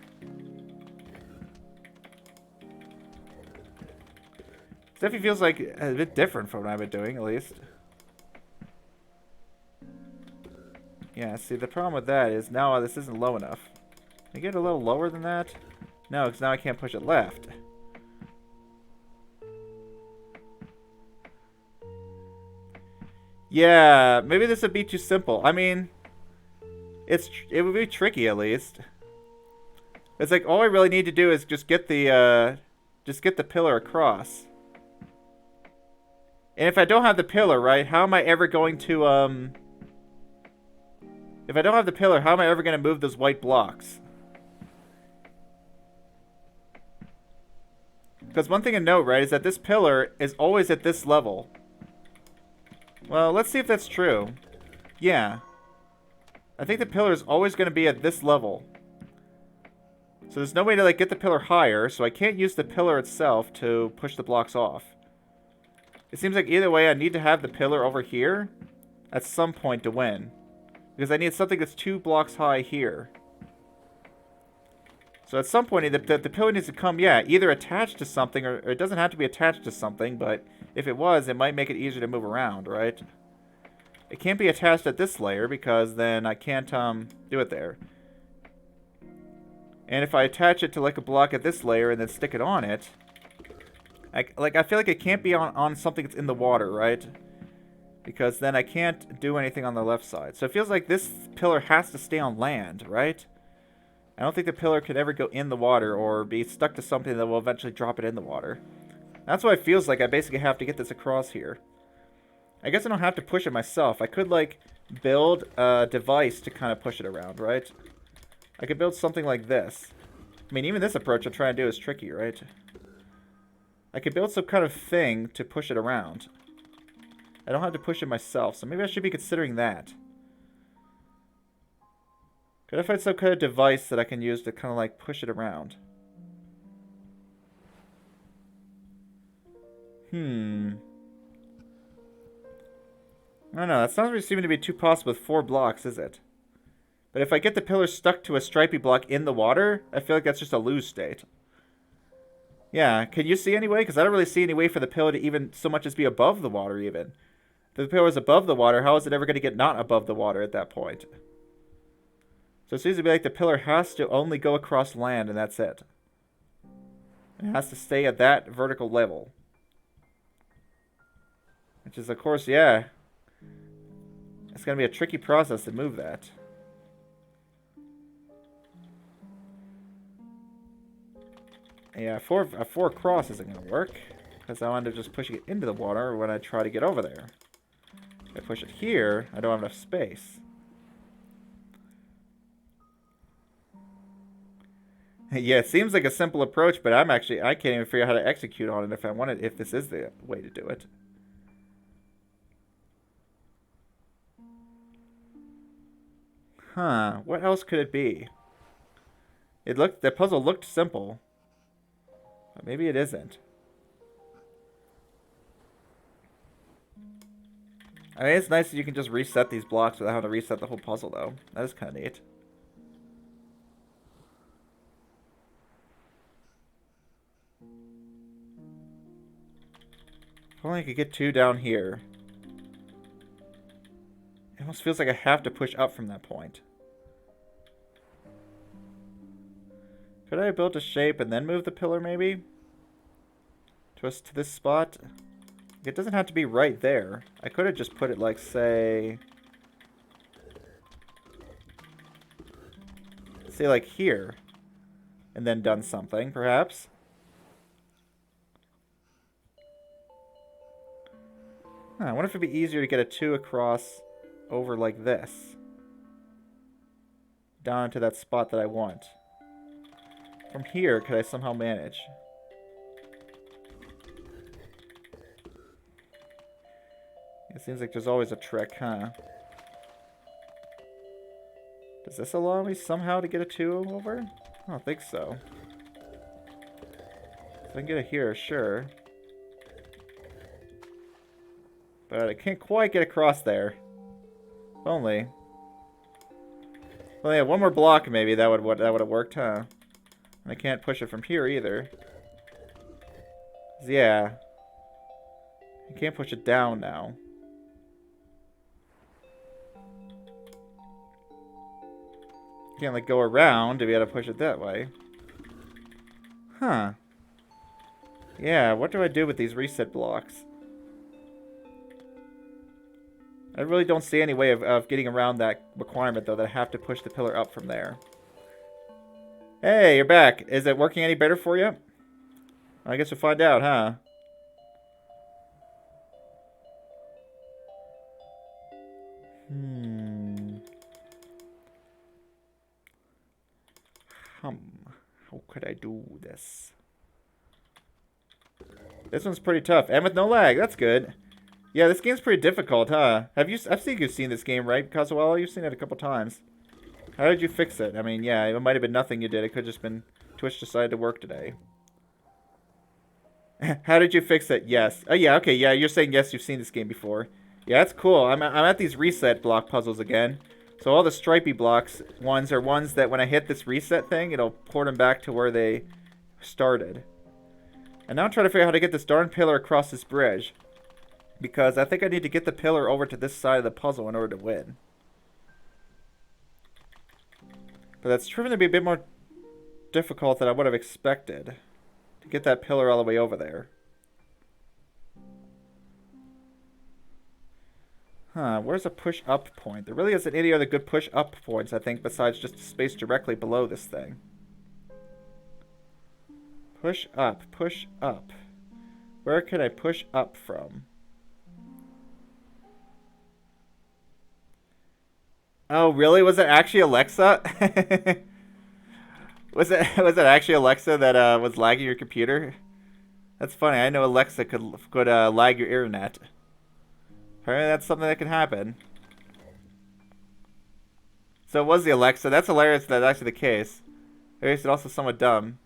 A: Definitely feels like a bit different from what I've been doing, at least. Yeah, see, the problem with that is now this isn't low enough. Can I get it a little lower than that? No, because now I can't push it left. Yeah, maybe this would be too simple. I mean, it would be tricky at least. It's like all I really need to do is just get the pillar across. And if I don't have the pillar, right, how am I ever going to if I don't have the pillar, how am I ever going to move those white blocks? Because one thing to note, right, is that this pillar is always at this level. Well, let's see if that's true. Yeah. I think the pillar is always going to be at this level. So there's no way to, like, get the pillar higher, so I can't use the pillar itself to push the blocks off. It seems like either way I need to have the pillar over here at some point to win. Because I need something that's 2 blocks high here. So at some point the pillar needs to come, yeah, either attached to something or it doesn't have to be attached to something, but if it was, it might make it easier to move around, right? It can't be attached at this layer because then I can't do it there. And if I attach it to like a block at this layer and then stick it on it, I feel like it can't be on something that's in the water, right? Because then I can't do anything on the left side. So it feels like this pillar has to stay on land, right? I don't think the pillar could ever go in the water or be stuck to something that will eventually drop it in the water. That's why it feels like I basically have to get this across here. I guess I don't have to push it myself. I could, like, build a device to kind of push it around, right? I could build something like this. I mean, even this approach I'm trying to do is tricky, right? I could build some kind of thing to push it around. I don't have to push it myself, so maybe I should be considering that. Could I find some kind of device that I can use to kind of like push it around? I don't know, that's not really seeming to be too possible with 4 blocks, is it? But if I get the pillar stuck to a stripy block in the water, I feel like that's just a lose state. Yeah, can you see any way? Because I don't really see any way for the pillar to even so much as be above the water even. If the pillar is above the water, how is it ever going to get not above the water at that point? So it seems to be like the pillar has to only go across land and that's it. It has to stay at that vertical level. Which is, of course, yeah. It's going to be a tricky process to move that. Yeah, a 4 cross isn't going to work. Because I'll end up just pushing it into the water when I try to get over there. If I push it here, I don't have enough space. Yeah, it seems like a simple approach, but I can't even figure out how to execute on it if this is the way to do it. Huh, what else could it be? The puzzle looked simple. But maybe it isn't. I mean, it's nice that you can just reset these blocks without having to reset the whole puzzle, though. That is kind of neat. only I could get 2 down here. It almost feels like I have to push up from that point. Could I have built a shape and then move the pillar, maybe? Twist to this spot? It doesn't have to be right there. I could have just put it like, say... Say like here. And then done something, perhaps. I wonder if it'd be easier to get a 2 across over like this. Down to that spot that I want. From here, could I somehow manage? It seems like there's always a trick, huh? Does this allow me somehow to get a 2 over? I don't think so. If I can get it here, sure. But I can't quite get across there. If only. Well, yeah, one more block maybe that would have worked, huh? And I can't push it from here either. Yeah. I can't push it down now. Can't like go around to be able to push it that way. Huh. Yeah, what do I do with these reset blocks? I really don't see any way of getting around that requirement, though, that I have to push the pillar up from there. Hey, you're back. Is it working any better for you? I guess we'll find out, huh? How could I do this? This one's pretty tough. And with no lag. That's good. Yeah, this game's pretty difficult, huh? I've seen you've seen this game, right, Kazuela? You've seen it a couple times. How did you fix it? I mean, yeah, it might have been nothing you did. It could have just been Twitch decided to work today. How did you fix it? Yes. Oh, yeah, okay, yeah, you're saying yes, you've seen this game before. Yeah, that's cool. I'm at these reset block puzzles again. So all the stripey blocks ones are ones that when I hit this reset thing, it'll port them back to where they started. And now I'm trying to figure out how to get this darn pillar across this bridge. Because I think I need to get the pillar over to this side of the puzzle in order to win. But that's proven to be a bit more difficult than I would have expected. To get that pillar all the way over there. Huh, where's a push-up point? There really isn't any other good push-up points, I think, besides just space directly below this thing. Push up, push up. Where can I push up from? Oh, really? Was it actually Alexa? was it actually Alexa that was lagging your computer? That's funny. I know Alexa could lag your internet. Apparently that's something that can happen. So it was the Alexa. That's hilarious that's actually the case. Hilarious and also somewhat dumb.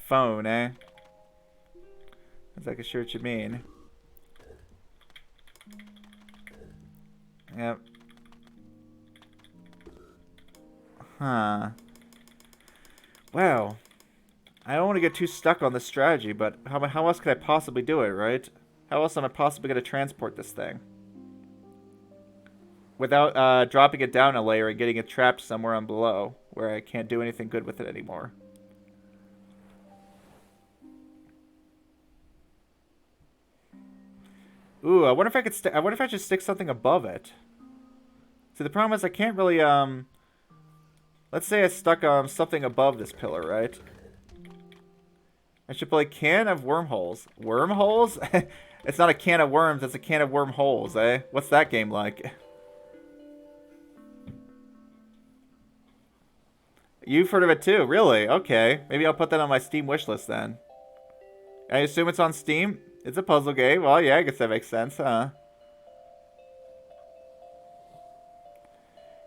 A: Phone, eh? That's like I sure what you mean. Yep. Huh. Wow. I don't want to get too stuck on this strategy, but how else could I possibly do it, right? How else am I possibly going to transport this thing? Without dropping it down a layer and getting it trapped somewhere on below, where I can't do anything good with it anymore. Ooh, I wonder if I could I wonder if I should stick something above it. See, the problem is I can't really, let's say I stuck something above this pillar, right? I should play can of wormholes. Wormholes? It's not a can of worms, it's a can of wormholes, eh? What's that game like? You've heard of it too, really? Okay. Maybe I'll put that on my Steam wishlist then. I assume it's on Steam? It's a puzzle game. Well, yeah, I guess that makes sense, huh?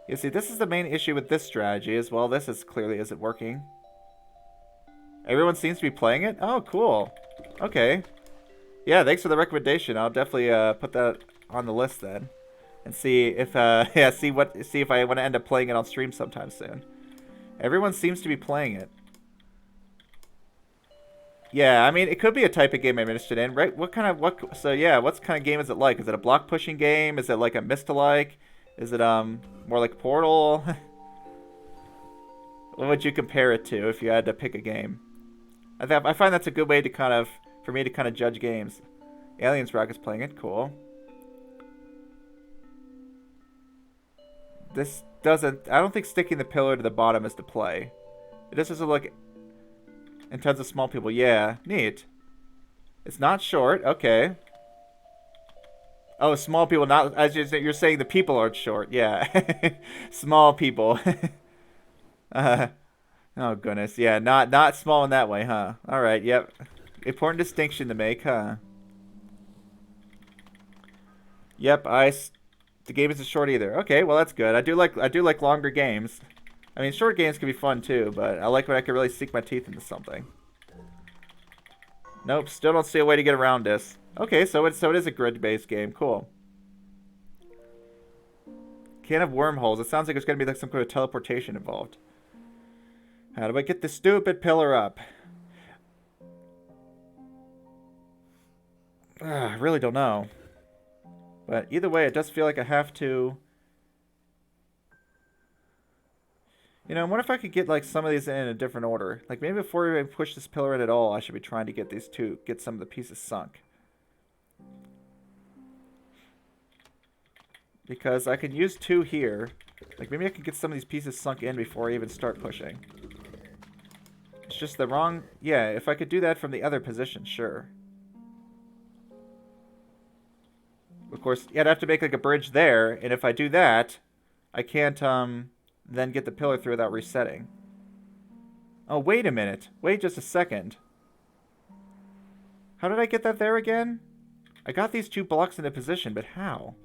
A: You see, this is the main issue with this strategy as well. This is clearly isn't working. Everyone seems to be playing it? Oh, cool. Okay. Yeah, thanks for the recommendation. I'll definitely put that on the list then. And see if yeah, see if I want to end up playing it on stream sometime soon. Everyone seems to be playing it. Yeah, I mean, it could be a type of game I'm interested in, right? So yeah, what kind of game is it like? Is it a block pushing game? Is it like a Myst-alike? Is it more like Portal? What would you compare it to if you had to pick a game? I find that's a good way to for me to kind of judge games. Aliens Rocket's playing it, cool. This doesn't, I don't think sticking the pillar to the bottom is the play. It just doesn't look in tons of small people. Yeah, neat. It's not short, okay. Oh, small people, not, as you're saying the people aren't short, yeah. Small people. uh, oh goodness, yeah, not small in that way, huh? Alright, yep. Important distinction to make, huh? Yep, the game isn't short either. Okay, well that's good. I do like longer games. I mean, short games can be fun too, but I like when I can really sink my teeth into something. Nope, still don't see a way to get around this. Okay, so it is a grid-based game. Cool. Can of wormholes. It sounds like there's gonna be like some kind of teleportation involved. How do I get this stupid pillar up? I really don't know. But either way, it does feel like I have to... You know, what if I could get like some of these in a different order? Like maybe before we push this pillar in at all, I should be trying to get get some of the pieces sunk. Because I can use 2 here. Like maybe I can get some of these pieces sunk in before I even start pushing. It's just the wrong... Yeah, if I could do that from the other position, sure. Of course, yeah, I'd have to make like a bridge there, and if I do that, I can't then get the pillar through without resetting. Oh, wait a minute. Wait just a second. How did I get that there again? I got these 2 blocks into position, but how?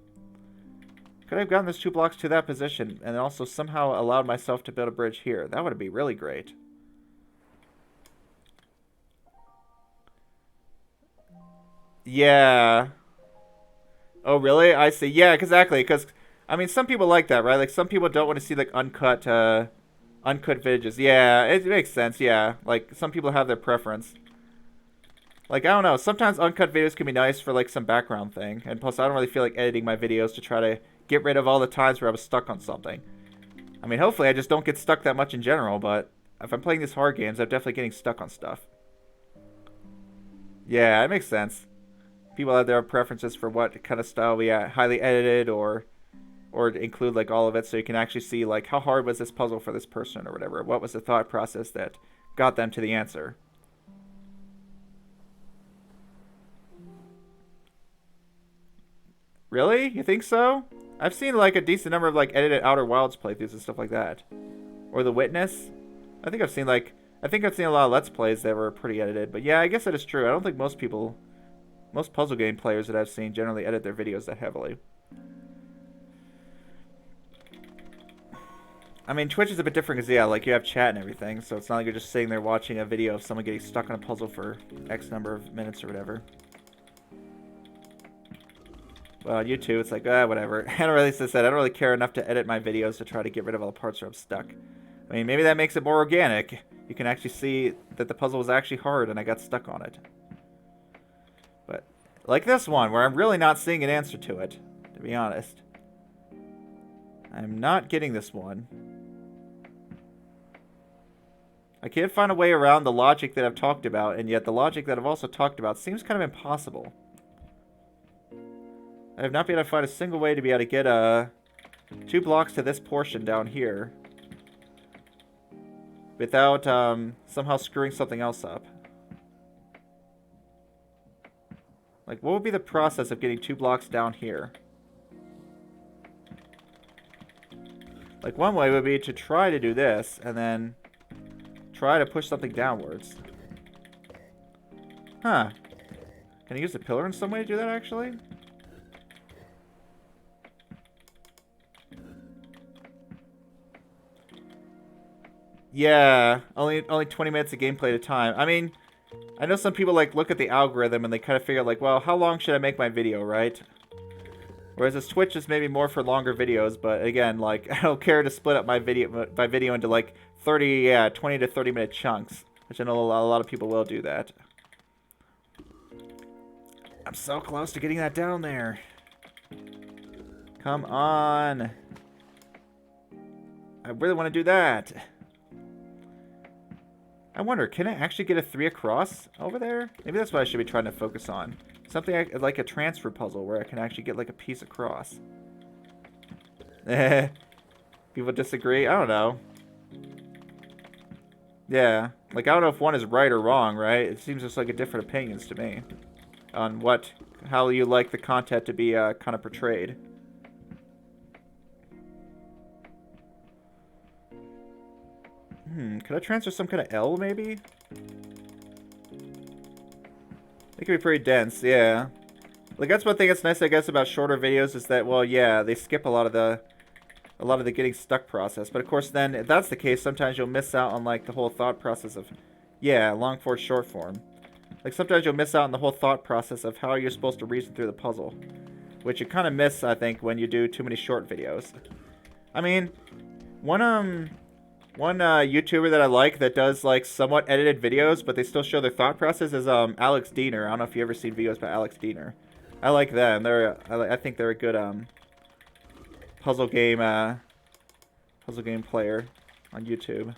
A: Could I have gotten those 2 blocks to that position and also somehow allowed myself to build a bridge here? That would be really great. Yeah. Oh, really? I see. Yeah, exactly. Because, I mean, some people like that, right? Like, some people don't want to see, like, uncut videos. Yeah, it makes sense, yeah. Like, some people have their preference. Like, I don't know. Sometimes uncut videos can be nice for, like, some background thing. And plus, I don't really feel like editing my videos to try to get rid of all the times where I was stuck on something. I mean, hopefully I just don't get stuck that much in general, but if I'm playing these hard games, I'm definitely getting stuck on stuff. Yeah, it makes sense. People have their preferences for what kind of style we highly edited or include like all of it so you can actually see like how hard was this puzzle for this person or whatever. What was the thought process that got them to the answer? Really? You think so? I've seen like a decent number of like edited Outer Wilds playthroughs and stuff like that. Or The Witness. I think I've seen a lot of Let's Plays that were pretty edited. But yeah, I guess that is true. I don't think most puzzle game players that I've seen generally edit their videos that heavily. I mean, Twitch is a bit different because, yeah, like, you have chat and everything, so it's not like you're just sitting there watching a video of someone getting stuck on a puzzle for X number of minutes or whatever. Well, YouTube, it's like, whatever. I don't really, as I said, I don't really care enough to edit my videos to try to get rid of all the parts where I'm stuck. I mean, maybe that makes it more organic. You can actually see that the puzzle was actually hard and I got stuck on it. But, like this one, where I'm really not seeing an answer to it, to be honest. I'm not getting this one. I can't find a way around the logic that I've talked about, and yet the logic that I've also talked about seems kind of impossible. I have not been able to find a single way to be able to get 2 blocks to this portion down here without somehow screwing something else up. Like, what would be the process of getting 2 blocks down here? Like, one way would be to try to do this, and then try to push something downwards. Huh. Can I use the pillar in some way to do that, actually? Yeah, only 20 minutes of gameplay at a time. I mean, I know some people, like, look at the algorithm and they kind of figure, like, well, how long should I make my video, right? Whereas this Twitch is maybe more for longer videos, but again, like, I don't care to split up my video into, like, 20 to 30 minute chunks, which I know a lot of people will do that. I'm so close to getting that down there. Come on. I really want to do that. I wonder, can I actually get a 3 across over there? Maybe that's what I should be trying to focus on. Something like a transfer puzzle where I can actually get like a piece across. People disagree? I don't know. Yeah. Like, I don't know if one is right or wrong, right? It seems just like a different opinions to me. On how you like the content to be kind of portrayed. Could I transfer some kind of L, maybe? It could be pretty dense, yeah. Like, that's one thing that's nice, I guess, about shorter videos is that, well, yeah, they skip a lot of the getting stuck process. But, of course, then, if that's the case, sometimes you'll miss out on, like, the whole thought process of, yeah, long form, short form. Like, sometimes you'll miss out on the whole thought process of how you're supposed to reason through the puzzle. Which you kind of miss, I think, when you do too many short videos. I mean, one YouTuber that I like that does like somewhat edited videos, but they still show their thought process is Alex Diener. I don't know if you ever seen videos by Alex Diener. I like them. I think they're a good puzzle game player on YouTube.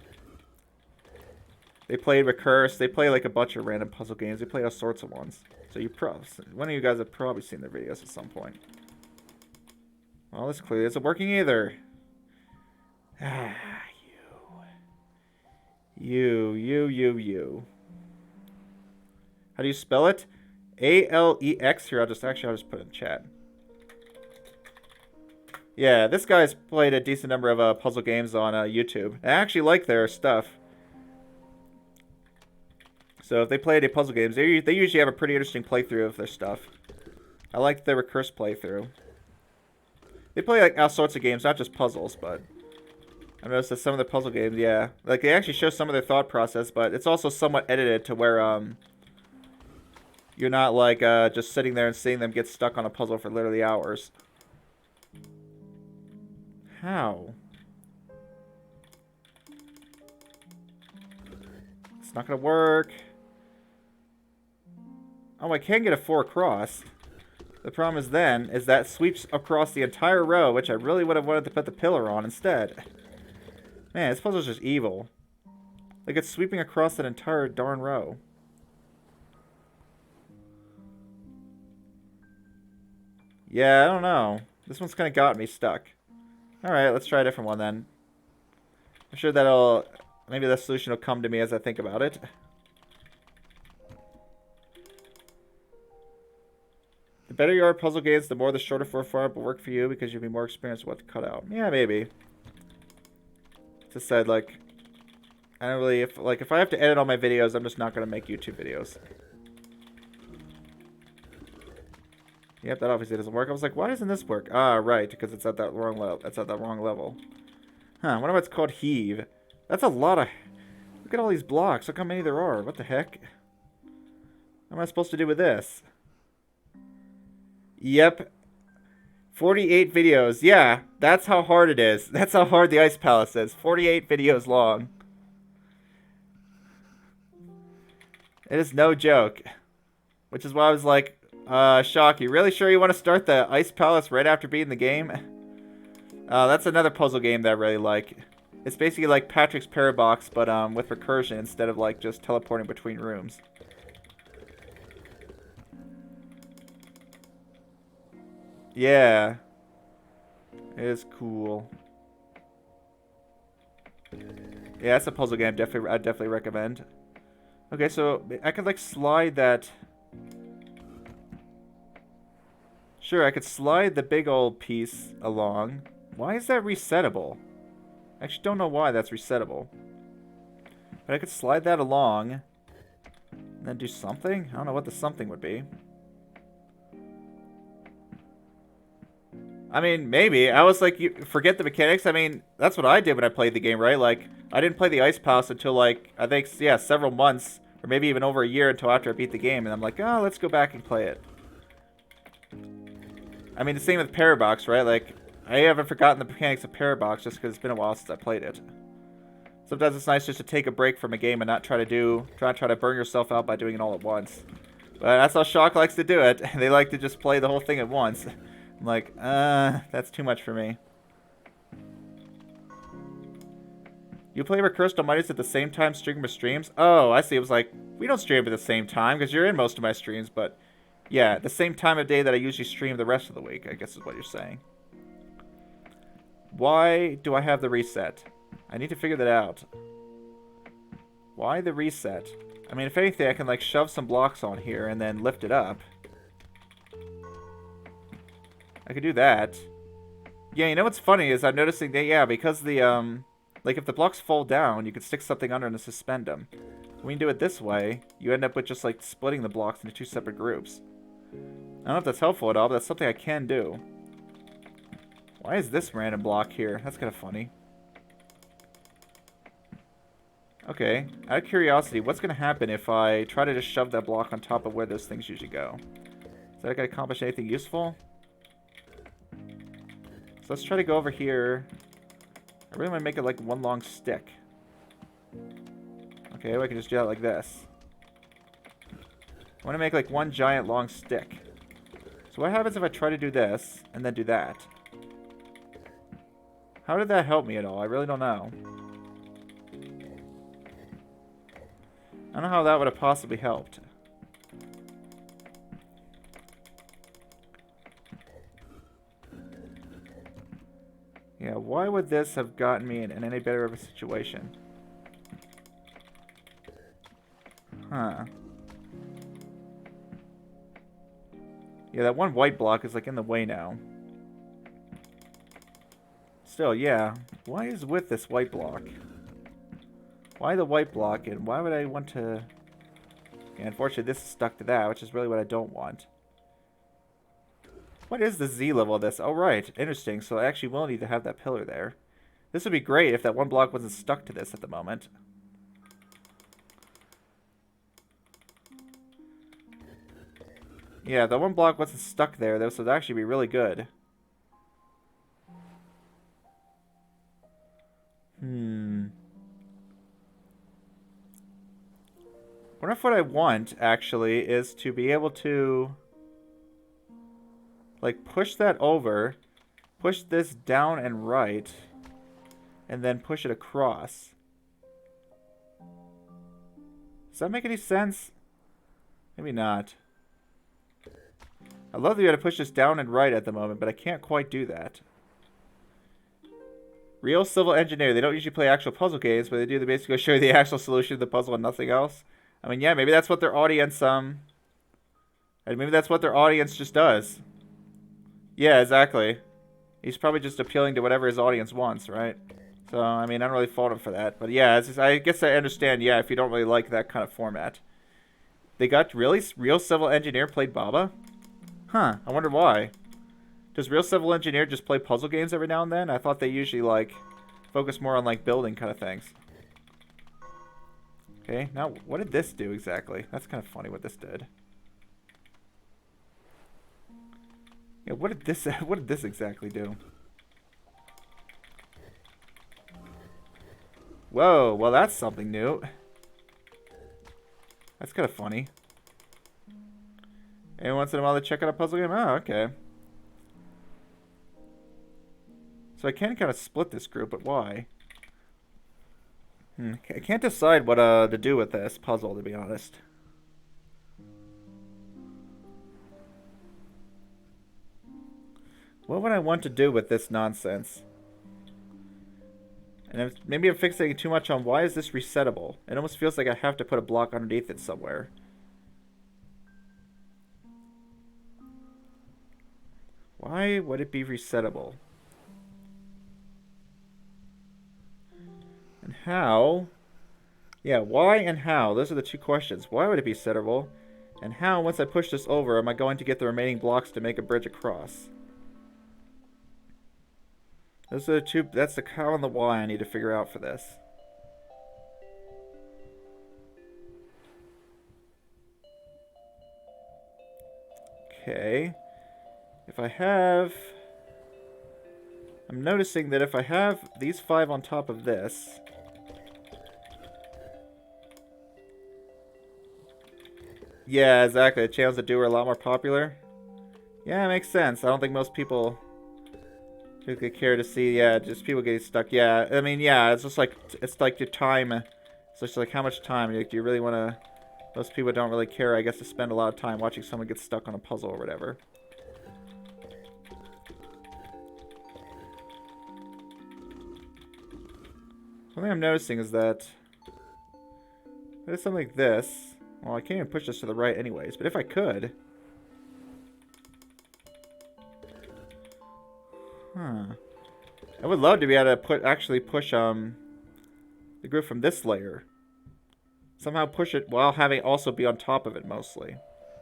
A: They played Recurse. They play like a bunch of random puzzle games. They play all sorts of ones. So one of you guys have probably seen their videos at some point. Well, this clearly isn't working either. You. How do you spell it? A-L-E-X. Here, I'll just put it in chat. Yeah, this guy's played a decent number of puzzle games on YouTube. I actually like their stuff. So if they play any puzzle games, they usually have a pretty interesting playthrough of their stuff. I like the Recurse playthrough. They play like all sorts of games, not just puzzles, but I've noticed that some of the puzzle games, yeah, like they actually show some of their thought process, but it's also somewhat edited to where you're not like just sitting there and seeing them get stuck on a puzzle for literally hours. How? It's not gonna work. Oh, I can get a 4 across. The problem is then, is that sweeps across the entire row, which I really would have wanted to put the pillar on instead. Man, this puzzle's just evil. Like, it's sweeping across that entire darn row. Yeah, I don't know. This one's kind of got me stuck. Alright, let's try a different one then. I'm sure that'll... Maybe the solution will come to me as I think about it. The better you are at puzzle games, the more the shorter form will work for you because you'll be more experienced with what to cut out. Yeah, maybe. Just said, like, I don't really... If I have to edit all my videos, I'm just not going to make YouTube videos. Yep, that obviously doesn't work. I was like, why doesn't this work? Ah, right, because it's at that wrong level. It's at that wrong level. Huh, I wonder what's called heave. That's a lot of... Look at all these blocks. Look how many there are. What the heck? What am I supposed to do with this? Yep. 48 videos. Yeah, that's how hard it is. That's how hard the Ice Palace is. 48 videos long. It is no joke. Which is why I was like, Shock, you really sure you want to start the Ice Palace right after beating the game? That's another puzzle game that I really like. It's basically like Patrick's Parabox, but with recursion instead of like just teleporting between rooms. Yeah. It is cool. Yeah, that's a puzzle game I'd definitely recommend. Okay, so I could like slide that. Sure, I could slide the big old piece along. Why is that resettable? I actually don't know why that's resettable. But I could slide that along and then do something? I don't know what the something would be. I mean, maybe. I was like, you forget the mechanics. I mean, that's what I did when I played the game, right? Like, I didn't play the Ice Palace until, like, I think, yeah, several months, or maybe even over a year until after I beat the game. And I'm like, oh, let's go back and play it. I mean, the same with Parabox, right? Like, I haven't forgotten the mechanics of Parabox just because it's been a while since I played it. Sometimes it's nice just to take a break from a game and not try to burn yourself out by doing it all at once. But that's how Shock likes to do it. They like to just play the whole thing at once. I'm like, that's too much for me. You play Recursed Almighties at the same time streaming streams? Oh, I see. It was like, we don't stream at the same time because you're in most of my streams, but yeah, the same time of day that I usually stream the rest of the week, I guess is what you're saying. Why do I have the reset? I need to figure that out. Why the reset? I mean, if anything, I can like shove some blocks on here and then lift it up. I could do that. Yeah, you know what's funny is I'm noticing that, yeah, because the, like, if the blocks fall down, you can stick something under and suspend them. When you do it this way, you end up with just, like, splitting the blocks into two separate groups. I don't know if that's helpful at all, but that's something I can do. Why is this random block here? That's kind of funny. Okay, out of curiosity, what's going to happen if I try to just shove that block on top of where those things usually go? Is that going to accomplish anything useful? So let's try to go over here. I really want to make it like one long stick. Okay, I can just do that like this. I want to make like one giant long stick. So what happens if I try to do this and then do that? How did that help me at all? I really don't know. I don't know how that would have possibly helped. Yeah, why would this have gotten me in any better of a situation? Huh. Yeah, that one white block is like in the way now. Still, yeah. Why is with this white block? Why the white block, and why would I want to... Yeah, unfortunately, this is stuck to that, which is really what I don't want. What is the Z level of this? Oh, right. Interesting. So I actually will need to have that pillar there. This would be great if that one block wasn't stuck to this at the moment. Yeah, the one block wasn't stuck there. This would actually be really good. What if what I want, actually, is to be able to... like, push that over, push this down and right, and then push it across. Does that make any sense? Maybe not. I love that you had to push this down and right at the moment, but I can't quite do that. Real Civil Engineer. They don't usually play actual puzzle games, but they do basically show you the actual solution to the puzzle and nothing else. I mean, yeah, maybe that's what their audience, maybe that's what their audience just does. Yeah, exactly. He's probably just appealing to whatever his audience wants, right? So, I mean, I don't really fault him for that. But yeah, it's just, I guess I understand, yeah, if you don't really like that kind of format. They got Real Civil Engineer played Baba? Huh, I wonder why. Does Real Civil Engineer just play puzzle games every now and then? I thought they usually, like, focus more on, like, building kind of things. Okay, now, what did this do exactly? That's kind of funny what this did. Yeah, what did this exactly do? Whoa, well that's something new. That's kind of funny. Every once in a while they check out a puzzle game? Oh, okay. So I can kind of split this group, but why? I can't decide what to do with this puzzle, to be honest. What would I want to do with this nonsense? And maybe I'm fixating too much on why is this resettable? It almost feels like I have to put a block underneath it somewhere. Why would it be resettable? And how? Yeah, why and how? Those are the two questions. Why would it be settable? And how, once I push this over, am I going to get the remaining blocks to make a bridge across? Those are the two. That's the how and the why I need to figure out for this. Okay. If I have... I'm noticing that if I have these 5 on top of this... Yeah, exactly. The channels that do are a lot more popular. Yeah, it makes sense. I don't think most people who could care to see, yeah, just people getting stuck. Yeah, I mean, yeah, it's like your time. It's just like how much time. Like, do you really want to... Most people don't really care, I guess, to spend a lot of time watching someone get stuck on a puzzle or whatever. Something I'm noticing is that there's something like this. Well, I can't even push this to the right anyways, but if I could... Huh. I would love to be able to actually push the group from this layer. Somehow push it while having also be on top of it mostly.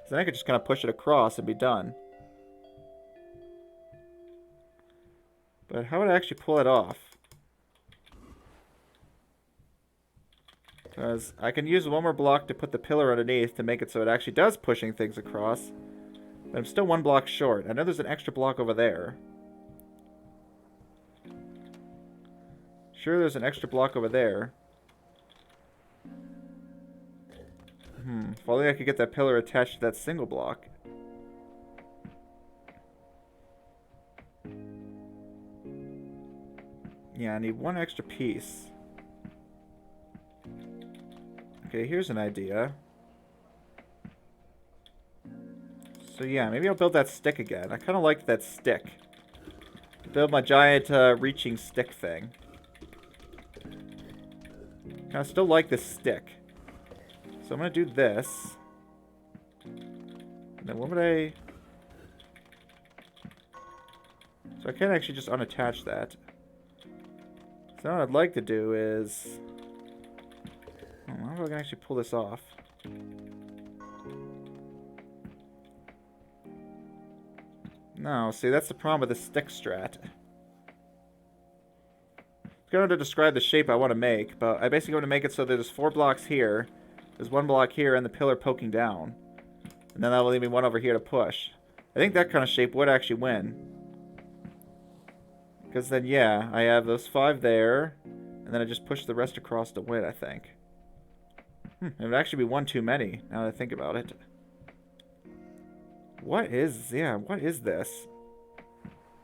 A: So then I could just kind of push it across and be done. But how would I actually pull it off? Because I can use one more block to put the pillar underneath to make it so it actually does pushing things across. But I'm still one block short. I know there's an extra block over there. Sure, there's an extra block over there. If only I could get that pillar attached to that single block. Yeah, I need one extra piece. Okay, here's an idea. So yeah, maybe I'll build that stick again. I kind of like that stick. Build my giant reaching stick thing. I still like this stick. So I'm going to do this. And then what would I... So I can actually just unattach that. So what I'd like to do is... I don't know if I can actually pull this off. No, see, that's the problem with the stick strat. I'm going to describe the shape I want to make, but I basically want to make it so there's 4 blocks here, there's 1 block here, and the pillar poking down. And then that will leave me 1 over here to push. I think that kind of shape would actually win. Because then, yeah, I have those 5 there, and then I just push the rest across to win, I think. It would actually be 1 too many, now that I think about it. What is this?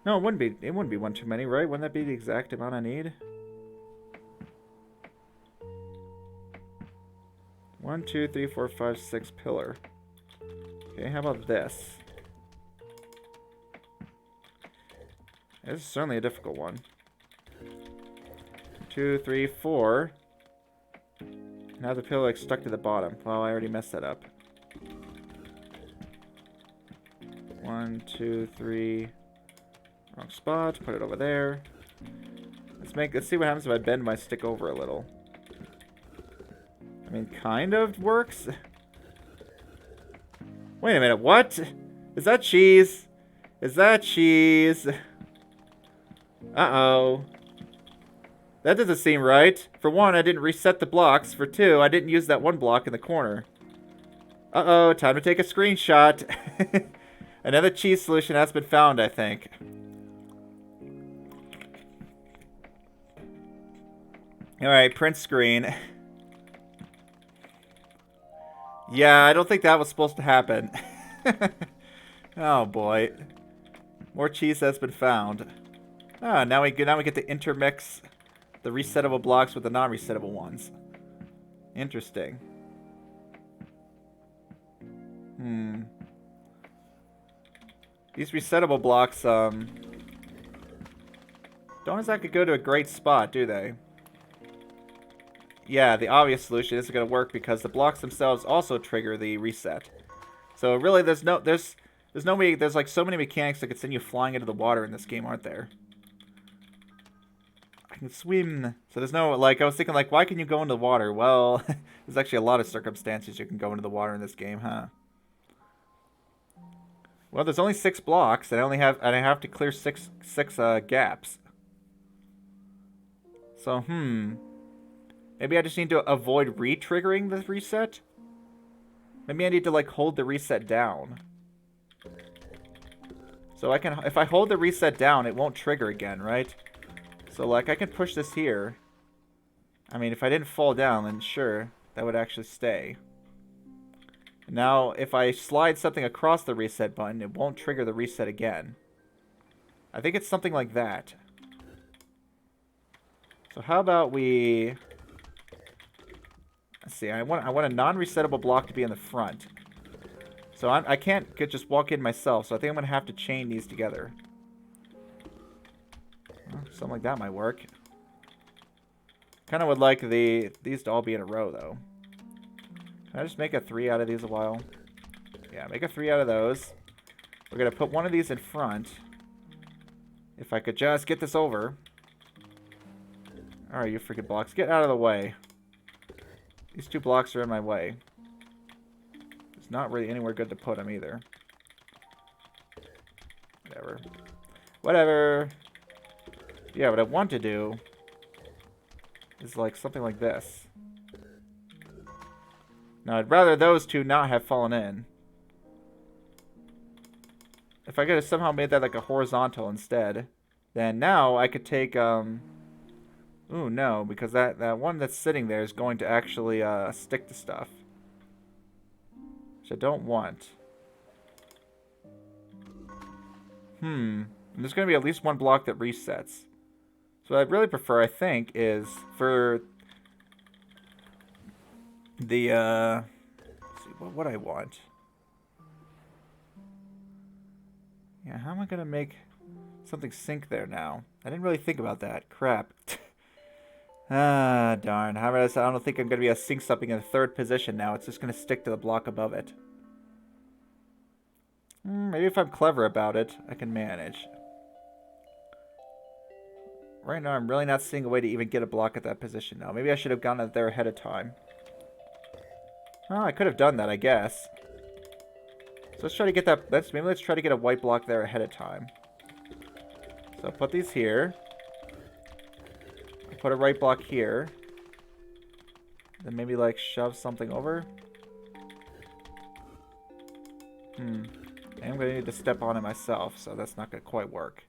A: No, it wouldn't be 1 too many, right? Wouldn't that be the exact amount I need? 1, 2, 3, 4, 5, 6 pillar. Okay, how about this? This is certainly a difficult one. 2, 3, 4. Now the pillar like stuck to the bottom. Well, I already messed that up. 1, 2, 3. Wrong spot. Put it over there. Let's see what happens if I bend my stick over a little. I mean, kind of works. Wait a minute, what? Is that cheese? Is that cheese? Uh-oh. That doesn't seem right. For 1, I didn't reset the blocks. For 2, I didn't use that 1 block in the corner. Uh-oh, time to take a screenshot. Another cheese solution has been found, I think. Alright, print screen. Yeah, I don't think that was supposed to happen. Oh boy. More cheese has been found. Ah, now we get to intermix the resettable blocks with the non-resettable ones. Interesting. These resettable blocks, don't exactly go to a great spot, do they? Yeah, the obvious solution isn't going to work because the blocks themselves also trigger the reset. So really, there's like so many mechanics that could send you flying into the water in this game, aren't there? I can swim. So there's no, like, I was thinking, like, why can you go into the water? Well, there's actually a lot of circumstances you can go into the water in this game, huh? Well, there's only 6 blocks, and I have to clear six gaps. So, maybe I just need to avoid re-triggering the reset? Maybe I need to, like, hold the reset down. So I can, if I hold the reset down, it won't trigger again, right? So, like, I can push this here. I mean, if I didn't fall down, then sure, that would actually stay. Now, if I slide something across the reset button, it won't trigger the reset again. I think it's something like that. So how about we... Let's see, I want a non-resettable block to be in the front. So I can't just walk in myself, so I think I'm going to have to chain these together. Well, something like that might work. Kind of would like these to all be in a row, though. Can I just make a 3 out of these a while? Yeah, make a 3 out of those. We're going to put one of these in front. If I could just get this over. Alright, you freaking blocks. Get out of the way. These 2 blocks are in my way. There's not really anywhere good to put them either. Whatever. Whatever. Yeah, what I want to do is like something like this. Now, I'd rather those 2 not have fallen in. If I could have somehow made that like a horizontal instead, then now I could take, ooh, no, because that one that's sitting there is going to actually stick to stuff. Which I don't want. And there's going to be at least one block that resets. So what I'd really prefer, I think, is for the, let's see, what would I want? Yeah, how am I going to make something sync there now? I didn't really think about that. Crap. Ah, darn. I don't think I'm going to be able to sync something in the 3rd position now. It's just going to stick to the block above it. Maybe if I'm clever about it, I can manage. Right now, I'm really not seeing a way to even get a block at that position now. Maybe I should have gone there ahead of time. Oh, I could have done that, I guess. So let's try to get that. Maybe let's try to get a white block there ahead of time. So put these here. Put a right block here. Then maybe like shove something over. I'm gonna need to step on it myself, so that's not gonna quite work.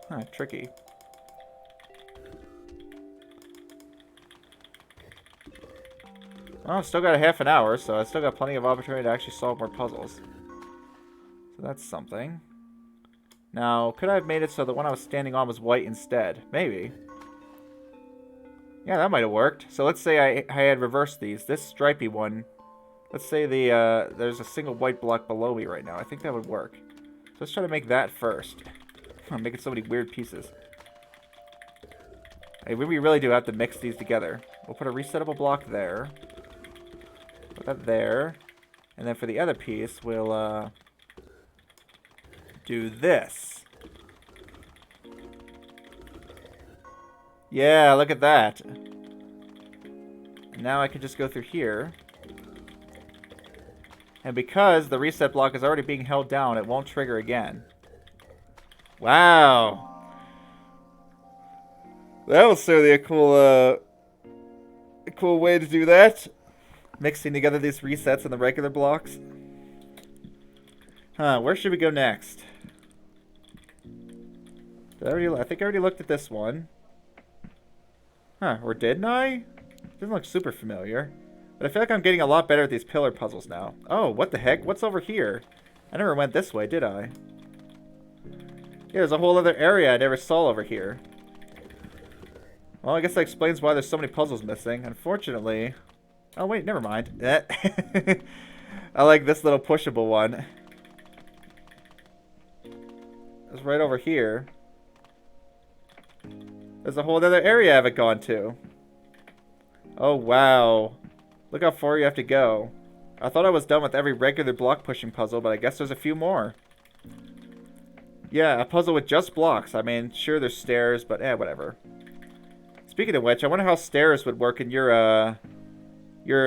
A: Huh, tricky. Well, I've still got a half an hour, so I've still got plenty of opportunity to actually solve more puzzles. So that's something. Now, could I have made it so the one I was standing on was white instead? Maybe. Yeah, that might have worked. So let's say I had reversed these. This stripy one, let's say there's a single white block below me right now. I think that would work. So let's try to make that first. I'm making so many weird pieces. Hey, we really do have to mix these together. We'll put a resettable block there. Put that there. And then for the other piece, we'll do this. Yeah, look at that. Now I can just go through here. And because the reset block is already being held down, it won't trigger again. Wow. That was certainly a cool way to do that. Mixing together these resets and the regular blocks. Huh, where should we go next? I think I already looked at this one. Huh, or didn't I? Doesn't look super familiar. But I feel like I'm getting a lot better at these pillar puzzles now. Oh, what the heck? What's over here? I never went this way, did I? Yeah, there's a whole other area I never saw over here. Well, I guess that explains why there's so many puzzles missing. Unfortunately... Oh, wait, never mind. I like this little pushable one. It's right over here. There's a whole other area I haven't gone to. Oh, wow. Look how far you have to go. I thought I was done with every regular block pushing puzzle, but I guess there's a few more. Yeah, a puzzle with just blocks. I mean, sure, there's stairs, but whatever. Speaking of which, I wonder how stairs would work in your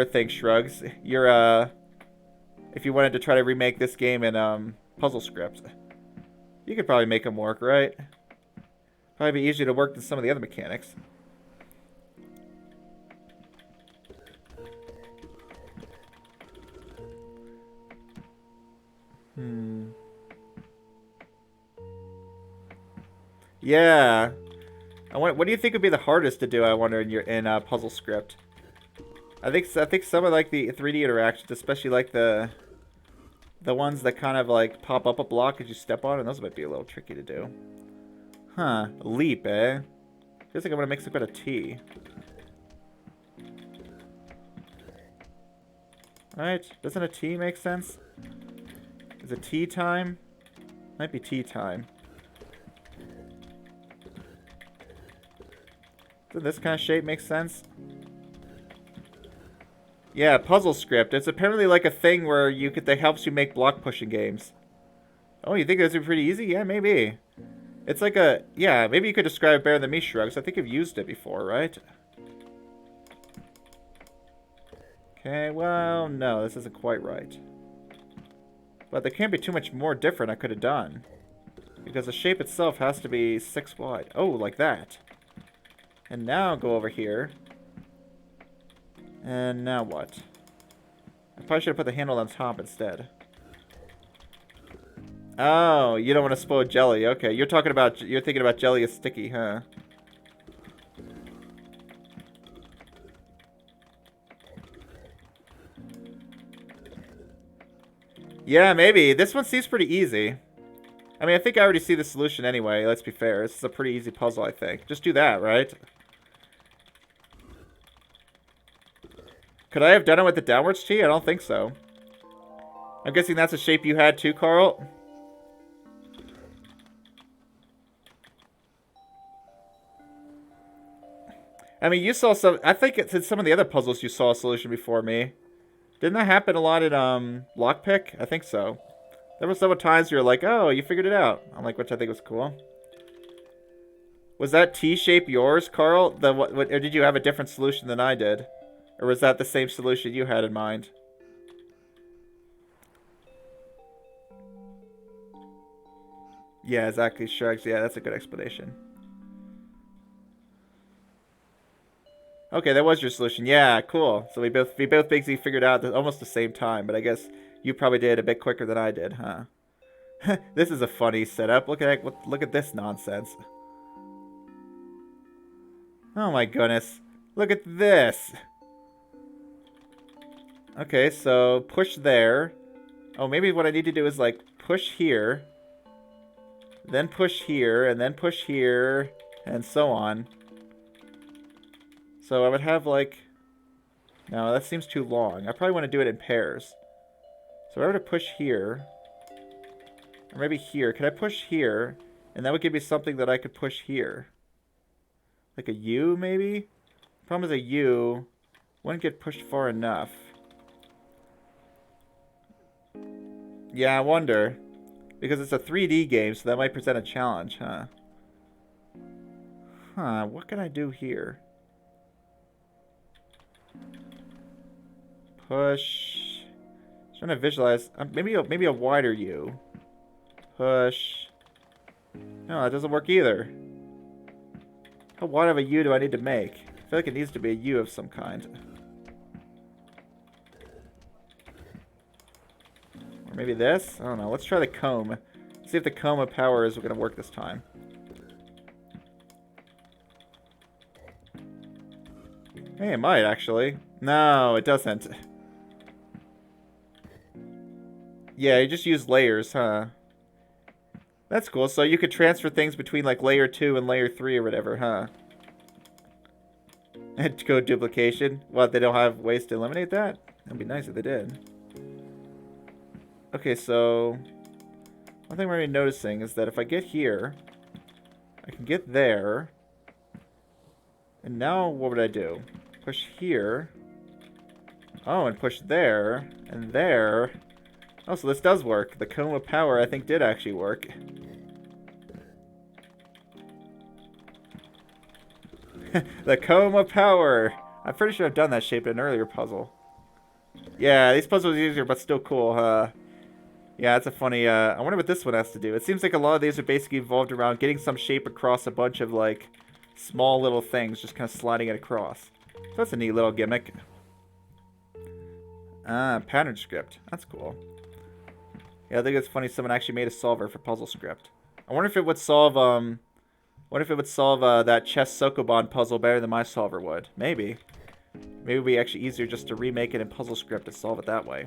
A: thing, Shrugs. If you wanted to try to remake this game in puzzle scripts. You could probably make them work, right? Probably be easier to work than some of the other mechanics. Yeah. What do you think would be the hardest to do, I wonder, in puzzle script? I think some of like the 3D interactions, especially like the ones that kind of like pop up a block as you step on, and those might be a little tricky to do. Huh? Leap, eh? Feels like I'm gonna mix a bit of tea. Right? Doesn't a tea make sense? Is it tea time? Might be tea time. Does this kind of shape make sense? Yeah, puzzle script. It's apparently like a thing where you could that helps you make block pushing games. Oh, you think those are pretty easy? Yeah, maybe. It's like a yeah. Maybe you could describe it better than me, Shrugs. I think you've used it before, right? Okay. Well, no, this isn't quite right. But there can't be too much more different I could have done, because the shape itself has to be 6 wide. Oh, like that. And now go over here. And now what? I probably should have put the handle on top instead. Oh, you don't want to spoil jelly. Okay, you're thinking about jelly as sticky, huh? Yeah, maybe. This one seems pretty easy. I mean, I think I already see the solution anyway, let's be fair. This is a pretty easy puzzle, I think. Just do that, right? Could I have done it with the downwards T? I don't think so. I'm guessing that's a shape you had too, Carl? I mean, you saw some... I think it's in some of the other puzzles you saw a solution before me. Didn't that happen a lot in, Lockpick? I think so. There were several times you're like, oh, you figured it out. I'm like, which I think was cool. Was that T-shape yours, Carl? Or did you have a different solution than I did? Or was that the same solution you had in mind? Yeah, exactly, Shrugs. Yeah, that's a good explanation. Okay, that was your solution. Yeah, cool. So we both basically figured out at almost the same time, but I guess you probably did it a bit quicker than I did, huh? This is a funny setup. Look at this nonsense. Oh my goodness. Look at this. Okay, so push there. Oh, maybe what I need to do is like push here, then push here, and then push here, and so on. So I would have like... No, that seems too long. I probably want to do it in pairs. So I were to push here, or maybe here. Could I push here? And that would give me something that I could push here. Like a U, maybe? Problem is a U wouldn't get pushed far enough. Yeah, I wonder. Because it's a 3D game, so that might present a challenge, huh? Huh, what can I do here? Push. Trying to visualize. Maybe a wider U. Push. No, that doesn't work either. How wide of a U do I need to make? I feel like it needs to be a U of some kind. Or maybe this? I don't know. Let's try the comb. See if the comb of power is going to work this time. Hey, it might, actually. No, it doesn't. Yeah, you just use layers, huh? That's cool. So you could transfer things between, like, layer 2 and layer 3 or whatever, huh? And code duplication? What, they don't have ways to eliminate that? That'd be nice if they did. Okay, so... one thing we're going to be noticing is that if I get here, I can get there. And now what would I do? Push here. Oh, and push there. And there. Oh, so this does work. The comb of power, I think, did actually work. The comb of power. I'm pretty sure I've done that shape in an earlier puzzle. Yeah, these puzzles are easier, but still cool, huh? Yeah, that's a funny, I wonder what this one has to do. It seems like a lot of these are basically involved around getting some shape across a bunch of, like, small little things, just kind of sliding it across. So that's a neat little gimmick. Ah, pattern script. That's cool. Yeah, I think it's funny someone actually made a solver for puzzle script. I wonder if it would solve, that chess Sokoban puzzle better than my solver would. Maybe. Maybe it would be actually easier just to remake it in puzzle script and solve it that way.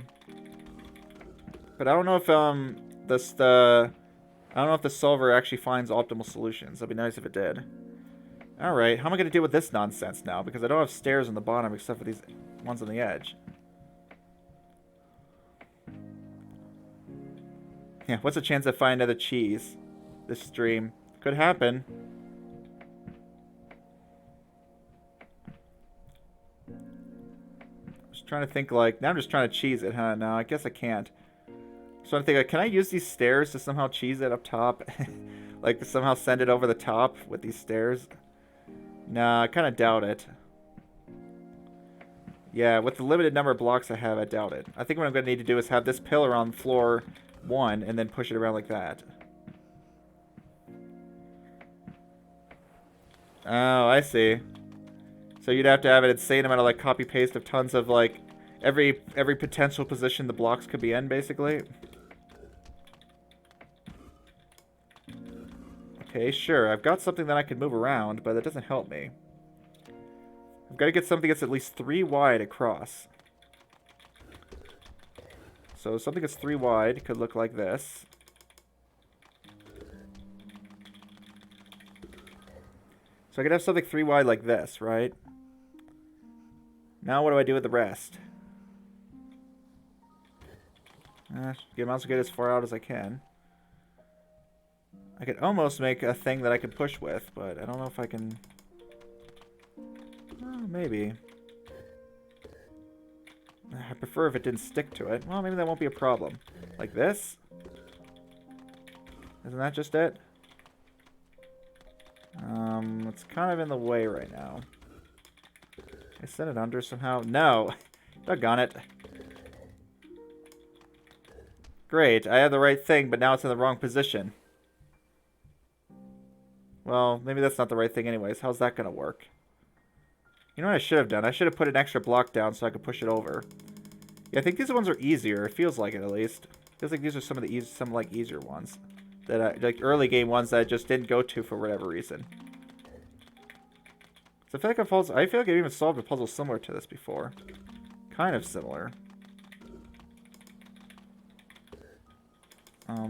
A: But I don't know if I don't know if the solver actually finds optimal solutions. That'd be nice if it did. Alright, how am I going to deal with this nonsense now? Because I don't have stairs on the bottom except for these ones on the edge. Yeah, what's the chance I find another cheese this stream? Could happen. Just trying to think like... Now I'm just trying to cheese it, huh? No, I guess I can't. So I'm thinking, like, can I use these stairs to somehow cheese it up top? Like, somehow send it over the top with these stairs? Nah, I kind of doubt it. Yeah, with the limited number of blocks I have, I doubt it. I think what I'm going to need to do is have this pillar on floor 1 and then push it around like that. Oh, I see. So you'd have to have an insane amount of, like, copy-paste of tons of, like, every potential position the blocks could be in, basically. Okay, sure. I've got something that I can move around, but that doesn't help me. I've got to get something that's at least 3 wide across. So something that's 3 wide could look like this. So I could have something 3 wide like this, right? Now what do I do with the rest? I might as well get as far out as I can. I could almost make a thing that I could push with, but I don't know if I can... Oh, maybe. I prefer if it didn't stick to it. Well, maybe that won't be a problem. Like this? Isn't that just it? It's kind of in the way right now. I set it under somehow? No! Doggone it. Great, I have the right thing, but now it's in the wrong position. Well, maybe that's not the right thing anyways. How's that gonna work? You know what I should have done? I should have put an extra block down so I could push it over. Yeah, I think these ones are easier. It feels like it, at least. Feels like these are some of the easier ones. That like early game ones that I just didn't go to for whatever reason. So I feel like I've even solved a puzzle similar to this before. Kind of similar.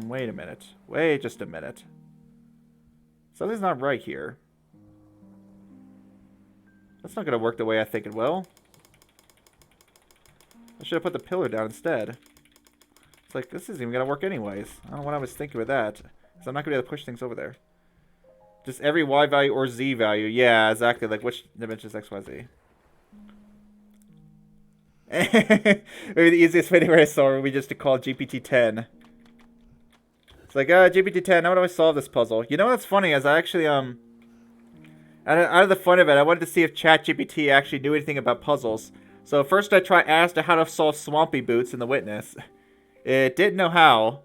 A: Wait a minute. Wait just a minute. Something's not right here. That's not going to work the way I think it will. I should have put the pillar down instead. It's like, this isn't even going to work anyways. I don't know what I was thinking with that. Because I'm not going to be able to push things over there. Just every Y value or Z value. Yeah, exactly. Like, which dimension is X, Y, Z? Maybe the easiest way to solve would be just to call GPT-10. It's like, GPT-10, how do I solve this puzzle? You know what's funny is I actually, out of the fun of it, I wanted to see if ChatGPT actually knew anything about puzzles. So first I asked it how to solve Swampy Boots in The Witness. It didn't know how.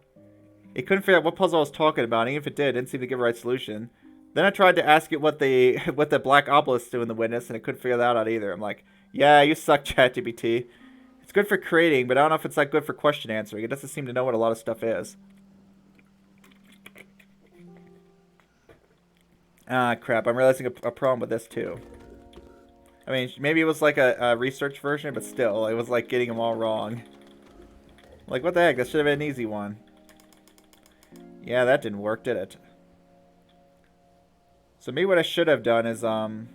A: It couldn't figure out what puzzle I was talking about, and even if it didn't seem to give a right solution. Then I tried to ask it what the black obelisks do in The Witness, and it couldn't figure that out either. I'm like, yeah, you suck, ChatGPT. It's good for creating, but I don't know if it's that good for question answering. It doesn't seem to know what a lot of stuff is. Ah, crap. I'm realizing a problem with this, too. I mean, maybe it was like a research version, but still, it was like getting them all wrong. Like, what the heck? That should have been an easy one. Yeah, that didn't work, did it? So maybe what I should have done is, no,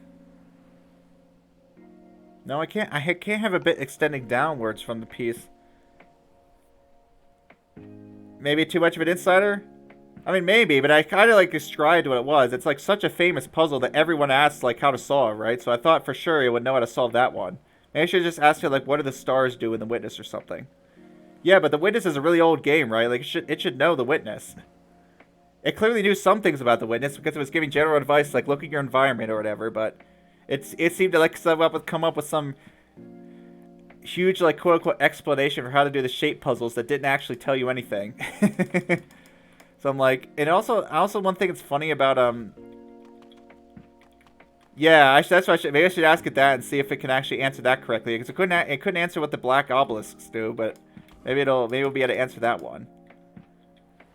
A: I can't have a bit extending downwards from the piece. Maybe too much of an insider? I mean, maybe, but I kind of, like, described what it was. It's, like, such a famous puzzle that everyone asks, like, how to solve, right? So I thought for sure it would know how to solve that one. Maybe I should just ask it, like, what do the stars do in The Witness or something? Yeah, but The Witness is a really old game, right? Like, it should know The Witness. It clearly knew some things about The Witness because it was giving general advice, like, look at your environment or whatever, but it seemed to, like, come up with some huge, like, quote-unquote explanation for how to do the shape puzzles that didn't actually tell you anything. So I'm like, and also one thing that's funny about yeah, that's why maybe I should ask it that and see if it can actually answer that correctly, because it couldn't answer what the black obelisks do, but maybe it'll be able to answer that one.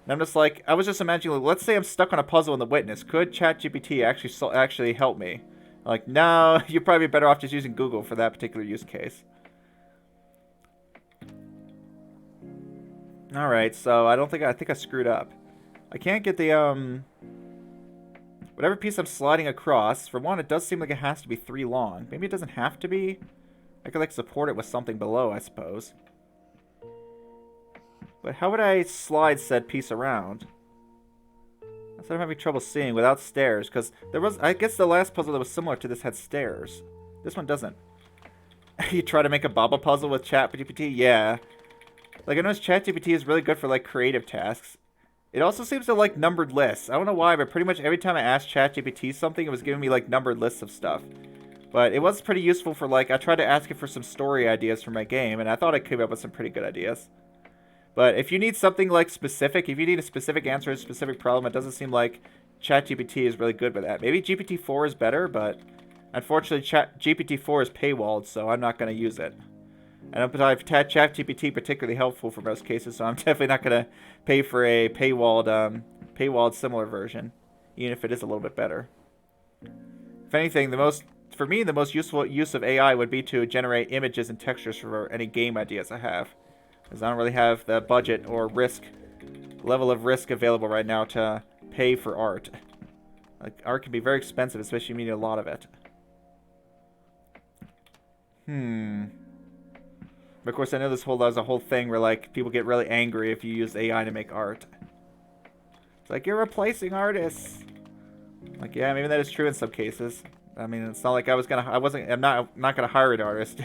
A: And I'm just like, I was just imagining, like, let's say I'm stuck on a puzzle in The Witness. Could ChatGPT actually help me? Like, no, you're probably better off just using Google for that particular use case. Alright, so I think I screwed up. I can't get the, whatever piece I'm sliding across, for one, it does seem like it has to be 3 long. Maybe it doesn't have to be. I could, like, support it with something below, I suppose. But how would I slide said piece around? That's what I'm having trouble seeing without stairs, because there was, I guess the last puzzle that was similar to this had stairs. This one doesn't. You try to make a Baba puzzle with ChatGPT? Yeah. Like, I noticed ChatGPT is really good for, like, creative tasks. It also seems to like numbered lists. I don't know why, but pretty much every time I asked ChatGPT something, it was giving me, like, numbered lists of stuff. But it was pretty useful for, like, I tried to ask it for some story ideas for my game, and I thought I came up with some pretty good ideas. But if you need something, like, specific, if you need a specific answer to a specific problem, it doesn't seem like ChatGPT is really good with that. Maybe GPT-4 is better, but unfortunately GPT-4 is paywalled, so I'm not going to use it. And I've had ChatGPT particularly helpful for most cases, so I'm definitely not going to pay for a paywalled similar version, even if it is a little bit better. If anything, for me, the most useful use of AI would be to generate images and textures for any game ideas I have. Because I don't really have the budget or level of risk available right now to pay for art. Like, art can be very expensive, especially when you need a lot of it. But of course, I know there's a whole thing where, like, people get really angry if you use AI to make art. It's like, you're replacing artists. Like, yeah, maybe that is true in some cases. I mean, it's not like I'm not gonna hire an artist.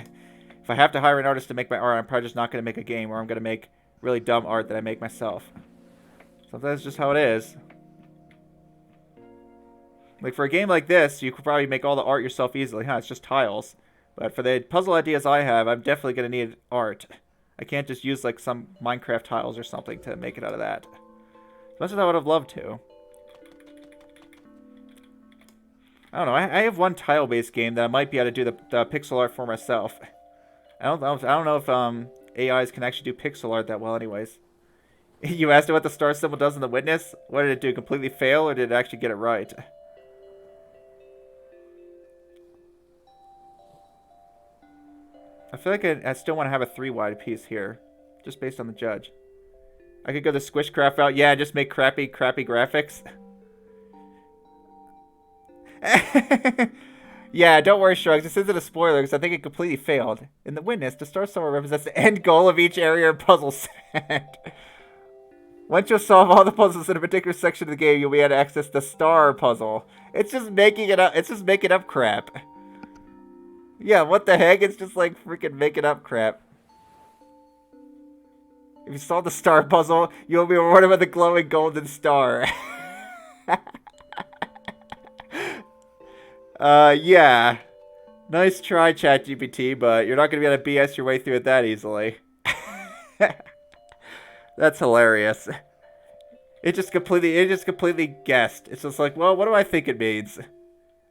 A: If I have to hire an artist to make my art, I'm probably just not gonna make a game, or I'm gonna make really dumb art that I make myself. So that's just how it is. Like, for a game like this, you could probably make all the art yourself easily, huh? It's just tiles. But for the puzzle ideas I have, I'm definitely gonna need art. I can't just use, like, some Minecraft tiles or something to make it out of that. As much as I would have loved to. I don't know. I have one tile-based game that I might be able to do the pixel art for myself. I don't know if AIs can actually do pixel art that well, anyways. You asked it what the star symbol does in The Witness. What did it do? Completely fail, or did it actually get it right? I feel like I still want to have a 3-wide piece here, just based on the judge. I could go the Squishcraft route. Yeah, just make crappy graphics. Yeah, don't worry, Shrugs. This isn't a spoiler because I think it completely failed. In The Witness, the star symbol represents the end goal of each area or puzzle set. Once you solve all the puzzles in a particular section of the game, you'll be able to access the star puzzle. It's just making it up. It's just making up crap. Yeah, what the heck? It's just like freaking making up crap. If you solve the star puzzle, you'll be rewarded with a glowing golden star. Yeah. Nice try, ChatGPT, but you're not going to be able to BS your way through it that easily. That's hilarious. It just completely guessed. It's just like, well, what do I think it means?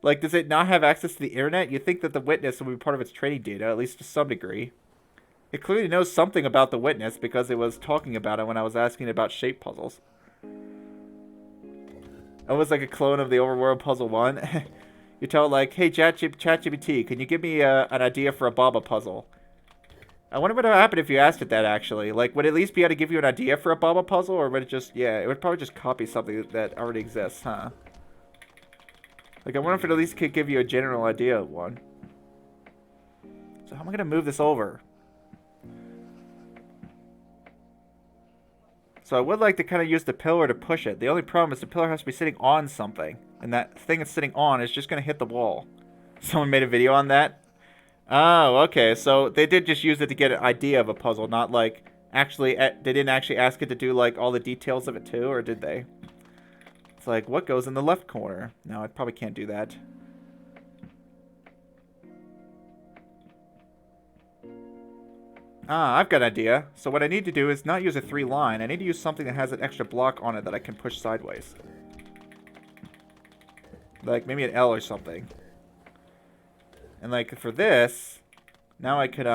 A: Like, does it not have access to the internet? You'd think that the Witness would be part of its training data, at least to some degree. It clearly knows something about the Witness because it was talking about it when I was asking about shape puzzles. I was like a clone of the Overworld Puzzle 1. You tell it like, hey, ChatGPT, can you give me an idea for a Baba puzzle? I wonder what would happen if you asked it that, actually. Like, would it at least be able to give you an idea for a Baba puzzle, or would it just, yeah, it would probably just copy something that already exists, huh? Like, I wonder if it at least could give you a general idea of one. So how am I going to move this over? So I would like to kind of use the pillar to push it. The only problem is the pillar has to be sitting on something. And that thing it's sitting on is just going to hit the wall. Someone made a video on that? Oh, okay. So they did just use it to get an idea of a puzzle, not like actually, they didn't actually ask it to do like all the details of it too, or did they? It's like, what goes in the left corner? No, I probably can't do that. Ah, I've got an idea. So what I need to do is not use a 3-line. I need to use something that has an extra block on it that I can push sideways. Like, maybe an L or something. And, like, for this, now I could,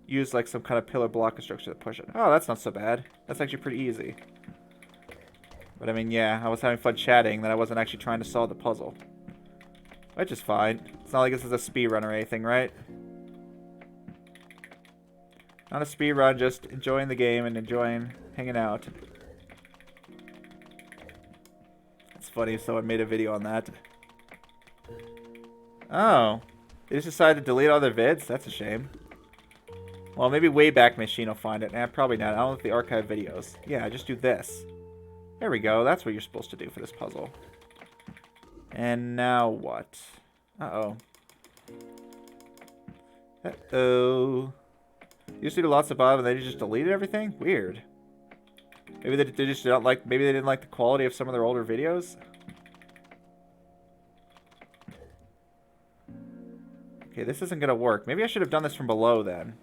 A: use, like, some kind of pillar block construction to push it. Oh, that's not so bad. That's actually pretty easy. But, I mean, yeah, I was having fun chatting that I wasn't actually trying to solve the puzzle. Which is fine. It's not like this is a speed run or anything, right? Not a speed run, just enjoying the game and enjoying hanging out. It's funny if someone made a video on that. Oh. They just decided to delete all their vids? That's a shame. Well, maybe Wayback Machine will find it. Nah, probably not. I don't know if the archive videos. Yeah, just do this. There we go. That's what you're supposed to do for this puzzle. And now what? Uh-oh. Uh-oh. You used to do lots above and then you just deleted everything? Weird. Maybe they just don't like, maybe they didn't like the quality of some of their older videos? Okay, this isn't gonna work. Maybe I should have done this from below then.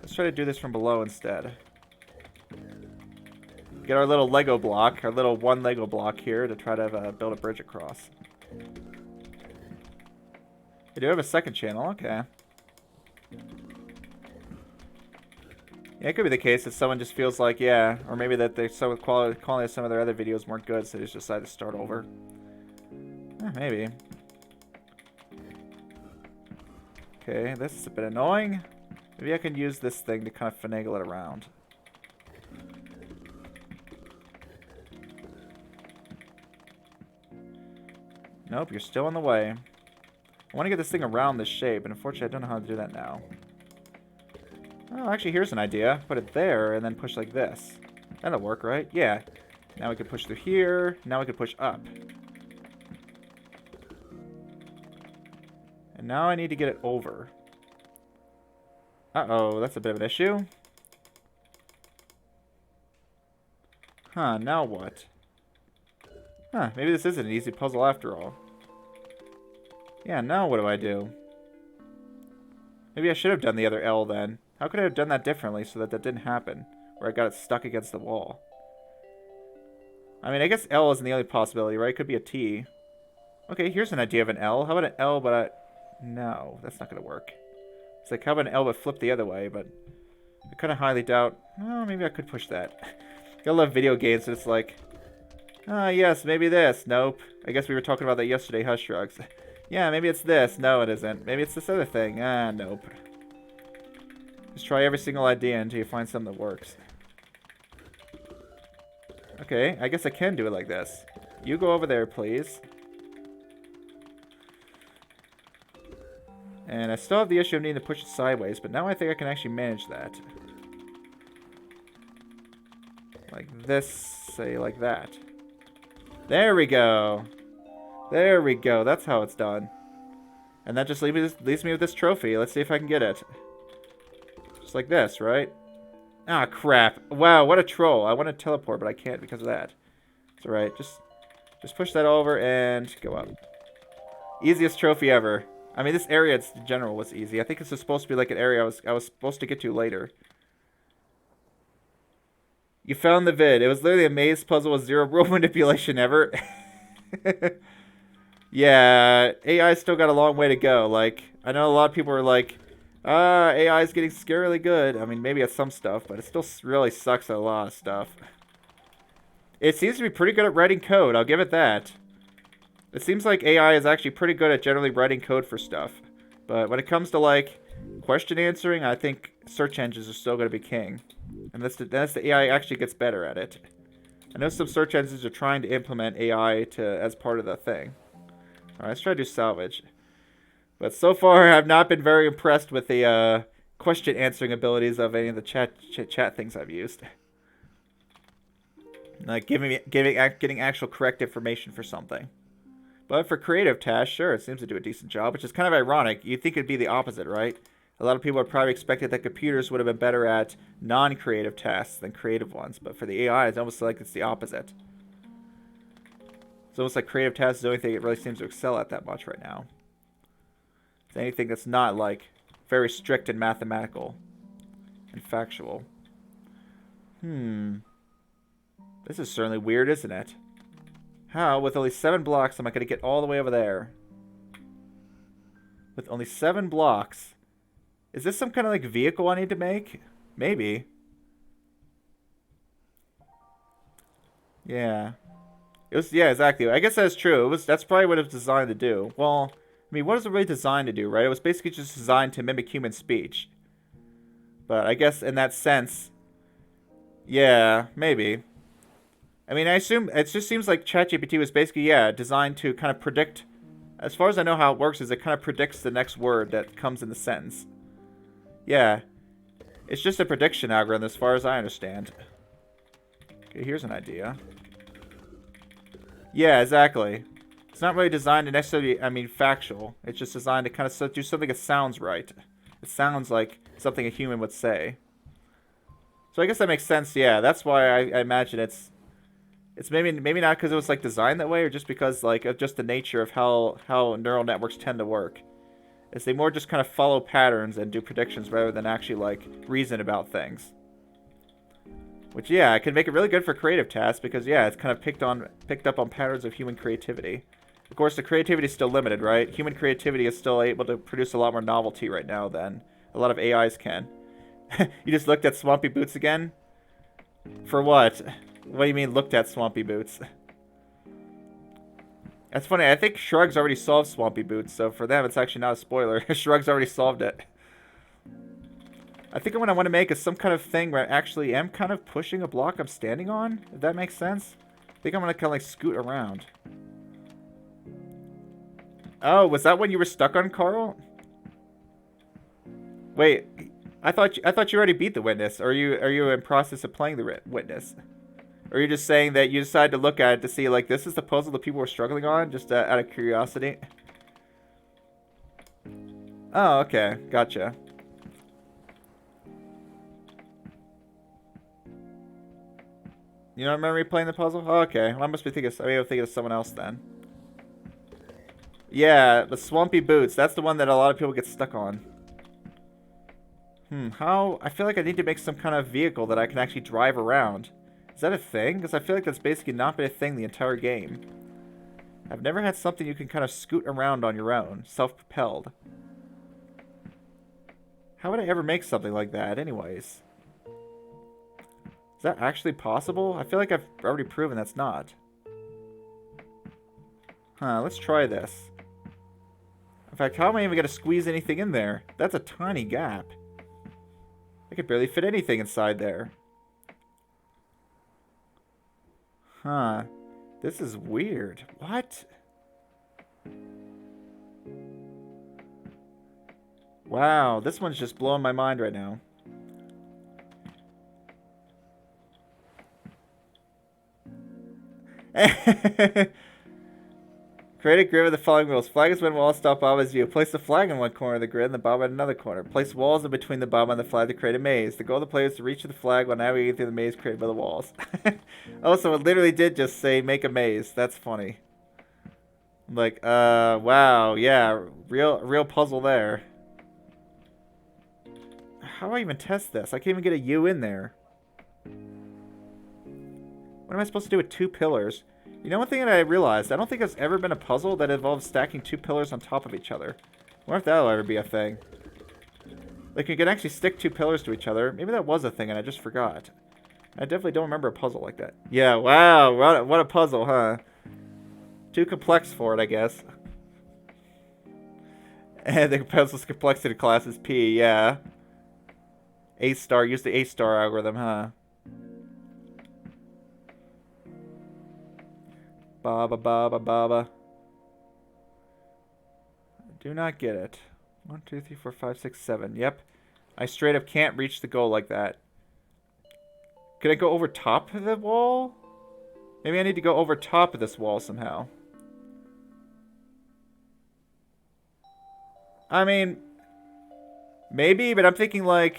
A: Let's try to do this from below instead. Get our little Lego block, our little one Lego block here to try to build a bridge across. I do have a second channel, okay. Yeah, it could be the case that someone just feels like, yeah, or maybe that they saw the quality of some of their other videos weren't good, so they just decided to start over. Maybe. Okay, this is a bit annoying. Maybe I can use this thing to kind of finagle it around. Nope, you're still in the way. I want to get this thing around this shape, and unfortunately I don't know how to do that now. Oh, actually, here's an idea. Put it there, and then push like this. That'll work, right? Yeah. Now we can push through here. Now we can push up. And now I need to get it over. Uh-oh, that's a bit of an issue. Huh, now what? Huh, maybe this isn't an easy puzzle after all. Yeah, now what do I do? Maybe I should have done the other L then. How could I have done that differently so that that didn't happen? Where I got it stuck against the wall. I mean, I guess L isn't the only possibility, right? It could be a T. Okay, here's an idea of an L. How about an L, but I... No, that's not going to work. It's like, how about an L but flip the other way? But I kind of highly doubt... Oh, maybe I could push that. I love video games, so it's like... Ah, yes, maybe this. Nope. I guess we were talking about that yesterday, Hush Drugs. Yeah, maybe it's this. No, it isn't. Maybe it's this other thing. Ah, nope. Just try every single idea until you find something that works. Okay, I guess I can do it like this. You go over there, please. And I still have the issue of needing to push it sideways, but now I think I can actually manage that. Like this, say like that. There we go. There we go. That's how it's done. And that just leaves me with this trophy. Let's see if I can get it. Just like this, right? Ah, crap. Wow, what a troll. I want to teleport, but I can't because of that. It's alright. Just push that over and go up. Easiest trophy ever. I mean, this area in general was easy. I think this is supposed to be like an area I was supposed to get to later. You found the vid. It was literally a maze puzzle with zero rule manipulation ever. Yeah, AI still got a long way to go. Like, I know a lot of people are like, AI is getting scarily good. I mean, maybe at some stuff, but it still really sucks at a lot of stuff. It seems to be pretty good at writing code. I'll give it that. It seems like AI is actually pretty good at generally writing code for stuff. But when it comes to, like, question answering, I think search engines are still going to be king. And that's the AI actually gets better at it. I know some search engines are trying to implement AI as part of the thing. Alright, let's try to do salvage. But so far, I've not been very impressed with the question answering abilities of any of the chat things I've used. Like getting actual correct information for something. But for creative tasks, sure, it seems to do a decent job, which is kind of ironic. You'd think it'd be the opposite, right? A lot of people would probably expected that computers would have been better at non-creative tasks than creative ones. But for the AI, it's almost like it's the opposite. It's almost like creative tasks is the only thing it really seems to excel at that much right now. It's anything that's not, like, very strict and mathematical and factual. This is certainly weird, isn't it? How, with only 7 blocks, am I going to get all the way over there? With only 7 blocks. Is this some kind of, like, vehicle I need to make? Maybe. Yeah. It was, yeah, exactly. I guess that's true. That's probably what it was designed to do. Well, I mean, what is it really designed to do, right? It was basically just designed to mimic human speech. But I guess in that sense, yeah, maybe. I mean, I assume it just seems like ChatGPT was basically, yeah, designed to kind of predict. As far as I know how it works, is it kind of predicts the next word that comes in the sentence. Yeah, it's just a prediction algorithm as far as I understand. Okay, here's an idea. Yeah, exactly. It's not really designed to necessarily, I mean, factual. It's just designed to kind of do something that sounds right. It sounds like something a human would say. So I guess that makes sense. Yeah, that's why I imagine it's maybe not because it was like designed that way, or just because like of just the nature of how neural networks tend to work. Is they more just kind of follow patterns and do predictions rather than actually like reason about things. Which, yeah, it can make it really good for creative tasks because, yeah, it's kind of picked up on patterns of human creativity. Of course, the creativity is still limited, right? Human creativity is still able to produce a lot more novelty right now than a lot of AIs can. You just looked at Swampy Boots again? For what? What do you mean looked at Swampy Boots? That's funny. I think Shrugs already solved Swampy Boots, so for them, it's actually not a spoiler. Shrugs already solved it. I think what I want to make is some kind of thing where I actually am kind of pushing a block I'm standing on, if that makes sense. I think I'm going to kind of like scoot around. Oh, was that when you were stuck on, Carl? Wait, I thought you already beat the witness. Or are you in process of playing the witness? Or are you just saying that you decided to look at it to see, like, this is the puzzle that people were struggling on, just out of curiosity? Oh, okay. Gotcha. You don't remember me playing the puzzle? Oh, okay. Well, I must be thinking of someone else then. Yeah, the Swampy Boots. That's the one that a lot of people get stuck on. How? I feel like I need to make some kind of vehicle that I can actually drive around. Is that a thing? Because I feel like that's basically not been a thing the entire game. I've never had something you can kind of scoot around on your own, self-propelled. How would I ever make something like that, anyways? Is that actually possible? I feel like I've already proven that's not. Huh, let's try this. In fact, how am I even going to squeeze anything in there? That's a tiny gap. I could barely fit anything inside there. Huh. This is weird. What? Wow, this one's just blowing my mind right now. Create a grid with the following rules. Flag is when walls stop Bob as view. Place the flag in one corner of the grid and the Bob in another corner. Place walls in between the Bob and the flag to create a maze. The goal of the player is to reach the flag while navigating through the maze created by the walls. Oh, so it literally did just say make a maze. That's funny. Like, wow, yeah, real puzzle there. How do I even test this? I can't even get a U in there. What am I supposed to do with 2 pillars? You know, one thing that I realized, I don't think there's ever been a puzzle that involves stacking 2 pillars on top of each other. I wonder if that'll ever be a thing. Like, you can actually stick 2 pillars to each other. Maybe that was a thing and I just forgot. I definitely don't remember a puzzle like that. Yeah, wow, what a puzzle, huh? Too complex for it, I guess. And the puzzle's complexity class is P, yeah. A-star, use the A-star algorithm, huh? Baba, baba, baba. I do not get it. 1, 2, 3, 4, 5, 6, 7. Yep. I straight up can't reach the goal like that. Could I go over top of the wall? Maybe I need to go over top of this wall somehow. I mean, maybe, but I'm thinking like...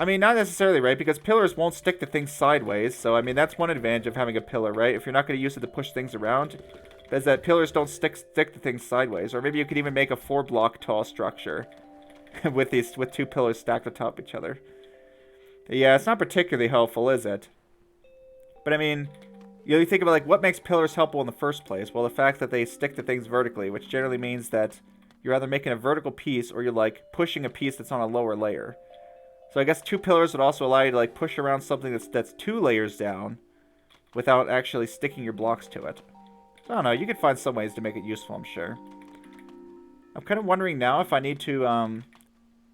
A: I mean, not necessarily, right? Because pillars won't stick to things sideways. So, I mean, that's one advantage of having a pillar, right? If you're not going to use it to push things around, is that pillars don't stick to things sideways. Or maybe you could even make a 4-block tall structure with 2 pillars stacked atop each other. Yeah, it's not particularly helpful, is it? But I mean, you think about like what makes pillars helpful in the first place? Well, the fact that they stick to things vertically, which generally means that you're either making a vertical piece or you're like pushing a piece that's on a lower layer. So I guess 2 pillars would also allow you to like push around something that's 2 layers down, without actually sticking your blocks to it. So I don't know, you could find some ways to make it useful, I'm sure. I'm kind of wondering now if I need to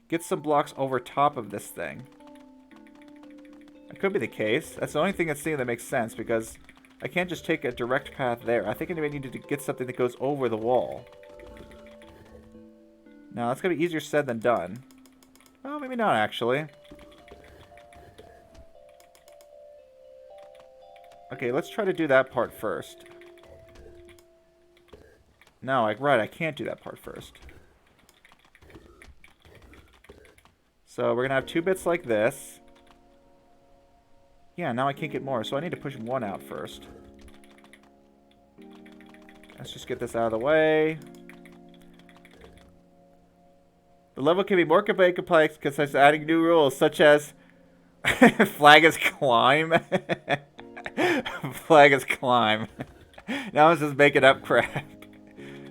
A: get some blocks over top of this thing. That could be the case. That's the only thing that makes sense, because I can't just take a direct path there. I think I may need to get something that goes over the wall. Now, that's going to be easier said than done. Well, maybe not, actually. Okay, let's try to do that part first. No, I can't do that part first. So we're going to have 2 bits like this. Yeah, now I can't get more, so I need to push 1 out first. Let's just get this out of the way. The level can be more complex because it's adding new rules, such as flag is climb. Flag is climb. Now it's just making up crap.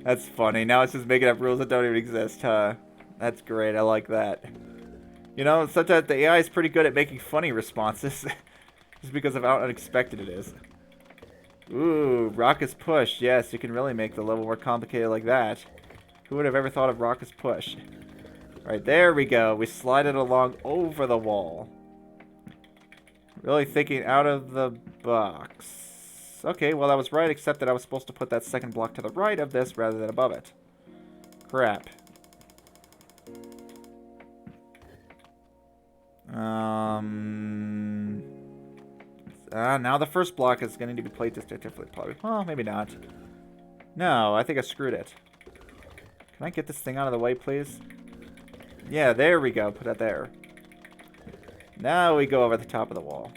A: That's funny. Now it's just making up rules that don't even exist, huh? That's great. I like that. You know, sometimes the AI is pretty good at making funny responses. Just because of how unexpected it is. Ooh, Raucous Push. Yes, you can really make the level more complicated like that. Who would have ever thought of Raucous Push? Alright, there we go. We slide it along over the wall. Really thinking out of the box. Okay, well I was right, except that I was supposed to put that second block to the right of this rather than above it. Crap. Now the first block is going to need to be played distinctively, probably. Well, maybe not. No, I think I screwed it. Can I get this thing out of the way, please? Yeah, there we go. Put that there. Now we go over the top of the wall.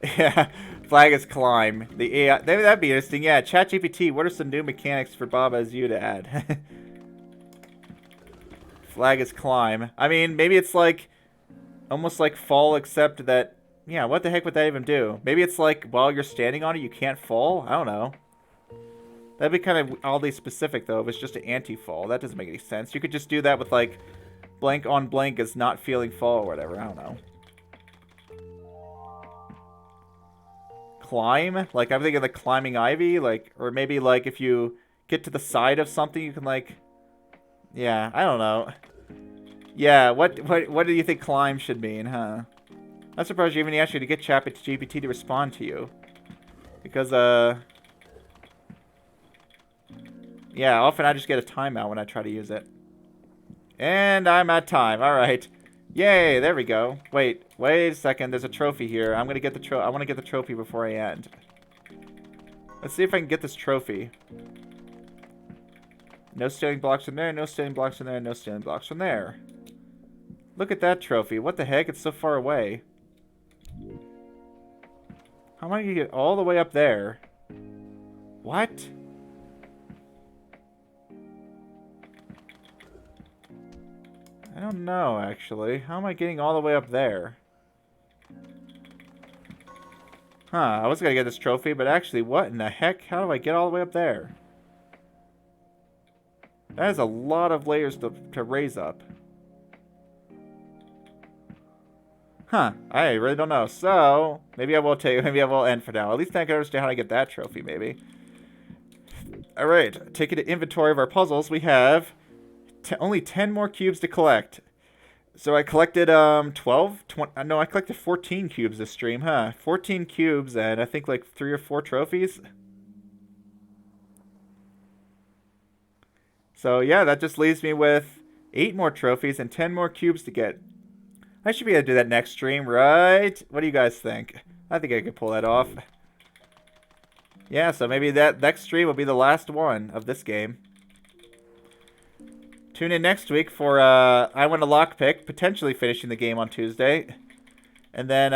A: Yeah, flag is climb. The AI, maybe that'd be interesting. Yeah, ChatGPT, what are some new mechanics for Bob as you to add? Flag is climb. I mean, maybe it's like, almost like fall, except that, yeah, what the heck would that even do? Maybe it's like, while you're standing on it, you can't fall? I don't know. That'd be kind of oddly specific, though, if it's just an anti-fall. That doesn't make any sense. You could just do that with, like, blank on blank is not feeling fall or whatever. I don't know. Climb? Like, I'm thinking of the climbing ivy, like, or maybe, like, if you get to the side of something, you can, like, yeah, I don't know. Yeah, what do you think climb should mean, huh? I'm surprised you even asked you to get ChatGPT to respond to you. Because, yeah, often I just get a timeout when I try to use it. And I'm at time. Alright. Yay, there we go. Wait a second. There's a trophy here. I'm gonna get the I want to get the trophy before I end. Let's see if I can get this trophy. No standing blocks from there, no standing blocks from there, no standing blocks from there. Look at that trophy. What the heck? It's so far away. How am I gonna get all the way up there? What? I don't know, actually. How am I getting all the way up there? Huh, I was gonna get this trophy, but actually, what in the heck? How do I get all the way up there? That is a lot of layers to raise up. Huh, I really don't know. So, maybe I will end for now. At least I can understand how to get that trophy, maybe. Alright, taking an inventory of our puzzles, we have only 10 more cubes to collect. So I collected 12? No, I collected 14 cubes this stream, huh? 14 cubes and I think like 3 or 4 trophies. So yeah, that just leaves me with 8 more trophies and 10 more cubes to get. I should be able to do that next stream, right? What do you guys think? I think I could pull that off. Yeah, so maybe that next stream will be the last one of this game. Tune in next week for I Want a Lockpick, potentially finishing the game on Tuesday. And then,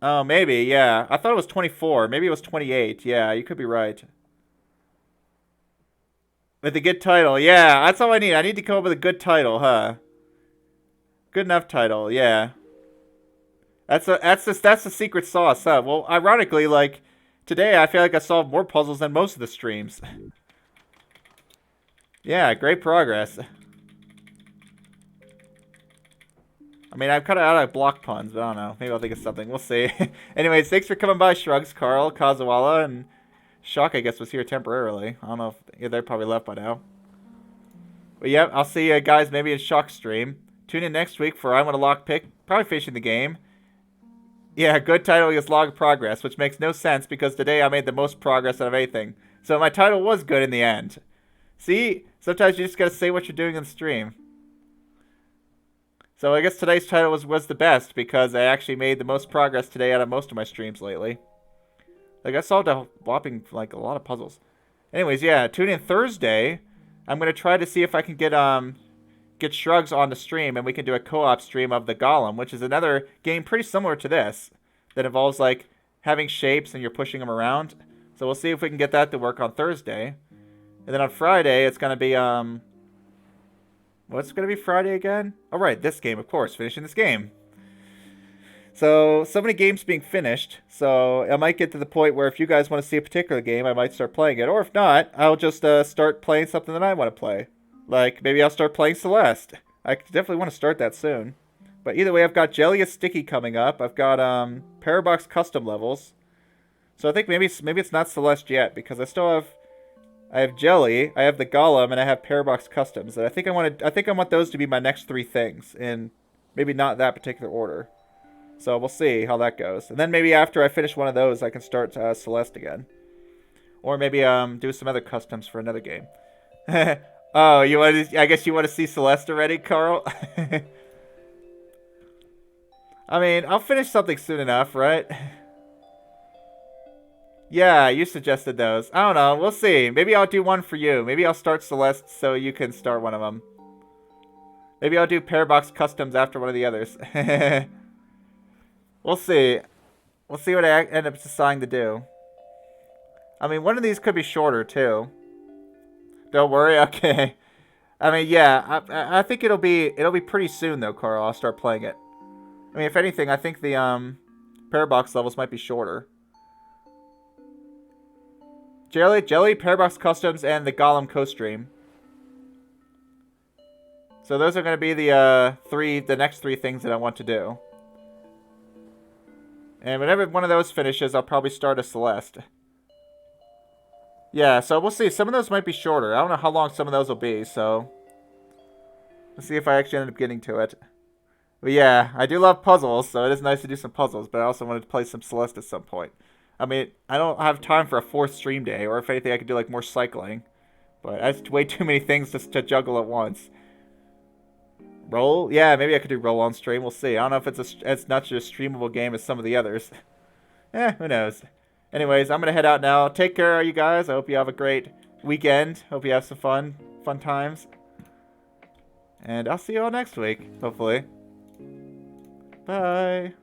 A: oh, maybe, yeah. I thought it was 24. Maybe it was 28. Yeah, you could be right. With a good title, yeah, that's all I need. I need to come up with a good title, huh? Good enough title, yeah. That's the secret sauce, huh? Well, ironically, like, today I feel like I solved more puzzles than most of the streams. Yeah, great progress. I mean, I'm kind of out of block puns, but I don't know. Maybe I'll think of something. We'll see. Anyways, thanks for coming by, Shrugs, Carl, Kazuwala, and Shock, I guess, was here temporarily. I don't know if yeah, they're probably left by now. But yeah, I'll see you guys maybe in Shock's stream. Tune in next week for I'm Gonna Lockpick, probably finishing the game. Yeah, good title is Log Progress, which makes no sense because today I made the most progress out of anything. So my title was good in the end. See? Sometimes you just gotta say what you're doing in the stream. So I guess today's title was the best because I actually made the most progress today out of most of my streams lately. Like, I solved a whopping, like, a lot of puzzles. Anyways, yeah, tune in Thursday. I'm going to try to see if I can get Shrugs on the stream, and we can do a co-op stream of the Golem, which is another game pretty similar to this, that involves, like, having shapes and you're pushing them around. So we'll see if we can get that to work on Thursday. And then on Friday, it's going to be, what's going to be Friday again? Oh, right, this game, of course, finishing this game. So many games being finished, so I might get to the point where if you guys want to see a particular game, I might start playing it. Or if not, I'll just start playing something that I want to play. Like, maybe I'll start playing Celeste. I definitely want to start that soon. But either way, I've got Jelly is Sticky coming up. I've got Parabox Custom levels. So I think maybe it's not Celeste yet, because I have Jelly, I have the Golem, and I have Parabox Customs. And I think I want those to be my next 3 things, in maybe not that particular order. So we'll see how that goes. And then maybe after I finish one of those, I can start Celeste again. Or maybe do some other customs for another game. Oh, I guess you want to see Celeste already, Carl? I mean, I'll finish something soon enough, right? Yeah, you suggested those. I don't know. We'll see. Maybe I'll do one for you. Maybe I'll start Celeste so you can start one of them. Maybe I'll do Parabox Customs after one of the others. We'll see. We'll see what I end up deciding to do. I mean, one of these could be shorter, too. Don't worry, okay. I mean, yeah, I think it'll be pretty soon, though, Carl. I'll start playing it. I mean, if anything, I think the Parabox levels might be shorter. Jelly, Parabox Customs, and the Golem co-stream. So those are going to be the next 3 things that I want to do. And whenever one of those finishes, I'll probably start a Celeste. Yeah, so we'll see. Some of those might be shorter. I don't know how long some of those will be, so... Let's see if I actually end up getting to it. But yeah, I do love puzzles, so it is nice to do some puzzles, but I also wanted to play some Celeste at some point. I mean, I don't have time for a 4th stream day, or if anything, I could do, like, more cycling. But that's way too many things to juggle at once. Roll? Yeah, maybe I could do roll on stream. We'll see. I don't know if it's not just a streamable game as some of the others. Who knows. Anyways, I'm going to head out now. Take care, you guys. I hope you have a great weekend. Hope you have some fun times. And I'll see you all next week, hopefully. Bye.